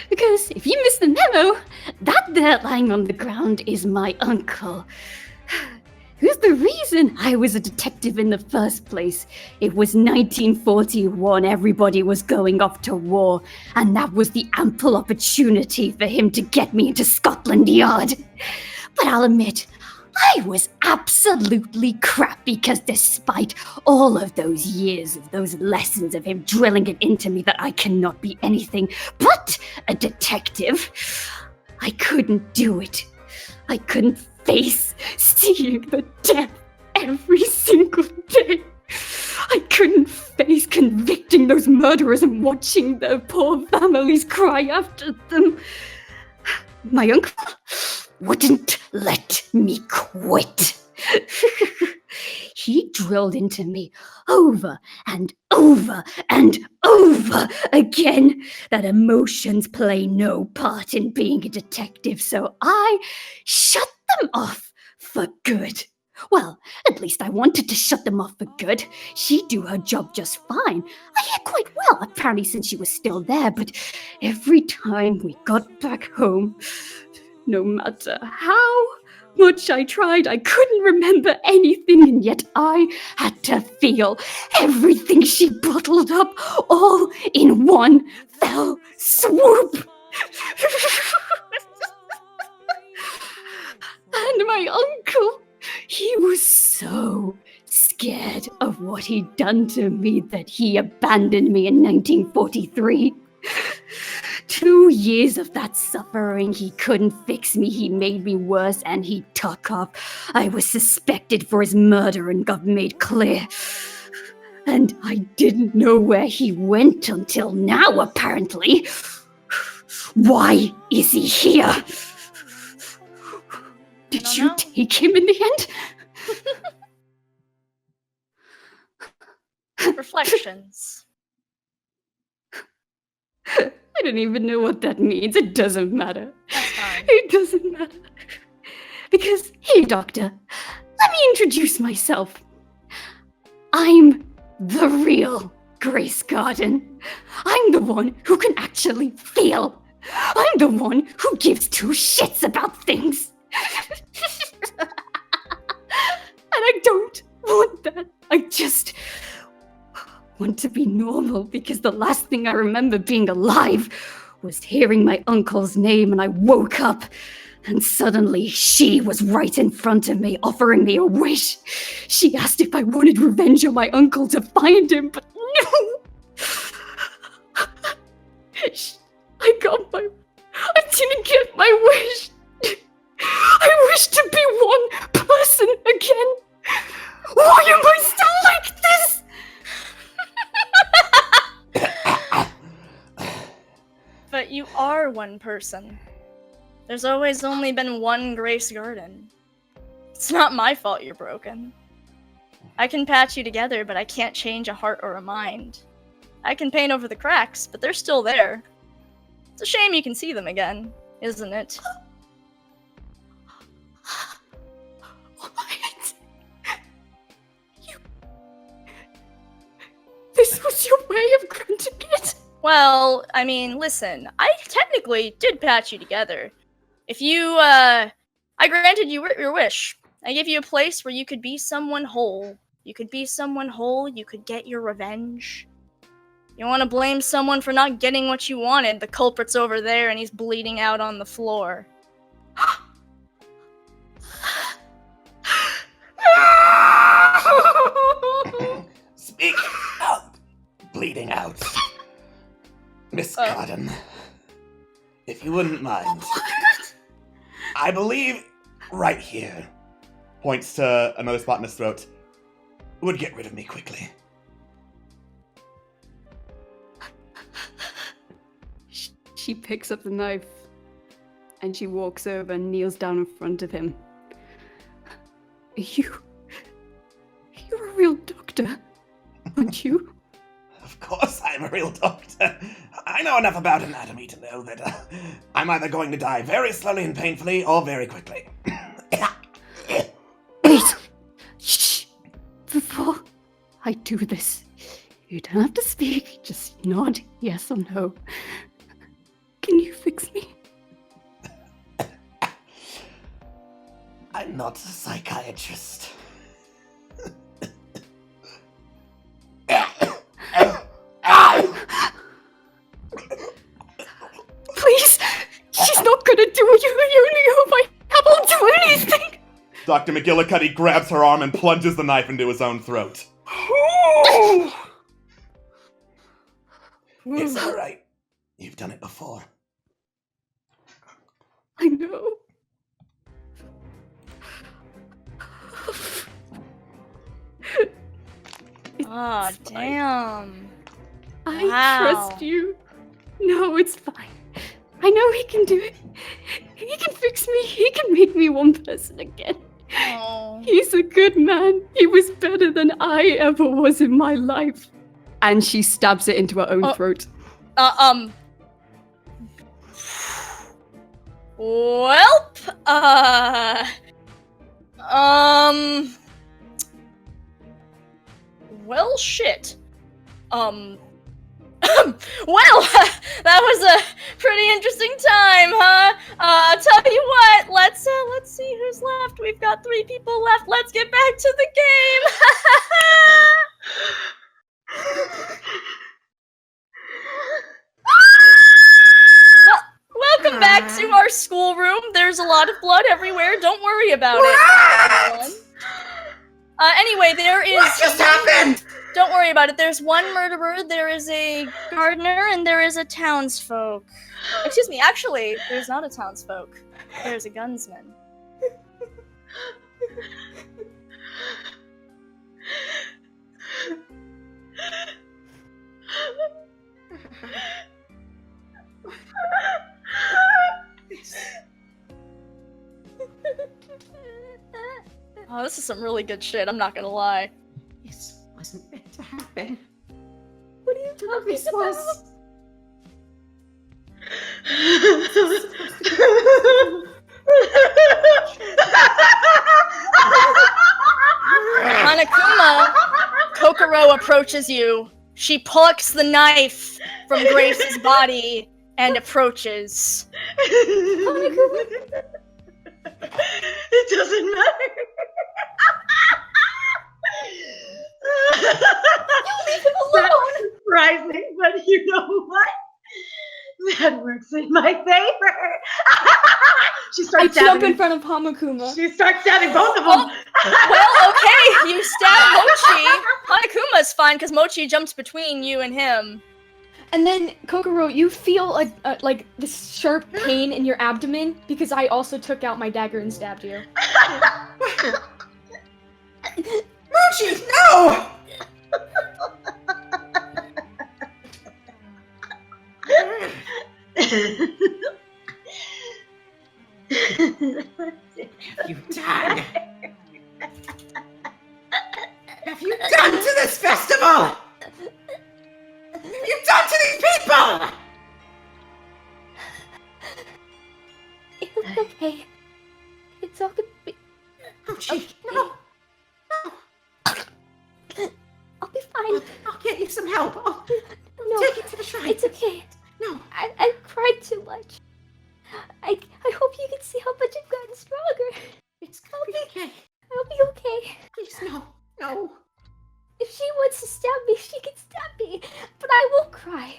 S9: Because if you missed the memo, that there lying on the ground is my uncle. Who's the reason I was a detective in the first place? It was 1941, everybody was going off to war, and that was the ample opportunity for him to get me into Scotland Yard. But I'll admit, I was absolutely crap because despite all of those years of those lessons of him drilling it into me that I cannot be anything but a detective, I couldn't do it. I couldn't face seeing the death every single day. I couldn't face convicting those murderers and watching their poor families cry after them. My uncle wouldn't let me quit. He drilled into me over and over and over again that emotions play no part in being a detective, so I shut them off for good. Well, at least I wanted to shut them off for good. She'd do her job just fine. I hear quite well, apparently, since she was still there, but every time we got back home, no matter how much I tried, I couldn't remember anything, and yet I had to feel everything she bottled up all in one fell swoop. And my uncle, he was so scared of what he'd done to me that he abandoned me in 1943. 2 years of that suffering, he couldn't fix me, he made me worse, and he took off. I was suspected for his murder and got made clear. And I didn't know where he went until now, apparently. Why is he here? Did you take him in the
S2: end? Reflections.
S9: I don't even know what that means. It doesn't matter. It doesn't matter. Because, hey, Doctor, let me introduce myself. I'm the real Grace Garden. I'm the one who can actually feel. I'm the one who gives 2 shits about things. And I don't want that. I just want to be normal because the last thing I remember being alive was hearing my uncle's name, and I woke up, and suddenly she was right in front of me, offering me a wish. She asked if I wanted revenge on my uncle to find him, but no! I didn't get my wish. I wish to be one person again. Why am I still like this?
S2: But you are one person. There's always only been one Grace Garden. It's not my fault you're broken. I can patch you together, but I can't change a heart or a mind. I can paint over the cracks, but they're still there. It's a shame you can see them again, isn't it?
S9: This was your way of granting it?
S2: Well, I mean, listen, I technically did patch you together. If you, I granted you your wish. I gave you a place where you could be someone whole. You could be someone whole, you could get your revenge. You want to blame someone for not getting what you wanted, the culprit's over there and he's bleeding out on the floor.
S6: Speak of bleeding out. Miss Garden, if you wouldn't mind. I believe right here, points to another spot in his throat, would get rid of me quickly.
S9: She picks up the knife and she walks over and kneels down in front of him. You're a real doctor, aren't you?
S6: Of course I'm a real doctor. I know enough about anatomy to know that I'm either going to die very slowly and painfully or very quickly.
S9: Wait! Shh! Before I do this, you don't have to speak, just nod yes or no. Can you fix me?
S6: I'm not a psychiatrist.
S9: Please! She's not gonna do you. You only hope I won't do anything!
S6: Dr. McGillicuddy grabs her arm and plunges the knife into his own throat. It's alright. You've done it before.
S9: I know.
S2: Ah, damn.
S9: I trust you. No, it's fine. I know he can do it. He can fix me. He can make me one person again.
S2: Oh.
S9: He's a good man. He was better than I ever was in my life. And she stabs it into her own throat.
S2: Well, shit. Well, that was a pretty interesting time, huh? I'll tell you what, let's see who's left. We've got 3 people left. Let's get back to the game. Welcome back to our schoolroom. There's a lot of blood everywhere. Don't worry about it, everyone. Anyway, there is...
S13: What just happened?
S2: Don't worry about it. There's one murderer, there is a gardener, and there is a townsfolk. Excuse me, actually, there's not a townsfolk. There's a gunsman. Oh, this is some really good shit, I'm not gonna lie.
S13: This wasn't meant to happen.
S5: What are you talking about?
S2: Hanakuma, Kokoro approaches you. She plucks the knife from Grace's body and approaches.
S16: It doesn't matter.
S5: You leave him alone.
S16: That's surprising, but you know what? That works in my favor. She
S5: I
S16: starts
S5: jump
S16: stabbing.
S5: in front of Hamakuma.
S16: She starts stabbing both of them.
S2: Well, okay, you stab Mochi. Hanakuma's fine because Mochi jumps between you and him.
S5: And then, Kokoro, you feel like this sharp pain in your abdomen because I also took out my dagger and stabbed you.
S13: Mochi, no! You done? Have you done to this festival? What have you done to these people?
S5: It's okay. It's all gonna be.
S13: Mochi, no.
S5: I'll be fine.
S13: I'll get you some help. I'll
S5: No,
S13: take you to the shrine.
S5: it's okay.
S13: No.
S5: I cried too much. I hope you can see how much I've gotten stronger.
S13: It's gonna be okay.
S5: I'll be okay.
S13: Please, no. No.
S5: If she wants to stab me, she can stab me. But I won't cry.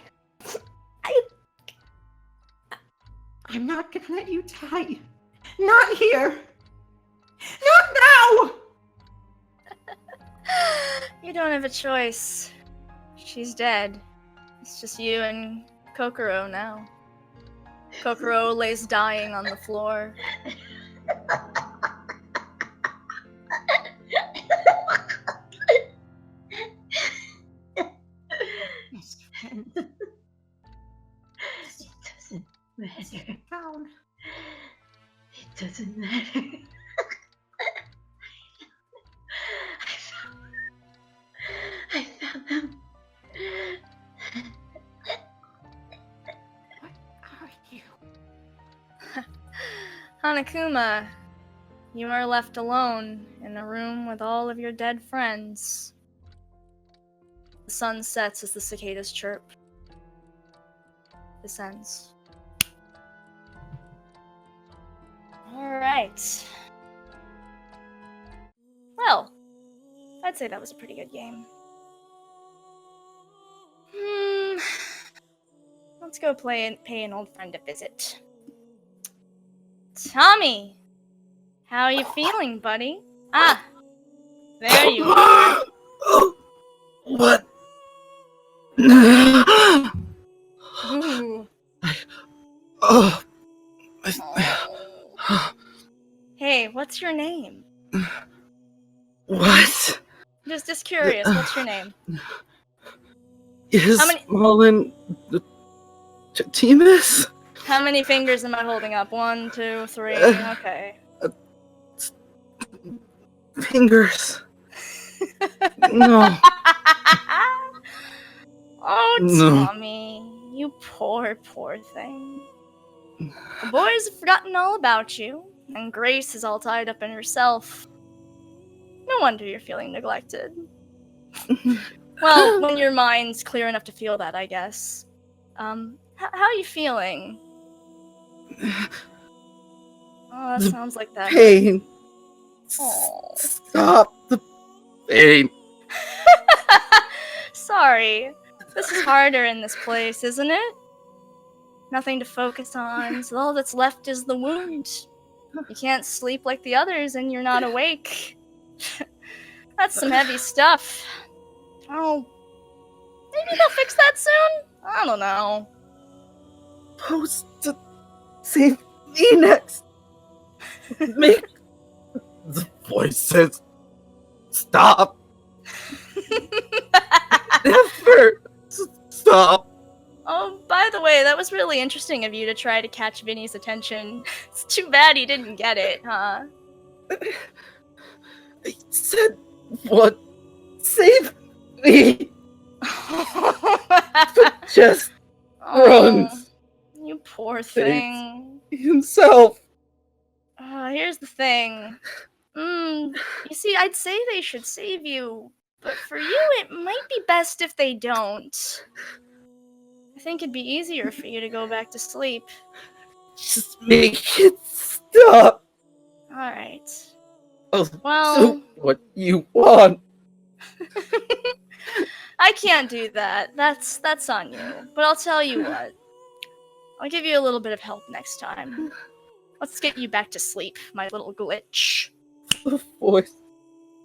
S13: I'm not gonna let you die. Not here. Not now.
S2: You don't have a choice. She's dead. It's just you and Kokoro now. Kokoro lays dying on the floor.
S16: Best friend. It doesn't matter.
S13: Down.
S16: It doesn't matter. I found them.
S13: What are you?
S2: Hanakuma, you are left alone in a room with all of your dead friends. The sun sets as the cicadas chirp. This ends. Alright. Well, I'd say that was a pretty good game. Let's go pay an old friend a visit. Tommy! How are you feeling, buddy? Ah! There you are.
S11: What?
S2: Ooh.
S11: Oh.
S2: Hey, what's your name?
S11: What?
S2: Just curious, what's your name?
S11: Is
S2: How many-
S11: Mullen Timus?
S2: How many fingers am I holding up? 1, 2, 3. Okay.
S11: Fingers. No.
S2: Oh,
S11: No.
S2: Tommy, you poor thing. The boys have forgotten all about you, and Grace is all tied up in herself. No wonder you're feeling neglected. Well, when your mind's clear enough to feel that, I guess. How are you feeling? Oh, that sounds like that.
S11: Pain.
S2: Oh.
S11: Stop the pain.
S2: Sorry. This is harder in this place, isn't it? Nothing to focus on, so all that's left is the wound. You can't sleep like the others and you're not awake. That's some heavy stuff. Oh, maybe they'll fix that soon? I don't know.
S11: Supposed to save me next. Make the voices stop. Never stop.
S2: Oh, by the way, that was really interesting of you to try to catch Vinny's attention. It's too bad he didn't get it, huh?
S11: I said, what? Save me. Just runs.
S2: You poor thing.
S11: Himself.
S2: Here's the thing. You see, I'd say they should save you, but for you, it might be best if they don't. I think it'd be easier for you to go back to sleep.
S11: Just make it stop.
S2: Alright.
S11: Oh,
S2: Well,
S11: do what you want.
S2: I can't do that. That's on you. But I'll tell you what. I'll give you a little bit of help next time. Let's get you back to sleep, my little glitch.
S11: The voice